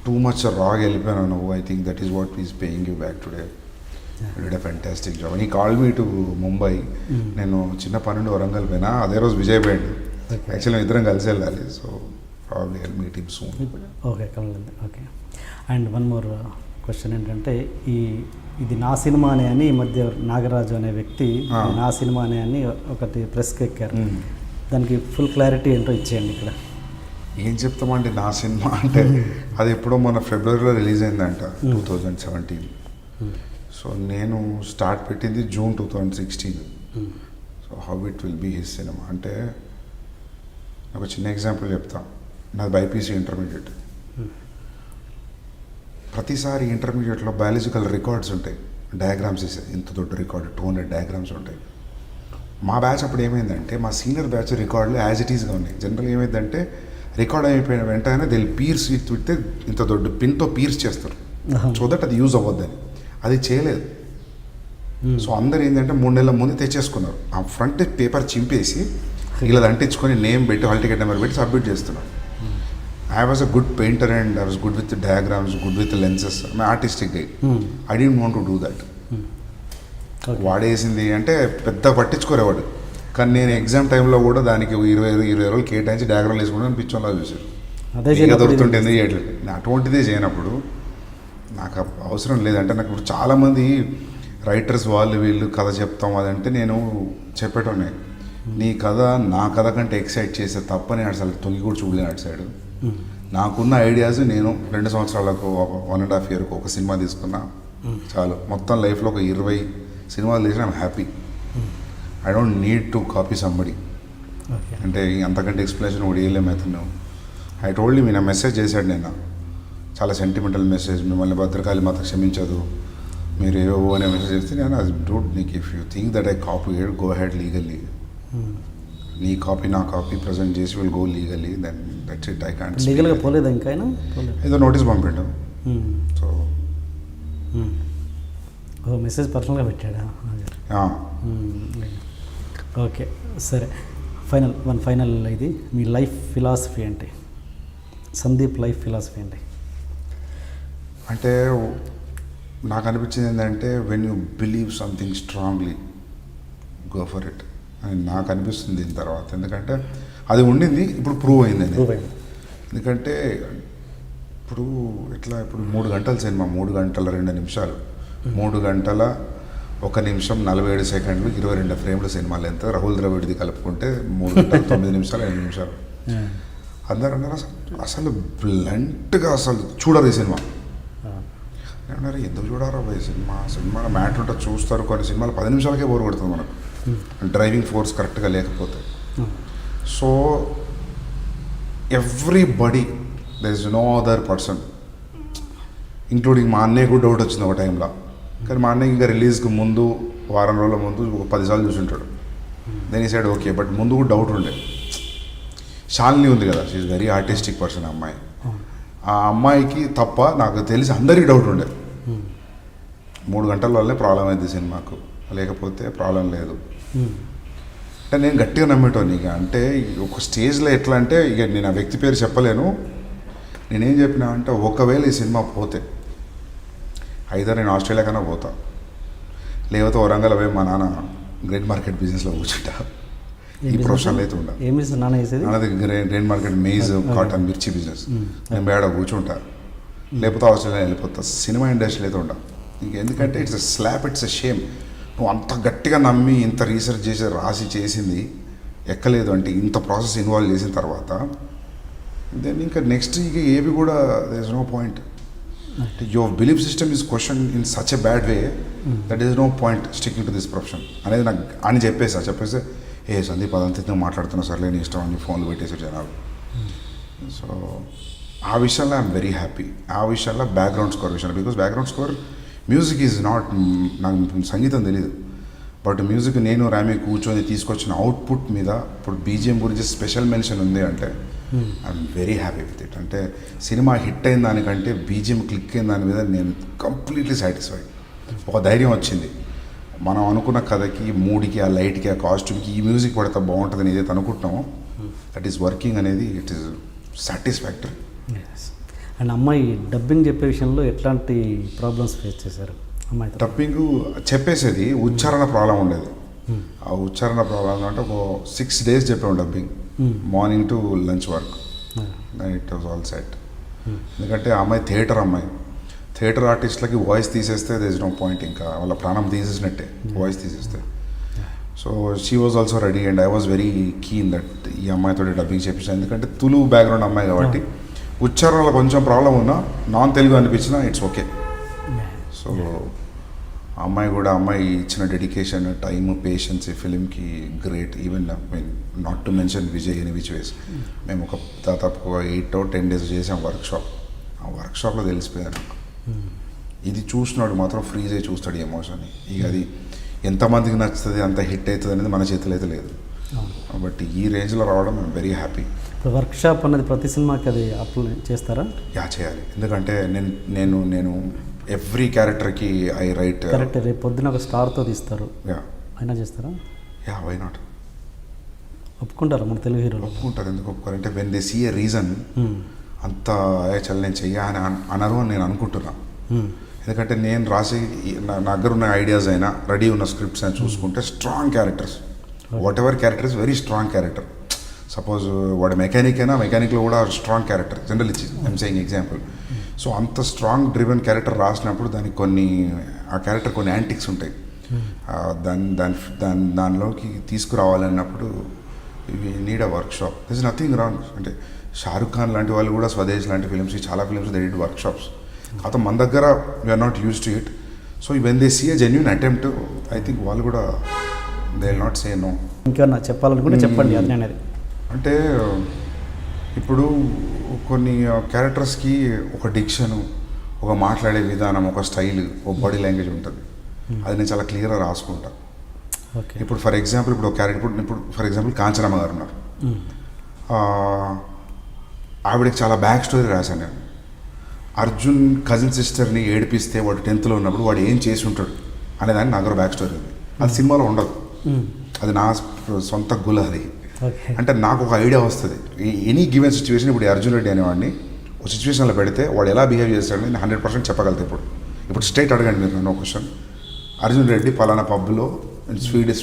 Speaker 2: టూ మచ్ రాగా వెళ్ళిపోయాను నువ్వు. I think that is what is paying you back today. Did a fantastic job. ఈ కాల్ మీ టు ముంబై. నేను చిన్న పన్నెండు వరంగల్ పోయినా, అదే రోజు విజయ్ పోయిండు. యాక్చువల్లీ ఇద్దరం కలిసి వెళ్ళాలి. So probably I'll meet him soon.
Speaker 1: Okay కమలండి. Okay. And one more question ఏంటంటే, ఇది నా సినిమానే అని ఈ మధ్య నాగరాజు అనే వ్యక్తి నా సినిమానే అని ఒకటి ప్రెస్కి ఎక్కారు. దానికి ఫుల్ క్లారిటీ ఏంటో ఇచ్చేయండి ఇక్కడ.
Speaker 2: ఏం చెప్తామండి, నా సినిమా అంటే అది ఎప్పుడో మన ఫిబ్రవరిలో రిలీజ్ అయిందంట, 2017. సో నేను స్టార్ట్ పెట్టింది June 2016. So how it will be his cinema అంటే, నాకు చిన్న ఎగ్జాంపుల్ చెప్తా. నాది బైపీసీ ఇంటర్మీడియట్. ప్రతిసారి ఇంటర్మీడియట్లో బయాలజికల్ రికార్డ్స్ ఉంటాయి, డయాగ్రామ్స్ ఇస్తాయి. ఇంత దొడ్డ రికార్డు 200 డయాగ్రామ్స్ ఉంటాయి. మా బ్యాచ్ అప్పుడు ఏమైందంటే, మా సీనియర్ బ్యాచ్ రికార్డులు యాజ్ ఇట్ ఈస్గా ఉన్నాయి. జనరల్ ఏమైందంటే, రికార్డ్ అయిపోయిన వెంటనే దిల్ పీర్స్ విత్తే ఇంత దొడ్డు పిన్తో పీర్స్ చేస్తారు, సో దట్ అది యూజ్ అవ్వద్దని. అది చేయలేదు. సో అందరు ఏంటంటే 3 నెలల ముందు తెచ్చేసుకున్నారు. ఆ ఫ్రంట్ పేపర్ చింపేసి ఇలా అంటించుకొని నేమ్ పెట్టి హాల్ టికెట్ నెంబర్ పెట్టి సబ్మిట్ చేస్తున్నారు. I was a good painter and I was good with the diagrams, good with the lenses. I'm an artistic guy. I didn't want to do that. వాడేసింది అంటే పెద్ద పట్టించుకోరేవాడు. కానీ నేను exam టైంలో కూడా దానికి 20 రోజులు కేటాయించి డయాగ్రామ్ వేసుకుంటాను, పిచ్చోన్లా చూసారు. ఇంకా దొరుకుతుంటే ఎందుకు చేయట్లేదు. అటువంటిదే చేయనప్పుడు నాకు అవసరం లేదంటే, నాకు ఇప్పుడు చాలామంది రైటర్స్ వాళ్ళు వీళ్ళు కథ చెప్తాం అదంటే నేను చెప్పేటోనే, నీ కథ నా కథ కంటే ఎక్సైట్ చేసే తప్పని అసలు తొంగి కూడా చూడలేను అటు సైడ్. నాకున్న ఐడియాస్ నేను 2 సంవత్సరాలకు 1.5 ఇయర్కు ఒక సినిమా తీసుకున్నా చాలు. మొత్తం లైఫ్లో ఒక 20 సినిమాలు తీసిన I'm happy. I don't need to copy somebody. అంటే అంతకంటే ఎక్స్ప్లెనేషన్ కూడా వేయలేము అతను. ఐ టోల్డ్ మీ, నా మెసేజ్ చేశాడు నేను, చాలా సెంటిమెంటల్ మెసేజ్, మిమ్మల్ని భద్రకాళి మాత క్షమించదు మీరు ఏవో అనే మెసేజ్ చేస్తే నేను అది డోంట్ నీకు if you think that I copy it go ahead legally. నీ కాపీ నా కాపీ ప్రజెంట్ చేసి will go legally, then that's it. I can't
Speaker 1: లీగల్గా పోలేదు ఇంకా
Speaker 2: ఏదో నోటీస్ పంపిండు. సో
Speaker 1: మెసేజ్ పర్సనల్గా పెట్టాడా? ఓకే సరే. ఫైనల్ ఇది మీ లైఫ్ ఫిలాసఫీ ఏంటి? సందీప్ లైఫ్ ఫిలాసఫీ ఏంటి?
Speaker 2: అంటే నాకు అనిపించింది ఏంటంటే, when you believe something strongly go for it అని నాకు అనిపిస్తుంది దీని తర్వాత. ఎందుకంటే అది ఉండింది, ఇప్పుడు ప్రూవ్ అయింది. ఎందుకంటే ఇప్పుడు ఇప్పుడు 3 గంటల సినిమా, 3 గంటల 2 నిమిషాలు, 3 గంటల 1 నిమిషం 47 సెకండ్లు, 22 ఫ్రేమ్ల సినిమాలు ఎంత రాహుల్ ద్రవిడ్ది కలుపుకుంటే 3 గంటల 9 నిమిషాలు 8 నిమిషాలు. అందరూ అన్నారు అసలు బ్లంట్గా అసలు చూడరు ఈ సినిమా. అన్నారు ఎందుకు చూడారా ఈ సినిమా మ్యాటర్ ఉంటే చూస్తారు. కొన్ని సినిమాలు 10 నిమిషాలకే బోర్ కొడుతుంది మనకు, డ్రైవింగ్ ఫోర్స్ కరెక్ట్గా లేకపోతే. So everybody, there is no other person including మా అన్నయ్య కూడా డౌట్ వచ్చింది ఒక టైంలో. కానీ మా అన్నయ్య ఇంకా రిలీజ్కి ముందు వారం రోజుల ముందు ఒక 10 సార్లు చూసుంటాడు. దెన్ ఈ సైడ్ ఓకే, బట్ ముందు కూడా డౌట్ ఉండే. శాలిని ఉంది కదా, she is very artistic person. అమ్మాయి, ఆ అమ్మాయికి తప్ప నాకు తెలిసి అందరికీ డౌట్ ఉండే. 3 గంటల వల్లే ప్రాబ్లం అయింది సినిమాకు, లేకపోతే ప్రాబ్లం లేదు. అంటే నేను గట్టిగా నమ్మేటోని. ఇక అంటే ఒక స్టేజ్లో ఎట్లా అంటే, ఇక నేను ఆ వ్యక్తి పేరు చెప్పలేను. నేనేం చెప్పినా అంటే, ఒకవేళ ఈ సినిమా పోతే ఐదర్ నేను ఆస్ట్రేలియా కన్నా పోతా, లేకపోతే వరంగల్ పోయి మా నాన్న గ్రెయిన్ మార్కెట్ బిజినెస్లో కూర్చుంటా. ఈ ప్రొఫెషనల్ అయితే ఉండ. నాన్నది గ్రెయిన్ మార్కెట్, మెయిజ్, కాటన్, మిర్చి బిజినెస్. నేను బేడ కూర్చుంటా. లేకపోతే ఆస్ట్రేలియా వెళ్ళిపోతా, సినిమా ఇండస్ట్రీ అయితే ఉండ. ఎందుకంటే it's a slap, it's a shame. నువ్వు అంత గట్టిగా నమ్మి ఇంత రీసెర్చ్ చేసి రాసి చేసింది ఎక్కలేదు అంటే, ఇంత ప్రాసెస్ ఇన్వాల్వ్ చేసిన తర్వాత దెన్ ఇంకా నెక్స్ట్ ఇక ఏవి కూడా there is no point. Your belief system is question in such a bad way that is no point sticking to this profession అనేది నాకు అని చెప్పేస్తే ఏ సందీప్ అదంతా మాట్లాడుతున్నా సర్లే నీ ఇష్టం అని ఫోన్లు పెట్టేసారు జనాలు. సో ఆ విషయంలో ఐఎమ్ వెరీ హ్యాపీ. ఆ విషయంలో బ్యాక్గ్రౌండ్ స్కోర్ విషయంలో, because background score music is not, నాకు సంగీతం తెలీదు, బట్ మ్యూజిక్ నేను రామి కూర్చొని తీసుకొచ్చిన అవుట్పుట్ మీద ఇప్పుడు బీజిఎం గురించి స్పెషల్ మెన్షన్ ఉంది అంటే I'm very happy with it. అంటే సినిమా హిట్ అయిన దానికంటే బీజిఎం క్లిక్ అయిన దాని మీద నేను కంప్లీట్లీ సాటిస్ఫైడ్. ఒక ధైర్యం వచ్చింది, మనం అనుకున్న కథకి, మూడ్కి, ఆ లైట్కి, ఆ కాస్ట్యూమ్కి ఈ మ్యూజిక్ పడితే బాగుంటుందని ఏదైతే అనుకుంటున్నామో దట్ ఈస్ వర్కింగ్ అనేది ఇట్ ఈస్ సాటిస్ఫాక్టరీ.
Speaker 1: అండ్ అమ్మాయి డబ్బింగ్ చెప్పే విషయంలో ఎట్లాంటి ప్రాబ్లమ్స్ ఫేస్ చేశారు అమ్మాయి?
Speaker 2: డబ్బింగ్ చెప్పేసేది ఉచ్చారణ ప్రాబ్లం ఉండేది. ఆ ఉచ్చారణ ప్రాబ్లం అంటే ఒక 6 days చెప్పాము dubbing, morning to lunch work, it was all set. ఎందుకంటే ఆ అమ్మాయి థియేటర్ ఆర్టిస్ట్లకి వాయిస్ తీసేస్తే దేర్ ఇస్ నో పాయింట్, ఇంకా వాళ్ళ ప్రాణం తీసేసినట్టే వాయిస్ తీసేస్తే. So she was also ready and I was very keen that ఈ అమ్మాయితో డబ్బింగ్ చేపించాను. ఎందుకంటే తెలుగు బ్యాక్గ్రౌండ్ అమ్మాయి కాబట్టి ఉచ్చారణలో కొంచెం ప్రాబ్లం ఉన్నా, నాన్ తెలుగు అనిపించినా ఇట్స్ ఓకే. సో అమ్మాయి ఇచ్చిన డెడికేషన్, టైమ్, పేషెన్స్ ఈ ఫిలింకి great. Even not to mention Vijay in which ways. మేము ఒక దాదాపు 8 or 10 days చేసాం వర్క్షాప్. ఆ వర్క్షాప్లో తెలిసిపోయాను నాకు, ఇది చూసినాడు మాత్రం ఫ్రీజ్ అయ్యి చూస్తాడు ఈ ఎమోషన్ని. ఇక అది ఎంతమందికి నచ్చుతుంది, అంత హిట్ అవుతుంది అనేది మన చేతిలో అయితే లేదు. బట్ ఈ రేంజ్లో రావడం ఐమ్ వెరీ హ్యాపీ.
Speaker 1: ఇప్పుడు వర్క్షాప్ అన్నది ప్రతి సినిమాకి అది అప్లై చేస్తారా?
Speaker 2: చేయాలి. ఎందుకంటే నేను ఎవ్రీ క్యారెక్టర్కి ఐ రైట్.
Speaker 1: కరెక్ట్. రేపు పొద్దున ఒక స్టార్తో తీస్తారు, అయినా చేస్తారా?
Speaker 2: Why not?
Speaker 1: ఒప్పుకుంటారా మన తెలుగు హీరోలు?
Speaker 2: ఒప్పుకుంటారు. ఎందుకు ఒప్పుకోరు అంటే when they see a reason అంత చల్ నేను చెయ్యాలని అనరు అని నేను అనుకుంటున్నా. ఎందుకంటే నేను రాసి నా దగ్గర ఉన్న ఐడియాస్ అయినా, రెడీ ఉన్న స్క్రిప్ట్స్ అయినా చూసుకుంటే strong characters, what ever character is very strong character. Suppose వాడు మెకానిక్ అయినా, మెకానిక్లో కూడా స్ట్రాంగ్ క్యారెక్టర్ జనరల్ ఇచ్చి ఐమ్ సేయింగ్ ఎగ్జాంపుల్. సో అంత స్ట్రాంగ్ డ్రివెన్ క్యారెక్టర్ రాసినప్పుడు దానికి ఆ క్యారెక్టర్ కొన్ని యాంటిక్స్ ఉంటాయి, దానిలోకి తీసుకురావాలన్నప్పుడు ఇవి need a workshop. This is nothing wrong. అంటే షారుఖ్ ఖాన్ లాంటి వాళ్ళు కూడా స్వదేశ్ లాంటి ఫిలిమ్స్, చాలా ఫిలిమ్స్ దే డిడ్ వర్క్షాప్స్. కాకపోతే మన దగ్గర we're not use to it. So when they see a genuine attempt, I think వాళ్ళు కూడా they will not say no.
Speaker 1: ఇంకేమన్నా చెప్పాలనుకుంటే చెప్పండి. అది అనేది
Speaker 2: అంటే ఇప్పుడు కొన్ని క్యారెక్టర్స్కి ఒక డిక్షను, ఒక మాట్లాడే విధానం, ఒక స్టైల్, ఒక బాడీ లాంగ్వేజ్ ఉంటుంది. అది నేను చాలా క్లియర్గా రాసుకుంటా.
Speaker 1: ఓకే.
Speaker 2: ఇప్పుడు ఫర్ ఎగ్జాంపుల్ ఇప్పుడు ఒక క్యారెక్టర్, ఇప్పుడు ఫర్ ఎగ్జాంపుల్ కాంచనమ్మ గారు ఉన్నారు. ఆవిడకి చాలా బ్యాక్ స్టోరీ రాశాను నేను. అర్జున్ కజిన్ సిస్టర్ని ఏడిపిస్తే వాడు 10th లో ఉన్నప్పుడు వాడు ఏం చేసి ఉంటాడు అనేదాన్ని నా దగ్గర బ్యాక్ స్టోరీ ఉంది. అది సినిమాలో ఉండదు, అది నా సొంత గుల. అది అంటే నాకు ఒక ఐడియా వస్తుంది. ఎనీ గివెన్ సిచ్యువేషన్, ఇప్పుడు అర్జున్ రెడ్డి అనేవాడిని ఒక సిచ్యువేషన్లో పెడితే వాడు ఎలా బిహేవ్ చేస్తాడని నేను 100% చెప్పగలుగుతాను. ఇప్పుడు స్ట్రైట్ అడగండి మీరు నన్ను క్వశ్చన్, అర్జున్ రెడ్డి పలానా పబ్లో,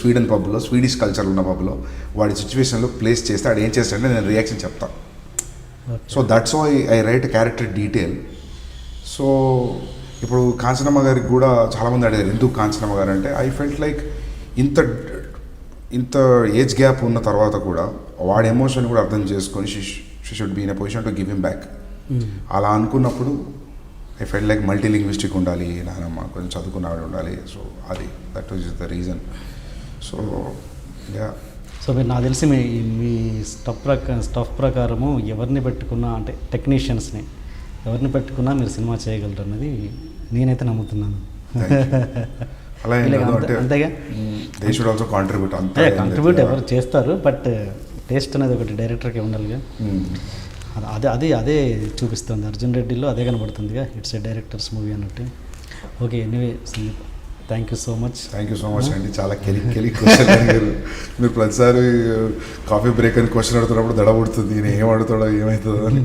Speaker 2: స్వీడన్ పబ్లో, స్వీడిష్ కల్చర్ ఉన్న పబ్లో వాడి సిచ్యువేషన్లో ప్లేస్ చేస్తే వాడు ఏం చేస్తాడంటే నేను రియాక్షన్ చెప్తాను. So that's why I write character detail. So ఇప్పుడు కాంచనమ్మ గారికి కూడా చాలామంది అడిగారు ఎందుకు కాంచనమ్మ గారు అంటే, ఐ ఫెల్ట్ లైక్ ఇంత ఏజ్ గ్యాప్ ఉన్న తర్వాత కూడా వాడి ఎమోషన్ కూడా అర్థం చేసుకొని she should be in a position to give him back. అలా అనుకున్నప్పుడు I felt like multi linguistic ఉండాలి, నానమ్మ కొంచెం చదువుకున్నవాడు ఉండాలి. సో అది that is the reason. So
Speaker 1: so మీరు నాకు తెలిసి మీ స్టఫ్ ప్రకారము ఎవరిని పెట్టుకున్నా, అంటే టెక్నీషియన్స్ని ఎవరిని పెట్టుకున్నా మీరు సినిమా చేయగలరు అన్నది నేనైతే నమ్ముతున్నాను.
Speaker 2: అలా
Speaker 1: అంతేగా,
Speaker 2: దే షుడ్ ఆల్సో కాంట్రిబ్యూట్. అంతే
Speaker 1: కాంట్రిబ్యూట్ ఎవరు చేస్తారు, బట్ టేస్ట్ అనేది ఒకటి డైరెక్టర్కి ఉండాలిగా. అదే చూపిస్తుంది అర్జున్ రెడ్డిలో, అదే కనబడుతుందిగా. ఇట్స్ ఏ డైరెక్టర్స్ మూవీ అన్నట్టు. Okay, anyway Sandeep, thank you so much
Speaker 2: అండి. చాలా కెలి క్వశ్చన్ అడిగారు మీరు. ప్రతిసారి కాఫీ బ్రేక్ అని క్వశ్చన్ అడుగుతున్నప్పుడు దడబడుతుంది, నేను ఏం అడుగుతాడో ఏమవుతుందో అని.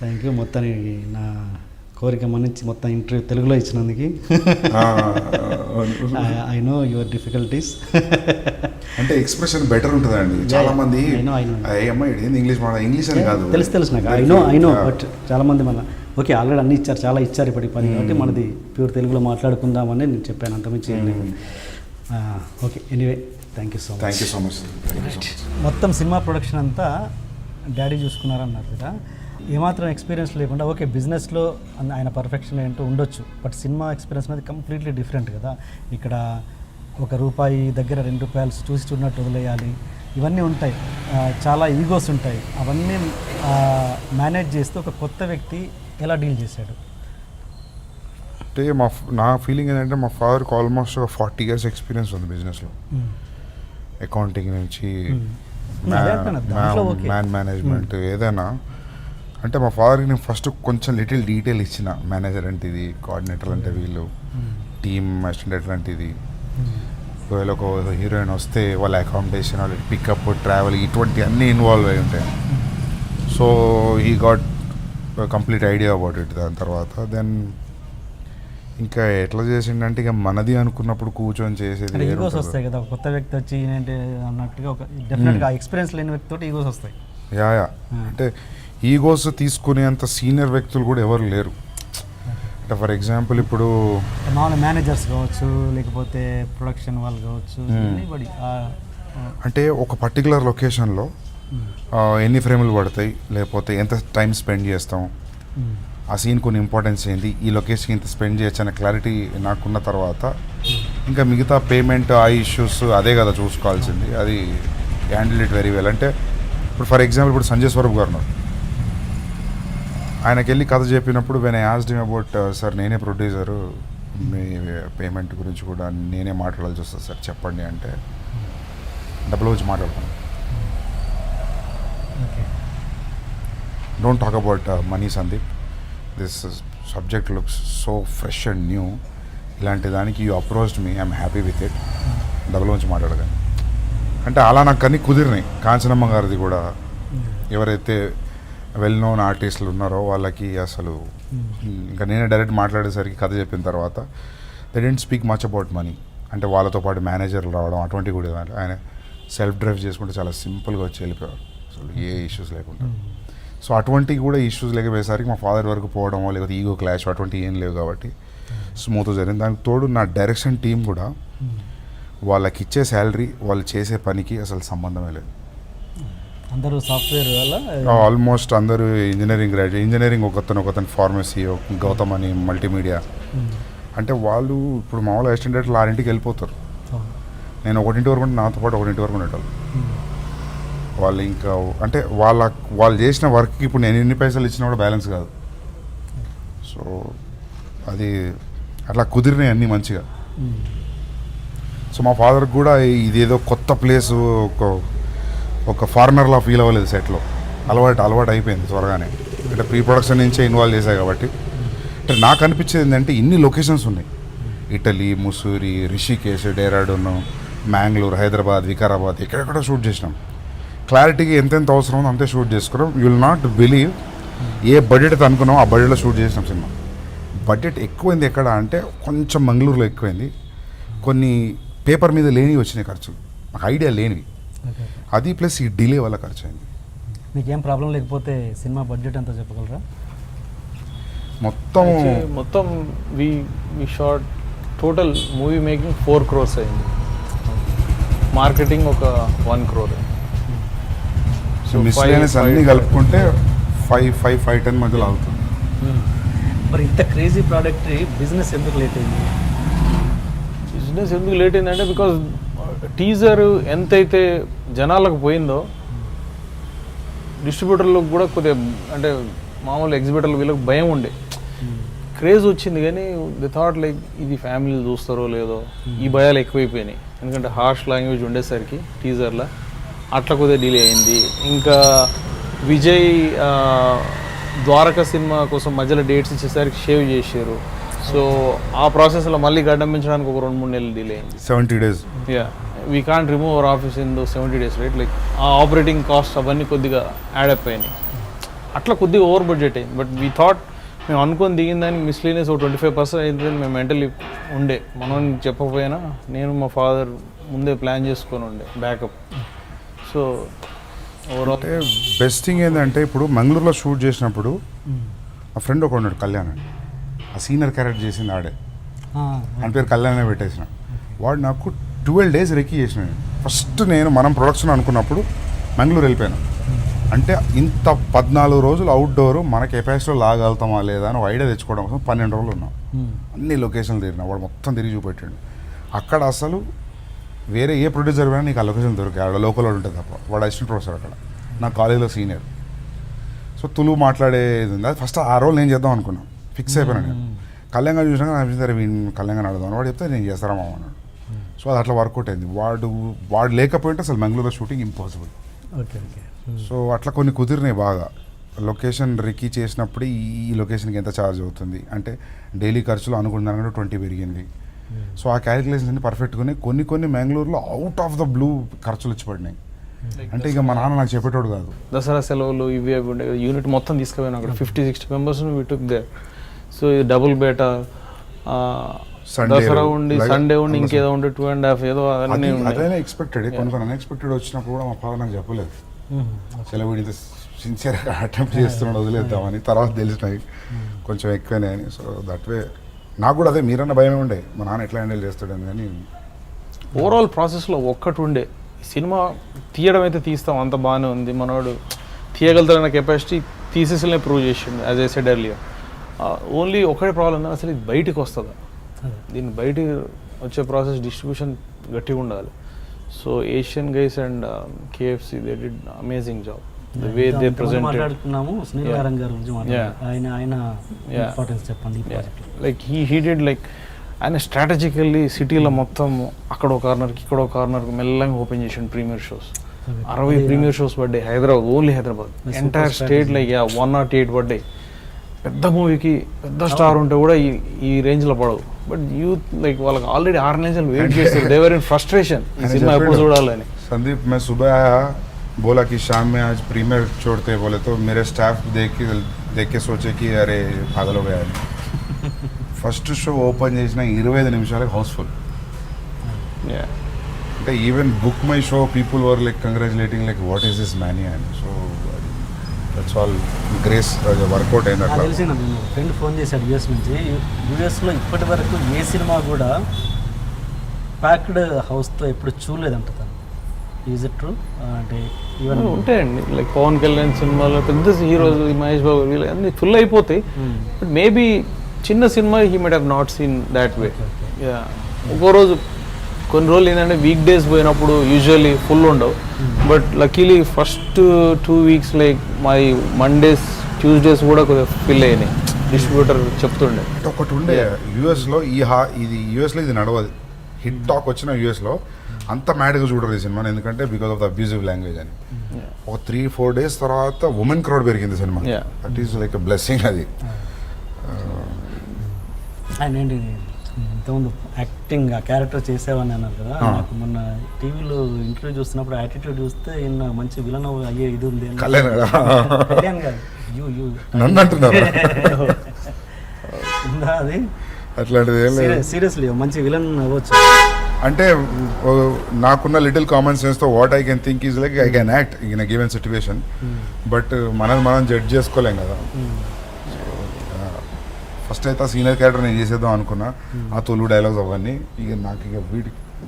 Speaker 1: Thank you. మొత్తానికి నా కోరిక మన్నించి మొత్తం ఇంటర్వ్యూ తెలుగులో ఇచ్చినందుకు. I know your difficulties.
Speaker 2: అంటే ఎక్స్ప్రెషన్ బెటర్ ఉంటుందండి. చాలా మంది
Speaker 1: I know.
Speaker 2: అమ్మాయి ఏంది ఇంగ్లీష్ అని కాదు,
Speaker 1: తెలుసు నాకు ఐ నో బట్ చాలామంది మన ఓకే ఆల్రెడీ అన్ని ఇచ్చారు, చాలా ఇచ్చారు ఇప్పటికి పని కాబట్టి మనది ప్యూర్ తెలుగులో మాట్లాడుకుందామని నేను చెప్పాను, అంతమించి okay anyway thank you so much. మొత్తం సినిమా ప్రొడక్షన్ అంతా డాడీ చూసుకున్నారన్నారు కదా, ఏమాత్రం ఎక్స్పీరియన్స్ లేకుండా ఓకే బిజినెస్లో ఆయన పర్ఫెక్షన్ ఏంటో ఉండొచ్చు, బట్ సినిమా ఎక్స్పీరియన్స్ అనేది కంప్లీట్లీ డిఫరెంట్ కదా. ఇక్కడ ₹1 దగ్గర ₹2 చూసి చూడనట్టు వదిలేయాలి, ఇవన్నీ ఉంటాయి, చాలా ఈగోస్ ఉంటాయి, అవన్నీ మేనేజ్ చేస్తూ ఒక కొత్త వ్యక్తి ఎలా డీల్ చేశాడు?
Speaker 2: అంటే నా ఫీలింగ్ ఏంటంటే మా ఫాదర్కి ఆల్మోస్ట్ ఒక 40 years ఎక్స్పీరియన్స్ ఉంది బిజినెస్లో, అకౌంటింగ్ నుంచి మ్యాన్ మేనేజ్మెంట్ ఏదైనా. అంటే మా ఫాదర్కి నేను ఫస్ట్ కొంచెం లిటిల్ డీటెయిల్ ఇచ్చిన, మేనేజర్ అంటే ఇది, కోఆర్డినేటర్ అంటే వీళ్ళు, టీమ్ అసిస్టెంట్ అంటే ఇది, ఒకవేళ ఒక హీరోయిన్ వస్తే వాళ్ళ అకామిడేషన్, వాళ్ళ పికప్, ట్రావెల్, ఇటువంటి అన్నీ ఇన్వాల్వ్ అయి ఉంటాయి. సో ఈ got complete idea about it. దాని తర్వాత దెన్ ఇంకా ఎట్లా చేసిండంటే ఇక మనది అనుకున్నప్పుడు కూర్చొని చేసేది
Speaker 1: ఈగోస్ వస్తాయి కదా, కొత్త వ్యక్తి వచ్చి ఏంటంటే అన్నట్టుగా ఒక డెఫినెట్గా ఎక్స్పీరియన్స్ లేని వ్యక్తితో ఈగోస్ వస్తాయి.
Speaker 2: యా అంటే ఈగోస్ తీసుకునేంత సీనియర్ వ్యక్తులు కూడా ఎవరు లేరు. అంటే ఫర్ ఎగ్జాంపుల్ ఇప్పుడు
Speaker 1: మామూలు మేనేజర్స్ కావచ్చు, లేకపోతే ప్రొడక్షన్ వాళ్ళు కావచ్చు,
Speaker 2: అంటే ఒక పర్టికులర్ లొకేషన్లో ఎన్ని ఫ్రేములు పడతాయి, లేకపోతే ఎంత టైం స్పెండ్ చేస్తాం, ఆ సీన్ కొన్ని ఇంపార్టెన్స్ ఏంటి, ఈ లొకేషన్ ఇంత స్పెండ్ చేయొచ్చు అనే క్లారిటీ నాకున్న తర్వాత ఇంకా మిగతా పేమెంట్, ఆ ఇష్యూస్ అదే కదా చూసుకోవాల్సింది. అది హ్యాండిల్ ఇట్ వెరీ వెల్. అంటే ఇప్పుడు ఫర్ ఎగ్జాంపుల్ ఇప్పుడు సంజయ్ స్వరూప్ గారు ఉన్నారు, ఆయనకి వెళ్ళి కథ చెప్పినప్పుడు when I asked him about sir నేనే ప్రొడ్యూసరు, మీ పేమెంట్ గురించి కూడా నేనే మాట్లాడాల్సి వస్తుంది సార్ చెప్పండి అంటే, డబ్బులు వచ్చి మాట్లాడతాను, don't talk about money Sandeep, this subject looks so fresh and new, ఇలాంటి దానికి you approached me, I'm happy with it, డబ్బుల నుంచి మాట్లాడగానే. అంటే అలా నాకు అన్నీ కుదిరినాయి. కాంచనమ్మ గారిది కూడా ఎవరైతే వెల్ నోన్ ఆర్టిస్టులు ఉన్నారో వాళ్ళకి అసలు ఇంకా నేనే డైరెక్ట్ మాట్లాడేసరికి కథ చెప్పిన తర్వాత they didn't speak much about money. అంటే వాళ్ళతో పాటు మేనేజర్లు రావడం అటువంటివి కూడా, ఆయన సెల్ఫ్ డ్రైవ్ చేసుకుంటే చాలా సింపుల్గా వచ్చి వెళ్ళిపోయారు, అసలు ఏ ఇష్యూస్ లేకుండా. సో అటువంటివి కూడా ఇష్యూస్ లేకపోయేసరికి మా ఫాదర్ వరకు పోవడమో లేకపోతే ఈగో క్లాష్ అటువంటివి ఏం లేవు కాబట్టి స్మూత్గా జరిగింది. దానికి తోడు నా డైరెక్షన్ టీం కూడా వాళ్ళకి ఇచ్చే శాలరీ వాళ్ళు చేసే పనికి అసలు సంబంధమే లేదు.
Speaker 1: అందరూ సాఫ్ట్వేర్ వల్ల
Speaker 2: ఆల్మోస్ట్ అందరూ ఇంజనీరింగ్ గ్రాడ్యుయేట్, ఇంజనీరింగ్ ఒకతను ఫార్మసీ, గౌతమ్ అని మల్టీమీడియా. అంటే వాళ్ళు ఇప్పుడు మామూలు అసిస్టెంట్ డైరెక్టర్లు 6 వెళ్ళిపోతారు, నేను 1 వరకు ఉంటే నాతో పాటు 1 వరకు ఉండేవాళ్ళు. వాళ్ళు ఇంకా అంటే వాళ్ళు చేసిన వర్క్కి ఇప్పుడు నేను ఎన్ని పైసలు ఇచ్చినా కూడా బ్యాలెన్స్ కాదు. సో అది అట్లా కుదిరినాయి అన్నీ మంచిగా. సో మా ఫాదర్కి కూడా ఇదేదో కొత్త ప్లేసు, ఒక ఫారినర్లా ఫీల్ అవ్వలేదు సెట్లో, అలవాటు అయిపోయింది త్వరగానే. అంటే ప్రీ ప్రొడక్షన్ నుంచే ఇన్వాల్వ్ చేశాయి కాబట్టి. అంటే నాకు అనిపించేది ఏంటంటే ఇన్ని లొకేషన్స్ ఉన్నాయి, ఇటలీ, ముసూరి, రిషికేశ్, డెహ్రాడూన్, మ్యాంగ్లూర్, హైదరాబాద్, వికారాబాద్, ఎక్కడెక్కడ షూట్ చేసినాం. క్లారిటీకి ఎంతెంత అవసరం ఉందో అంతే షూట్ చేసుకున్నాం. You will not believe A budget అయితే అనుకున్నాం ఆ బడ్జెట్లో షూట్ చేసినాం సినిమా. బడ్జెట్ ఎక్కువైంది ఎక్కడ అంటే కొంచెం మంగళూరులో ఎక్కువైంది, కొన్ని పేపర్ మీద లేనివి వచ్చినాయి ఖర్చులు, నాకు ఐడియా లేనివి, అది ప్లస్ ఈ డిలే వల్ల ఖర్చు అయింది.
Speaker 1: మీకేం ప్రాబ్లం లేకపోతే సినిమా బడ్జెట్ అంతా చెప్పగలరా?
Speaker 3: మొత్తం we short total movie making 4 crores అయింది, మార్కెటింగ్ ఒక 1 crore.
Speaker 2: సో మిస్లేనియస్ అన్నీ కలుపుకుంటే 5-10 మధ్యలో అవుతుంది.
Speaker 1: మరి ఇంత క్రేజీ ప్రోడక్ట్ బిజినెస్ ఎందుకు లేట్ అయింది?
Speaker 3: బిజినెస్ ఎందుకు లేట్ అయిందంటే బికాజ్ టీజర్ ఎంతైతే జనాలకు పోయిందో డిస్ట్రిబ్యూటర్లకు కూడా కొద్దిగా, అంటే మామూలు ఎగ్జిబిటర్లు వీళ్ళకి భయం ఉండే, క్రేజ్ వచ్చింది కానీ ది థాట్ లైక్ ఇది ఫ్యామిలీలు చూస్తారో లేదో, ఈ భయాలు ఎక్కువైపోయినాయి. ఎందుకంటే హార్ష్ లాంగ్వేజ్ ఉండేసరికి టీజర్లో అట్లా కొద్దిగా డిలే అయింది. ఇంకా విజయ్ ద్వారకా సినిమా కోసం మధ్యలో డేట్స్ ఇచ్చేసరికి షేవ్ చేశారు. సో ఆ ప్రాసెస్లో మళ్ళీ గడ్డం పెంచడానికి ఒక 2-3 నెలలు డిలే అయింది.
Speaker 2: 70 days.
Speaker 3: Yeah, we can't remove our office in though 70 days, right? Like ఆ ఆపరేటింగ్ కాస్ట్ అవన్నీ కొద్దిగా యాడప్ అయినాయి, అట్లా కొద్దిగా ఓవర్ బడ్జెట్ అయింది. బట్ వీ థాట్ మేము అనుకొని దిగిన దానికి మిస్లీనియస్ ఒక 25% అయిందని మేము మెంటల్లీ ఉండే. మనం చెప్పకపోయినా నేను మా ఫాదర్ ముందే ప్లాన్ చేసుకొని ఉండే బ్యాకప్. సో ఓవరాల్
Speaker 2: అంటే బెస్ట్ థింగ్ ఏంటంటే ఇప్పుడు మంగళూరులో షూట్ చేసినప్పుడు మా ఫ్రెండ్ ఒక ఉన్నాడు కళ్యాణ్ అని, ఆ సీనియర్ క్యారెక్టర్ చేసింది ఆడే, ఆయన పేరు కళ్యాణ్ పెట్టేసిన. వాడు నాకు 12 days రెక్కి చేసినాడు. ఫస్ట్ మనం ప్రొడక్షన్ అనుకున్నప్పుడు మంగళూరు వెళ్ళిపోయాను. అంటే ఇంత 14 రోజులు అవుట్డోర్ మన కెపాసిటీలో లాగలుగుతామా లేదా అని ఐడియా తెచ్చుకోవడం కోసం 12 రోజులు ఉన్నాం. అన్ని లొకేషన్లు తిరిగినా, వాడు మొత్తం తిరిగి చూపెట్టాడు. అక్కడ అసలు వేరే ఏ ప్రొడ్యూసర్ అయినా నీకు ఆ లొకేషన్ దొరికాయి, ఆడ లోకల్ వాడు ఉంటుంది తప్ప. వాడు అసిస్టెంట్ ప్రొఫెసర్ అక్కడ, నా కాలేజీలో సీనియర్. సో తులు మాట్లాడేది ఉంది. అది ఫస్ట్ ఆ రోల్ నేను చేద్దాం అనుకున్నాను, ఫిక్స్ అయిపోయాను నేను. కళ్యాణ్ చూసినాక నాకు అనిపించారు కళ్యాణ్ అడుగుదాం, వాడు చెప్తే నేను చేస్తారా మామ అన్నాడు. సో అది అట్లా వర్కౌట్ అయింది. వాడు లేకపోయింటే అసలు మంగళూరులో shooting impossible.
Speaker 1: Okay okay.
Speaker 2: So అట్లా కొన్ని కుదిరినాయి బాగా. లొకేషన్ రికీ చేసినప్పుడు ఈ లొకేషన్కి ఎంత ఛార్జ్ అవుతుంది అంటే డైలీ ఖర్చులు అనుకున్న 20 పెరిగింది. సో ఆ క్యాలిక్యులేషన్స్ అన్ని పర్ఫెక్ట్గానే కొన్ని మంగళూరులో అవుట్ ఆఫ్ ద బ్లూ ఖర్చులు వచ్చి పడినాయి. అంటే ఇక మా నాన్న నాకు చెప్పేటోడు కాదు.
Speaker 3: దసరా సెలవులు ఇవి అవి ఉండే యూనిట్ మొత్తం తీసుకుపోయినా అక్కడ 50-60 members we took they. So ఇది డబుల్ బేటా, దసరా ఉండి సండే ఉండి ఇంకేదో ఉండి 2.5 ఏదో అన్నీ
Speaker 2: అదైనా ఎక్స్పెక్టెడ్. కొన్ని అన్ఎక్స్పెక్టెడ్ వచ్చినప్పుడు కూడా మా ఫాదర్ నాకు చెప్పలేదు. సెలవు ఇంత సిన్సియర్గా అటెంప్ట్ చేస్తున్నాడు వదిలేద్దామని. తర్వాత తెలిసినాయి కొంచెం ఎక్కువనే అని. సో దట్ వే నాకు కూడా అదే మీరన్న భయమే ఉండే, మా నాన్న ఎట్లా హ్యాండిల్ చేస్తాడని. కానీ
Speaker 3: ఓవరాల్ ప్రాసెస్లో ఒక్కటి ఉండే, సినిమా తీయడం అయితే తీస్తాం అంత బాగానే ఉంది, మనవాడు తీయగలుగుతాడన్న కెపాసిటీ తీసేసినే ప్రూవ్ చేసిండు. As I said earlier, only ఒకటే ప్రాబ్లం, అసలు ఇది బయటికి వస్తుందా, దీన్ని బయటికి వచ్చే ప్రాసెస్ డిస్ట్రిబ్యూషన్ గట్టిగా ఉండాలి. So Asian guys and KFC they did amazing job. The way they presented.
Speaker 1: మాట్లాడుతున్నాము సునీల్ గారం గారి గురించి మాట్లాడుతున్నాము. ఆయన ఇంపార్టెన్స్ చెప్పండి ఈ project.
Speaker 3: Like he did like ఆయన స్ట్రాటజికల్లీ సిటీలో మొత్తం అక్కడ ఒక కార్నర్కి ఇక్కడ ఒక కార్నర్కి మెల్లగా ఓపెన్ చేసిండు ప్రీమియర్ షోస్. 60 ప్రీమియర్ షోస్ పడ్డాయి Hyderabad, only Hyderabad. Entire state like 108 పడ్డాయి. పెద్ద మూవీకి పెద్ద స్టార్ ఉంటే కూడా ఈ రేంజ్లో పడవు. బట్ యూత్ లైక్ వాళ్ళకి ఆల్రెడీ 6 నెలలు వెయిట్ చేస్తారు. దే వర్ ఇన్ ఫ్రస్ట్రేషన్ ఈ సినిమా ఎప్పుడు చూడాలని.
Speaker 2: संदीप मैं सुबह आया, बोला कि शाम में आज प्रीमियर छोड़ते बोले, तो मेरे स्टाफ देख के सोचे कि अरे पागल हो गया है. ఫస్ట్ షో ఓపెన్ చేసిన 25 నిమిషాలకు హౌస్ఫుల్. అంటే even BookMyShow people were like congratulating like what is this many అని. So that's all grace workout అయింది అట్లా.
Speaker 1: తెలిసిన ఫ్రెండ్ ఫోన్ చేశాడు యూఎస్ నుంచి. యూఎస్లో ఇప్పటి వరకు ఏ సినిమా కూడా ప్యాక్డ్ హౌస్తో ఎప్పుడు చూడలేదంట తను. Is it true? అంటే ఈవెన్
Speaker 3: ఉంటాయండి లైక్ పవన్ కళ్యాణ్ సినిమాలో పెద్ద హీరోస్ మహేష్ బాబు వీళ్ళు అన్ని ఫుల్ అయిపోతాయి. బట్ మేబీ చిన్న cinema he might have not seen that way. ఒక్కో రోజు కొన్ని రోజులు ఏంటంటే వీక్ డేస్ పోయినప్పుడు యూజువల్లీ ఫుల్ ఉండవు. But luckily first 2 weeks like my Mondays Tuesdays కూడా కొద్దిగా ఫిల్ అయినాయి. డిస్ట్రిబ్యూటర్ చెప్తుండే
Speaker 2: ఒకటి ఉండే యూఎస్లో ఇది యూఎస్లో ఇది నడవదు. హిట్ టాక్ వచ్చిన యూఎస్లో అంత మ్యాడ్గా చూడరు ఈ సినిమాని, ఎందుకంటే because of the abusive language అని. ఒక 3-4 days తర్వాత ఉమెన్ క్రౌడ్ పెరిగింది cinema. That is like a blessing అది.
Speaker 1: ఆయన ఏంటి ఇంతకుముందు యాక్టింగ్ ఆ క్యారెక్టర్ చేసేవని అన్నారు కదా. నాకు మొన్న టీవీలో ఇంటర్వ్యూ చూస్తున్నప్పుడు యాటిట్యూడ్ చూస్తే ఈయన మంచి విలన్ అయ్యే ఇది ఉంది. కళ్యాణ్ గారు
Speaker 2: నన్ను అంటున్నారు
Speaker 1: అది
Speaker 2: అట్లాంటిది
Speaker 1: సీరియస్లీ మంచి విలన్ అవ్వచ్చు.
Speaker 2: అంటే నాకున్న లిటిల్ కామన్ సెన్స్తో what I can think is like I can act in a given situation. But మనం జడ్జ్ చేసుకోలేం కదా. ఫస్ట్ అయితే ఆ సీనియర్ క్యారెక్టర్ నేను చేసేద్దాం అనుకున్నా, ఆ తొలు డైలాగ్స్ అవన్నీ. ఇక నాకు ఇక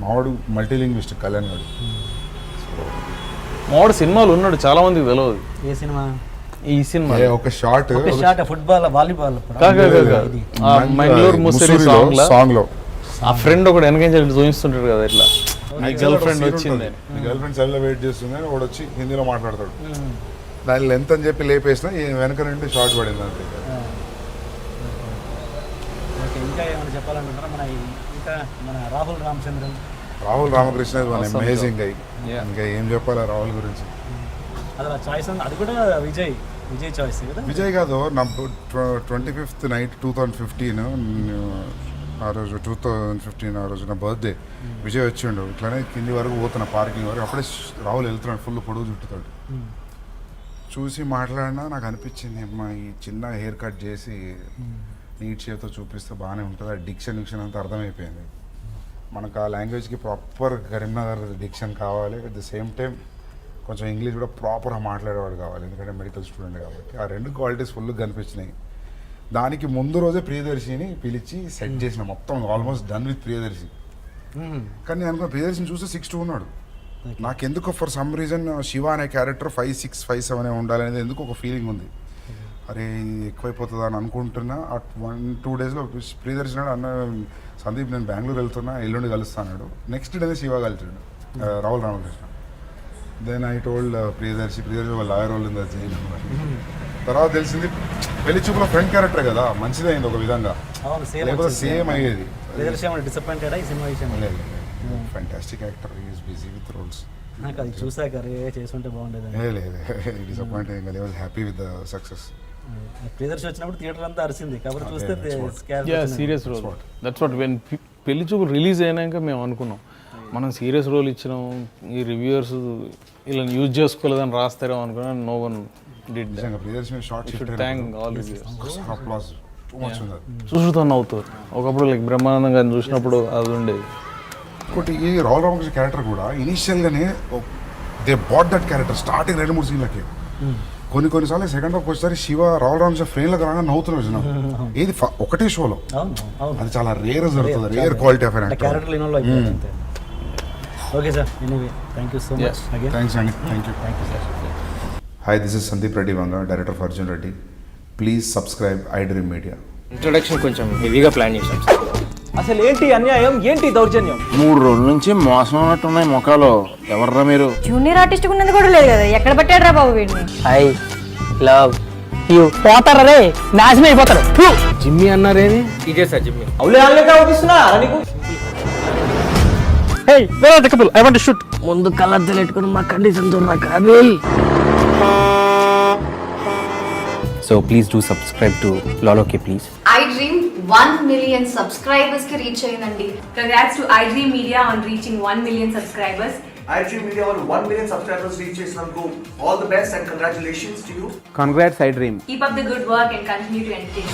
Speaker 2: మావాడు మల్టీలింగ్విస్టిక్ కళ్యాణ్ గారు.
Speaker 3: మావాడు సినిమాలు ఉన్నాడు, చాలా మందికి తెలియదు.
Speaker 1: ఏ సినిమా?
Speaker 3: ఈ సినిమా
Speaker 2: ఒక షార్ట్
Speaker 1: ఫుట్బాల్ వాలీబాల్
Speaker 3: మంగళూరు ముసిరి
Speaker 2: సాంగ్ లో
Speaker 3: ఆ ఫ్రెండ్ ఒకటి వెనక చూపిస్తుంటాడు కదా, ఇట్లా మీ గర్ల్ ఫ్రెండ్ వచ్చింది,
Speaker 2: మీ గర్ల్ ఫ్రెండ్ సెల్ లో వెయిట్ చేస్తుంది అని వాడు వచ్చి హిందీలో మాట్లాడతాడు. దాని లెంత్ అని చెప్పి లేపేసిన వెనక నుండి షార్ట్ పడింది అంతే.
Speaker 1: ఇంకా ఏమైనా చెప్పాలనుకుంటారా? మన
Speaker 2: రాహుల్ రామకృష్ణ అమేజింగ్ అయ్యి ఇంకా ఏం చెప్పాలా రాహుల్ గురించి.
Speaker 1: అది చాయిస్ అది కూడా విజయ్ చాయిస్ కదా.
Speaker 2: విజయ్ కాదు, నా 25th నైట్ 2015 ఆ రోజు 2015 ఆ రోజు నా బర్త్డే. విజయ్ వచ్చిండు, ఇట్లానే కింది వరకు పోతున్నా పార్కింగ్ వరకు. అప్పుడే రాహుల్ వెళ్తున్నాడు, ఫుల్ పొడుగు చుట్టుతాడు. చూసి మాట్లాడినా నాకు అనిపించింది, అమ్మా ఈ చిన్న హెయిర్ కట్ చేసి నీట్ షేప్తో చూపిస్తే బాగానే ఉంటుంది. ఆ డిక్షన్ అంతా అర్థమైపోయింది. మనకు ఆ లాంగ్వేజ్కి ప్రాపర్ కరీంనగర్ డిక్షన్ కావాలి, అట్ ద సేమ్ టైం కొంచెం ఇంగ్లీష్ కూడా ప్రాపర్గా మాట్లాడేవాడు కావాలి, ఎందుకంటే మెడికల్ స్టూడెంట్ కాబట్టి. ఆ రెండు క్వాలిటీస్ ఫుల్గా కనిపించినాయి. దానికి ముందు రోజే ప్రియదర్శిని పిలిచి సెట్ చేసిన, మొత్తం ఆల్మోస్ట్ డన్ విత్ ప్రియదర్శి. కానీ నేను అనుకున్న ప్రియదర్శిని చూస్తే 6'2" ఉన్నాడు. నాకెందుకో ఫర్ సమ్ రీజన్ శివ అనే క్యారెక్టర్ 5'6", 5'7" ఉండాలనేది ఎందుకు ఒక ఫీలింగ్ ఉంది. అరే ఇది ఎక్కువైపోతుందా అని అనుకుంటున్నా. 1-2 డేస్లో ప్రియదర్శినాడు, అన్న సందీప్ నేను బెంగళూరు వెళ్తున్నా, ఎల్లుండి కలుస్తాడు. నెక్స్ట్ డేనే శివ కలిసాడు, Rahul Ramakrishna. Then I told Priyadarshi ఒక లాయర్ రోల్ ఉందా చేయను. తర్వాత తెలిసింది పెళ్లి చూపులో ఫ్రెండ్ క్యారెక్టర్ కదా, మంచిదే అయింది ఒక విధంగా, లేకపోతే సేమ్ అయ్యేది.
Speaker 1: డిసప్పాయింటెడ్ ఈ సినిమా విషయం?
Speaker 2: Fantastic actor, is busy with roles.
Speaker 1: నాకు అది చూసాక చేస్తుంటే బాగుండేది.
Speaker 2: లేదు డిసప్పాయింటెడ్ ఇంకా, was happy with the success.
Speaker 1: Priyadarshi వచ్చినప్పుడు థియేటర్ అంతా అరిసింది, కాబట్టి చూస్తే
Speaker 3: serious role. That's what when Pelli Choopu release అయినాక మేము అనుకున్నాం మనం సీరియస్ రోల్ ఇచ్చినాం, ఈ రివ్యూవర్స్ ఇలా యూజ్ చేసుకోలేదని రాస్తారేమో అనుకున్నాను. No one did.
Speaker 2: Priyadarshi short
Speaker 3: thank all reviewers.
Speaker 2: Applause too much ఉంది.
Speaker 3: చూసుతో నవ్వుతారు. ఒకప్పుడు లైక్ బ్రహ్మానందం గారిని చూసినప్పుడు అది ఉండేది.
Speaker 2: ఇంకోటి ఈ రాహుల్ రామకృష్ణ క్యారెక్టర్ కూడా ఇనీషియల్గానే debut that character starting 2-3 సీన్లకి. కొన్నిసార్లు సెకండ్ హాఫ్ వచ్చేసరి శివ రాహుల్ రామకృష్ణ ఫ్రేమ్లోకి రాగా నవ్వుతున్నారు. ఏది ఒకటే షోలో, అది చాలా రేర్ జరుగుతుంది, rare quality of
Speaker 1: character involve అయిపోయింది. Okay sir, anyway thank you so much again.
Speaker 2: Thanks అండి. Thank you
Speaker 1: sir.
Speaker 2: Hi, this is Sandeep Reddy Vanga, director for Arjun Reddy. Please subscribe iDream Media.
Speaker 4: Introduction కొంచెం హెవీగా ప్లాన్ చేశాం.
Speaker 5: అసలు ఏంటి అన్యాయం, ఏంటి దౌర్జన్యం?
Speaker 4: 3 రోజుల నుంచి మోసం ఉన్నట్టున్నాయి ముఖాలు. ఎవర్రా మీరు?
Speaker 6: జూనియర్ ఆర్టిస్ట్ ఉన్నది కూడా లేదు కదా, ఎక్కడ పట్టాడు రా బాబు వీడిని?
Speaker 5: I love you. పోతారా రే, నాశనం అయిపోతారు. జిమ్మి అన్నారేమి?
Speaker 4: ఇదే సార్ జిమ్మి.
Speaker 5: అవులే ఆన్లైన్ అవుపిస్తున్నా నీకు. Hey where are the couple, I want to shoot. ముందు కలర్ తెలెట్టుకొని మా కండిషన్ చూడరా Kaabil.
Speaker 4: So please do subscribe to Lolo K please.
Speaker 7: iDream 1 million subscribers ki reach అయ్యిందండి.
Speaker 8: Congrats to iDream Media on reaching 1 million subscribers.
Speaker 9: iDream Media on 1 million subscribers reach చేసినందుకు all the best and congratulations to you.
Speaker 4: Congrats iDream.
Speaker 8: Keep up the good work and continue to entertain.